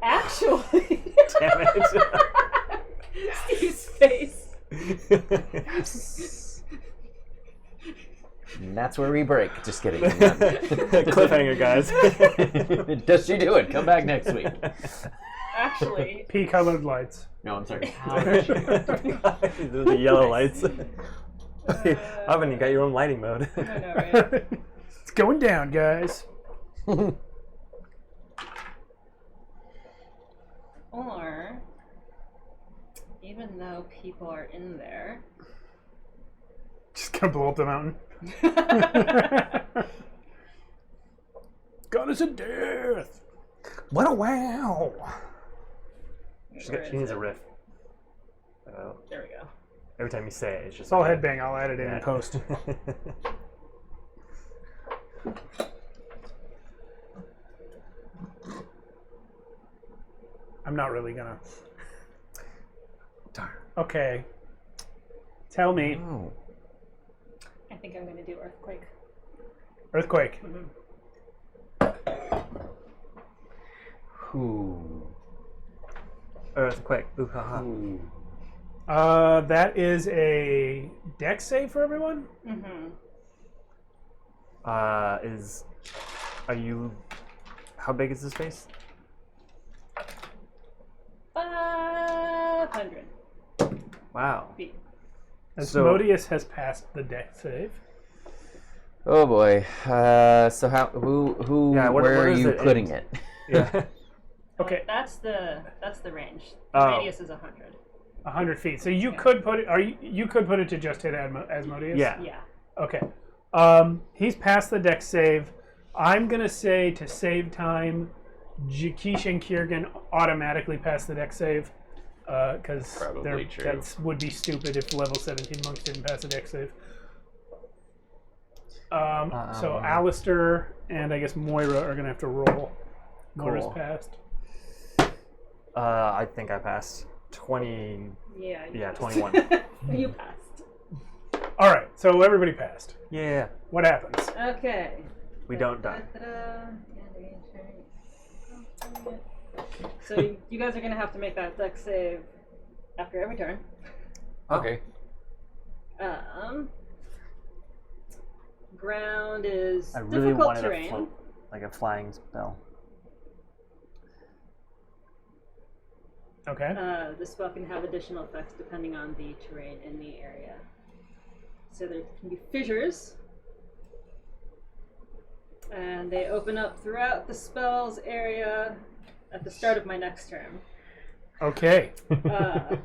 Actually! Damn it. Steve's face. And that's where we break. Just kidding. Cliffhanger, guys. Does she do it? Come back next week. Actually. Pea-colored lights. No, I'm sorry. How does she do it? The yellow lights. Oven, you got your own lighting mode. I know, right? It's going down, guys. Or, even though people are in there, Just gonna blow up the mountain. Goddess of Death. What a wow. She needs a riff. there we go. Every time you say it, it's just It's all headbang. I'll add it in Yeah. post. I'm not really gonna. Darn. Okay. Tell me. Oh. I think I'm going to do Earthquake. Earthquake. Ooh. Earthquake. Ooh, haha. Ooh. That is a dex save for everyone? Mm-hmm. How big is this space? 500 Wow. feet. Asmodeus has passed the dex save. Oh boy. So how? Who? Yeah, where are is you it putting in? it? Yeah. Okay. That's the range. The Oh. radius is 100. 100 feet. So you could put it. You could put it to just hit Asmodeus. Yeah. Yeah. Okay. He's passed the dex save. I'm gonna say to save time, Jakish and Kiergan automatically pass the dex save. Because Probably true. that would be stupid if level 17 monks didn't pass a dex save. So Alistair and I guess Moira are gonna have to roll. Moira's Cool. passed. I think I passed 20. Yeah. Yeah, 21. You passed. All right. So everybody passed. Yeah. What happens? Okay. We don't die. So you guys are going to have to make that dex save after every turn. Okay. Ground is I really difficult wanted terrain. a float, like a flying spell. Okay. The spell can have additional effects depending on the terrain in the area. So there can be fissures, and they open up throughout the spell's area at the start of my next turn. Okay. Uh,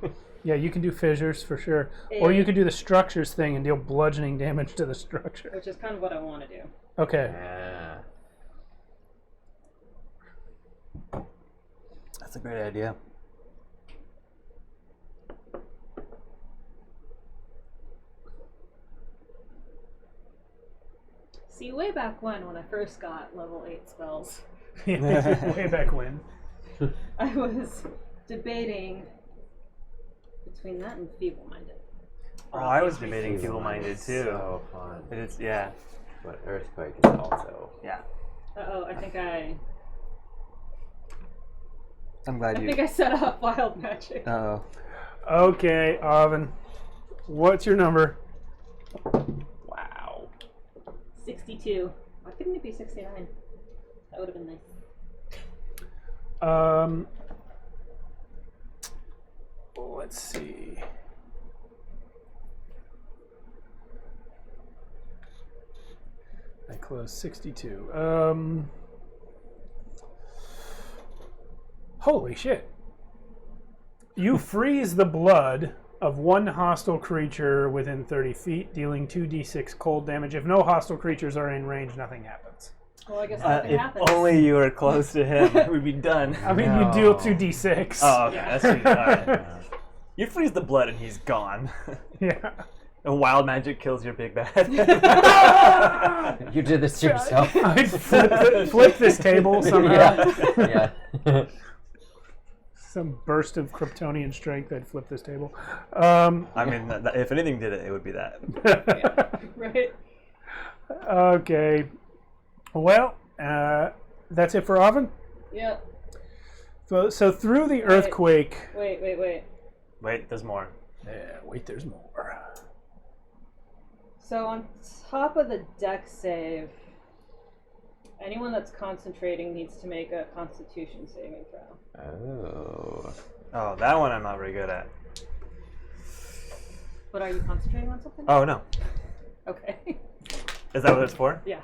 Yeah, you can do fissures for sure. Or you could do the structures thing and deal bludgeoning damage to the structure. which is kind of what I want to do. Okay. Yeah. That's a great idea. See, way back when I first got level 8 spells, Way back when. I was debating between that and feeble-minded. Oh, I was debating feeble-minded too. So fun. It's yeah. But earthquake is also. Yeah. Uh-oh, I think I'm glad you. I set up wild magic. Oh. Okay, Oven. What's your number? Wow. 62. Why couldn't it be 69? That would have been nice. Let's see. I closed 62. Holy shit. You freeze the blood of one hostile creature within 30 feet, dealing 2d6 cold damage. If no hostile creatures are in range, nothing happens. Well, I guess nothing If happens. only you were close to him, we'd be done. I mean, you deal 2d6. Oh, okay. That's sweet. All right. You freeze the blood and he's gone. Yeah. And wild magic kills your big bad. You did this to yourself. I'd flip this table somehow. Yeah. Yeah. Some burst of Kryptonian strength, I'd flip this table. I mean, if anything did it, it would be that. Right? Okay. Well, that's it for Oven. Yep. So through the earthquake. Wait. Wait, there's more. Yeah, wait, there's more. So on top of the deck save, anyone that's concentrating needs to make a Constitution saving throw. Oh. Oh, that one I'm not very good at. But are you concentrating on something? Oh, no. Okay. Is that what it's for? Yeah.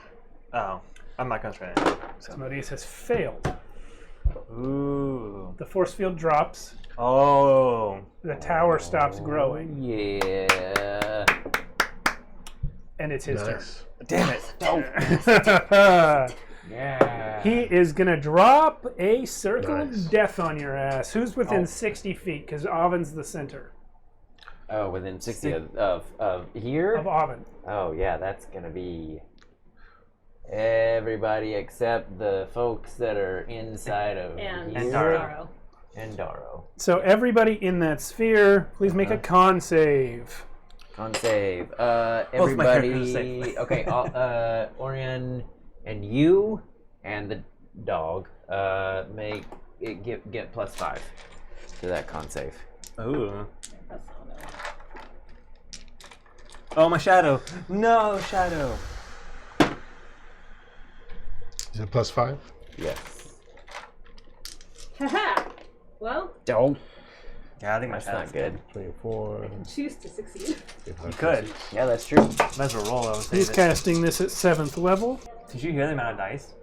Oh, I'm not concentrating. Asmodeus has failed. Ooh. The force field drops. Oh. The tower stops growing. Yeah. And it's his Nice. Damn it. turn. Yeah. He is going to drop a circle Nice. of death on your ass. Who's within 60 feet? Because Oven's the center Oh, within 60 of here? of Oven. Oh, yeah, that's going to be everybody except the folks that are inside of And here. Daro. And Daro. So everybody in that sphere, please make a con save. Con save. Both my Everybody. characters are safe. Okay, Orion and you and the dog make it get +5 to that con save. Ooh. That's not enough. Oh, my shadow. No, shadow. Is it +5? Yes. Haha! Well, Don't. Yeah, I think my That's shadow's not good. 24. choose to succeed. You could. Yeah, that's true. Might as well roll. I would say He's that. casting this at 7th level. Did you hear the amount of dice?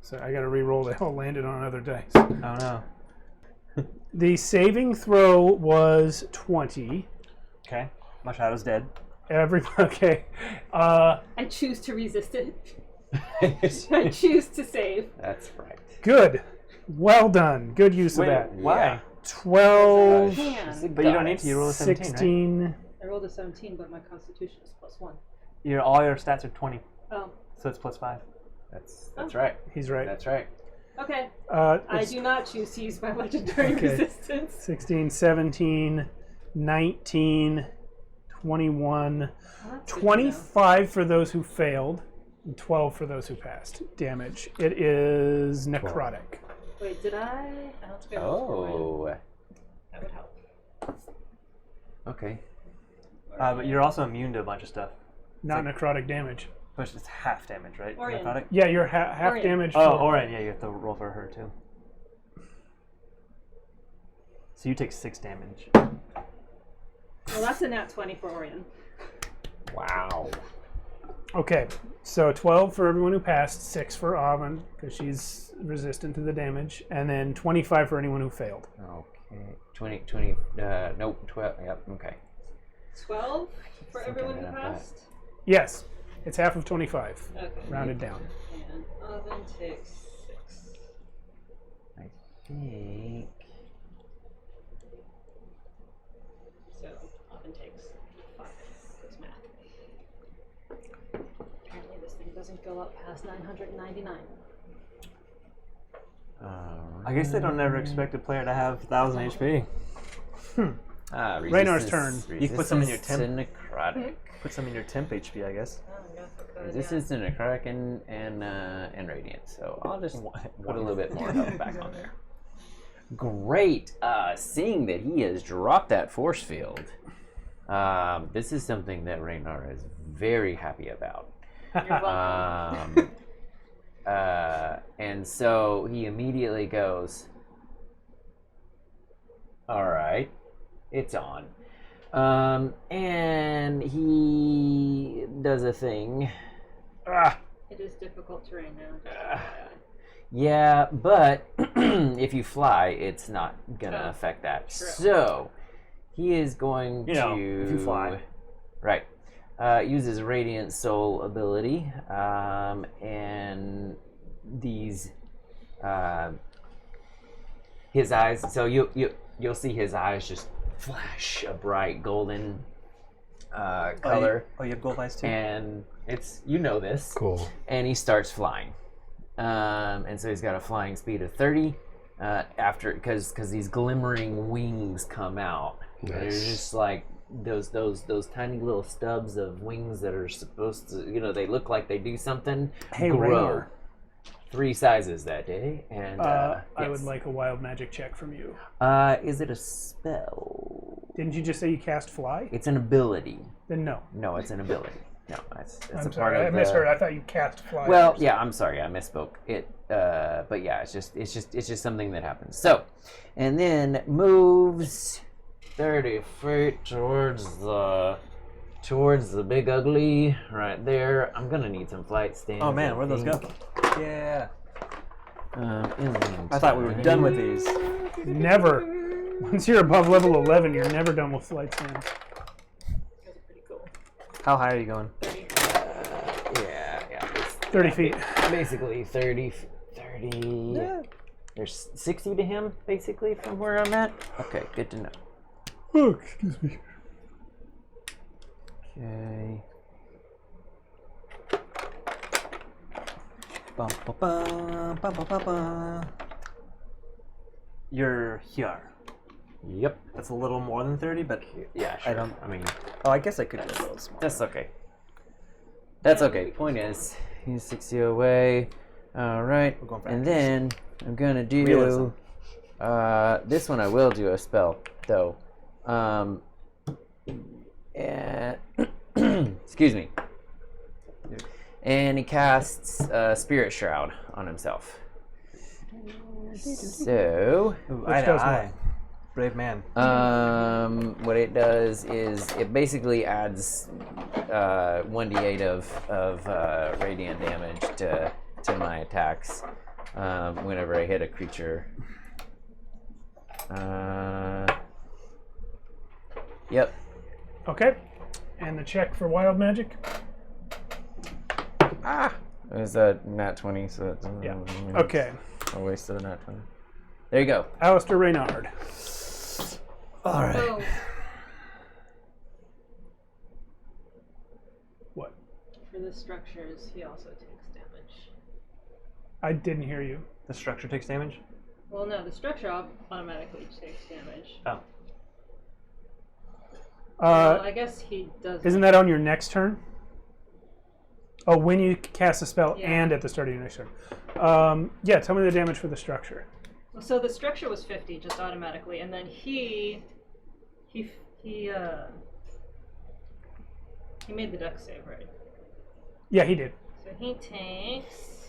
So I got to re-roll. They all landed on another dice. Oh no. The saving throw was 20. Okay. My shadow's dead. Okay. I choose to resist it. I choose to save. That's right. Good. Well done. Good use of that. Why? 12, Can. But you don't need to. You roll a 17, 16. right? I rolled a 17, but my Constitution is +1. All your stats are 20, Oh, so it's +5. That's right. He's right. That's right. okay. I It's do not choose to use my legendary Okay. resistance. 16, 17, 19, 21, Well, that's good to know. 25 for those who failed, and 12 for those who passed. Damage. It is necrotic. Wait, did I don't think I rolled for it. Oh. That would help. Okay. But you're also immune to a bunch of stuff. Not necrotic damage. But it's half damage, right? Orion. Necrotic? Yeah, you're half Orion. damage. Oh, for- Orion. Yeah, you have to roll for her too. So you take 6 damage. Well, that's a nat 20 for Orion. Wow. Okay, so 12 for everyone who passed, 6 for Avon, because she's resistant to the damage, and then 25 for anyone who failed. Okay. 20, nope, 12, yep, okay. 12 for think everyone I'm who gonna passed? Yes, it's half of 25, Okay. rounded down. And Oven takes 6. I think. So Oven takes 5. That's math. Apparently this thing doesn't go up past 999. I guess they don't ever expect a player to have 1,000 HP. Raynar's turn. You can put some in your resistance temp. to necrotic. Put some in your temp HP, I guess. Oh, yeah, yeah. Resistance to necrotic and radiant. So I'll just put a little bit more health back on there. Great. Seeing that he has dropped that force field, this is something that Raynar is very happy about. You're welcome. And so he immediately goes, all right, it's on. And he does a thing. It is difficult terrain now. Yeah, but if you fly, it's not gonna affect that. True. So he is going You know, to, if you fly. right, use his Radiant Soul ability, and these, his eyes. So you'll see his eyes just flash a bright golden color, Oh, you have gold eyes too? and it's this. Cool. And he starts flying. And so he's got a flying speed of 30 because these glimmering wings come out. Nice. They're just like those tiny little stubs of wings that are supposed to, they look like they do something. Hey, grow Raynar. 3 sizes that day. And I yes. would like a wild magic check from you. Is it a spell? Didn't you just say you cast fly? It's an ability. Then no. No, it's an ability. No, it's a I'm part sorry, of I the... misheard. I thought you cast fly. Well, yeah, I'm sorry, I misspoke. But yeah, it's just something that happens. So, and then moves 30 feet towards the big ugly right there. I'm gonna need some flight stands. Oh man, where'd those go? think. Yeah. In the I thought we were done with these. Never. Once you're above level 11, you're never done with flight stands. Those are pretty cool. How high are you going? Yeah. 30 feet. Basically 30. Yeah. There's 60 to him, basically, from where I'm at. Okay, good to know. Oh, excuse me. Okay. Bum, ba, bum, bum, bum, bum, bum. You're here. Yep. That's a little more than 30, but Yeah, sure. I mean, oh, I guess I could go a little smaller. That's okay. That's okay. Point is, he's 60 away. All right. We're going for And actions. then I'm gonna do. Realism. This one I will do a spell though. And excuse me. And he casts Spirit Shroud on himself. So. Ooh, Which eye does to eye. Brave man. What it does is it basically adds 1d8 of radiant damage to my attacks whenever I hit a creature. Yep. Okay. And the check for wild magic? It was a nat 20, so that's Yeah. Okay. a waste of a nat 20. There you go. Alistair Reynard. All right. Oh, What? for the structures, he also takes damage. I didn't hear you. The structure takes damage? Well, no, the structure automatically takes damage. Oh. Well, I guess he does. Isn't that on your next turn? Oh, when you cast a spell Yeah. and at the start of your next turn. Yeah, tell me the damage for the structure. So the structure was 50 just automatically, and then he made the dex save, right? Yeah, he did. So he takes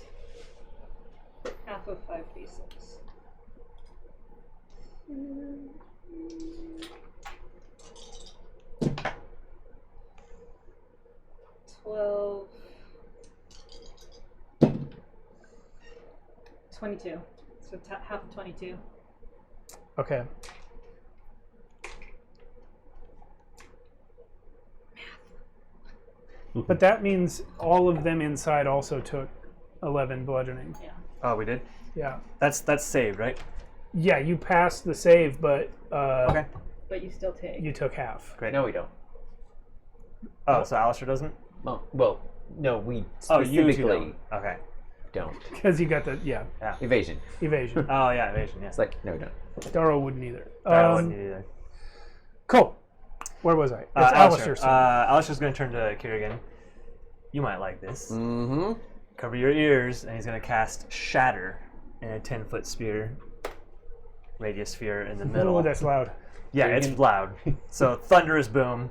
half of 5d6. 22. So half of 22. Okay. But that means all of them inside also took 11 bludgeoning. Yeah. Oh, we did. Yeah. That's saved, right? Yeah, you passed the save, but Okay. But you still take. you took half. Great. No, we don't. Oh, so Alistair doesn't? Well, no, we Oh, you specifically don't. Okay. don't. Because you got the, Evasion. evasion. Oh, yeah, evasion, yeah. It's like, no, we don't. Darrow wouldn't either. I wouldn't need either. Cool. Where was I? It's Alistair. Alistair. Alistair's going to turn to Kirigan. You might like this. Mm-hmm. Cover your ears, and he's going to cast Shatter in a 10-foot sphere. Radius sphere in the middle. Oh, that's loud. Yeah, it's loud. So, thunderous boom.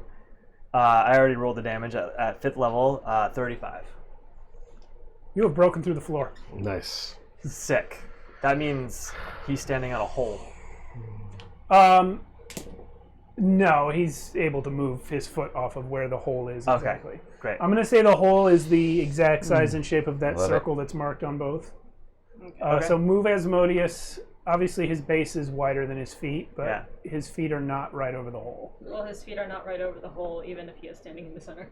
I already rolled the damage at 5th level, 35. You have broken through the floor. Nice. Sick. That means he's standing on a hole. No, he's able to move his foot off of where the hole is Okay, exactly. great. I'm going to say the hole is the exact size and shape of that Love it. circle that's marked on both. Okay. So move Asmodeus. Obviously, his base is wider than his feet, but Yeah. his feet are not right over the hole. Well, his feet are not right over the hole, even if he is standing in the center.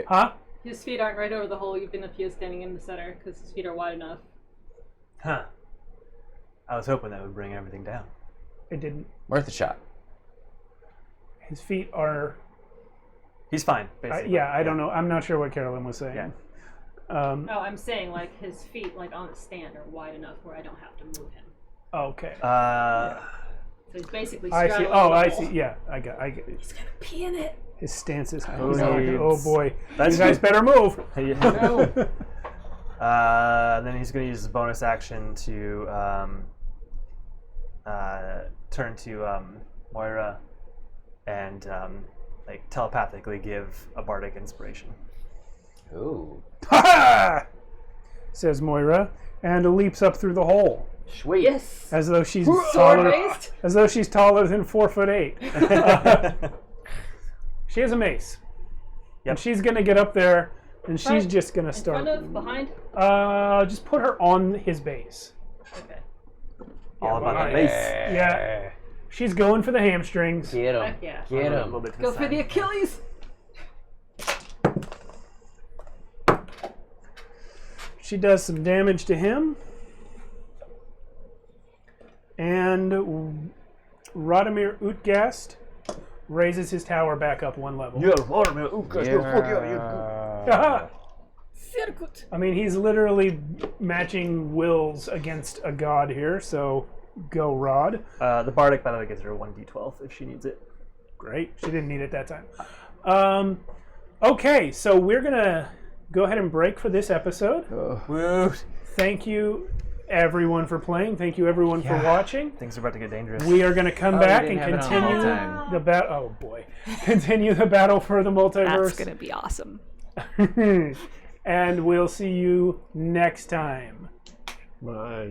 Huh? His feet aren't right over the hole, even if he is standing in the center, because his feet are wide enough. Huh. I was hoping that would bring everything down. It didn't. Worth a shot. His feet are. He's fine, basically. I don't know. I'm not sure what Carolyn was saying. Yeah. No, I'm saying like his feet, like on the stand, are wide enough where I don't have to move him. Okay. So he's basically I straddling see. Oh, the I hole. see. Yeah, I get. He's gonna pee in it. His stance is. Oh, Oh boy. That's You guys better move. No. Then he's going to use his bonus action to turn to Moira and like telepathically give a bardic inspiration. Ooh. Ha! Says Moira, and leaps up through the hole Sweet. Yes. as though she's Sword taller. raised. As though she's taller than 4'8". She has a mace. Yep. And she's gonna get up there, and she's Front, just gonna In start. front of, behind. Just put her on his base. Okay. All about behind. the base. Yeah. She's going for the hamstrings. Get him. Heck yeah. Get A him. little bit to Go the for the side. Achilles. She does some damage to him. And Radomir Utgast raises his tower back up one level. Haha. Very good. I mean, he's literally matching wills against a god here, so go Rod. The bardic, by the way, gives her 1d12 if she needs it. Great. She didn't need it that time. Okay, so we're going to go ahead and break for this episode. Woot. Thank you, everyone, for playing. Thank you, everyone, for watching. Things are about to get dangerous. We are going to come back and didn't have it on all continue the time. the battle. Oh, boy. Continue the battle for the multiverse. That's gonna be awesome. And we'll see you next time. Bye.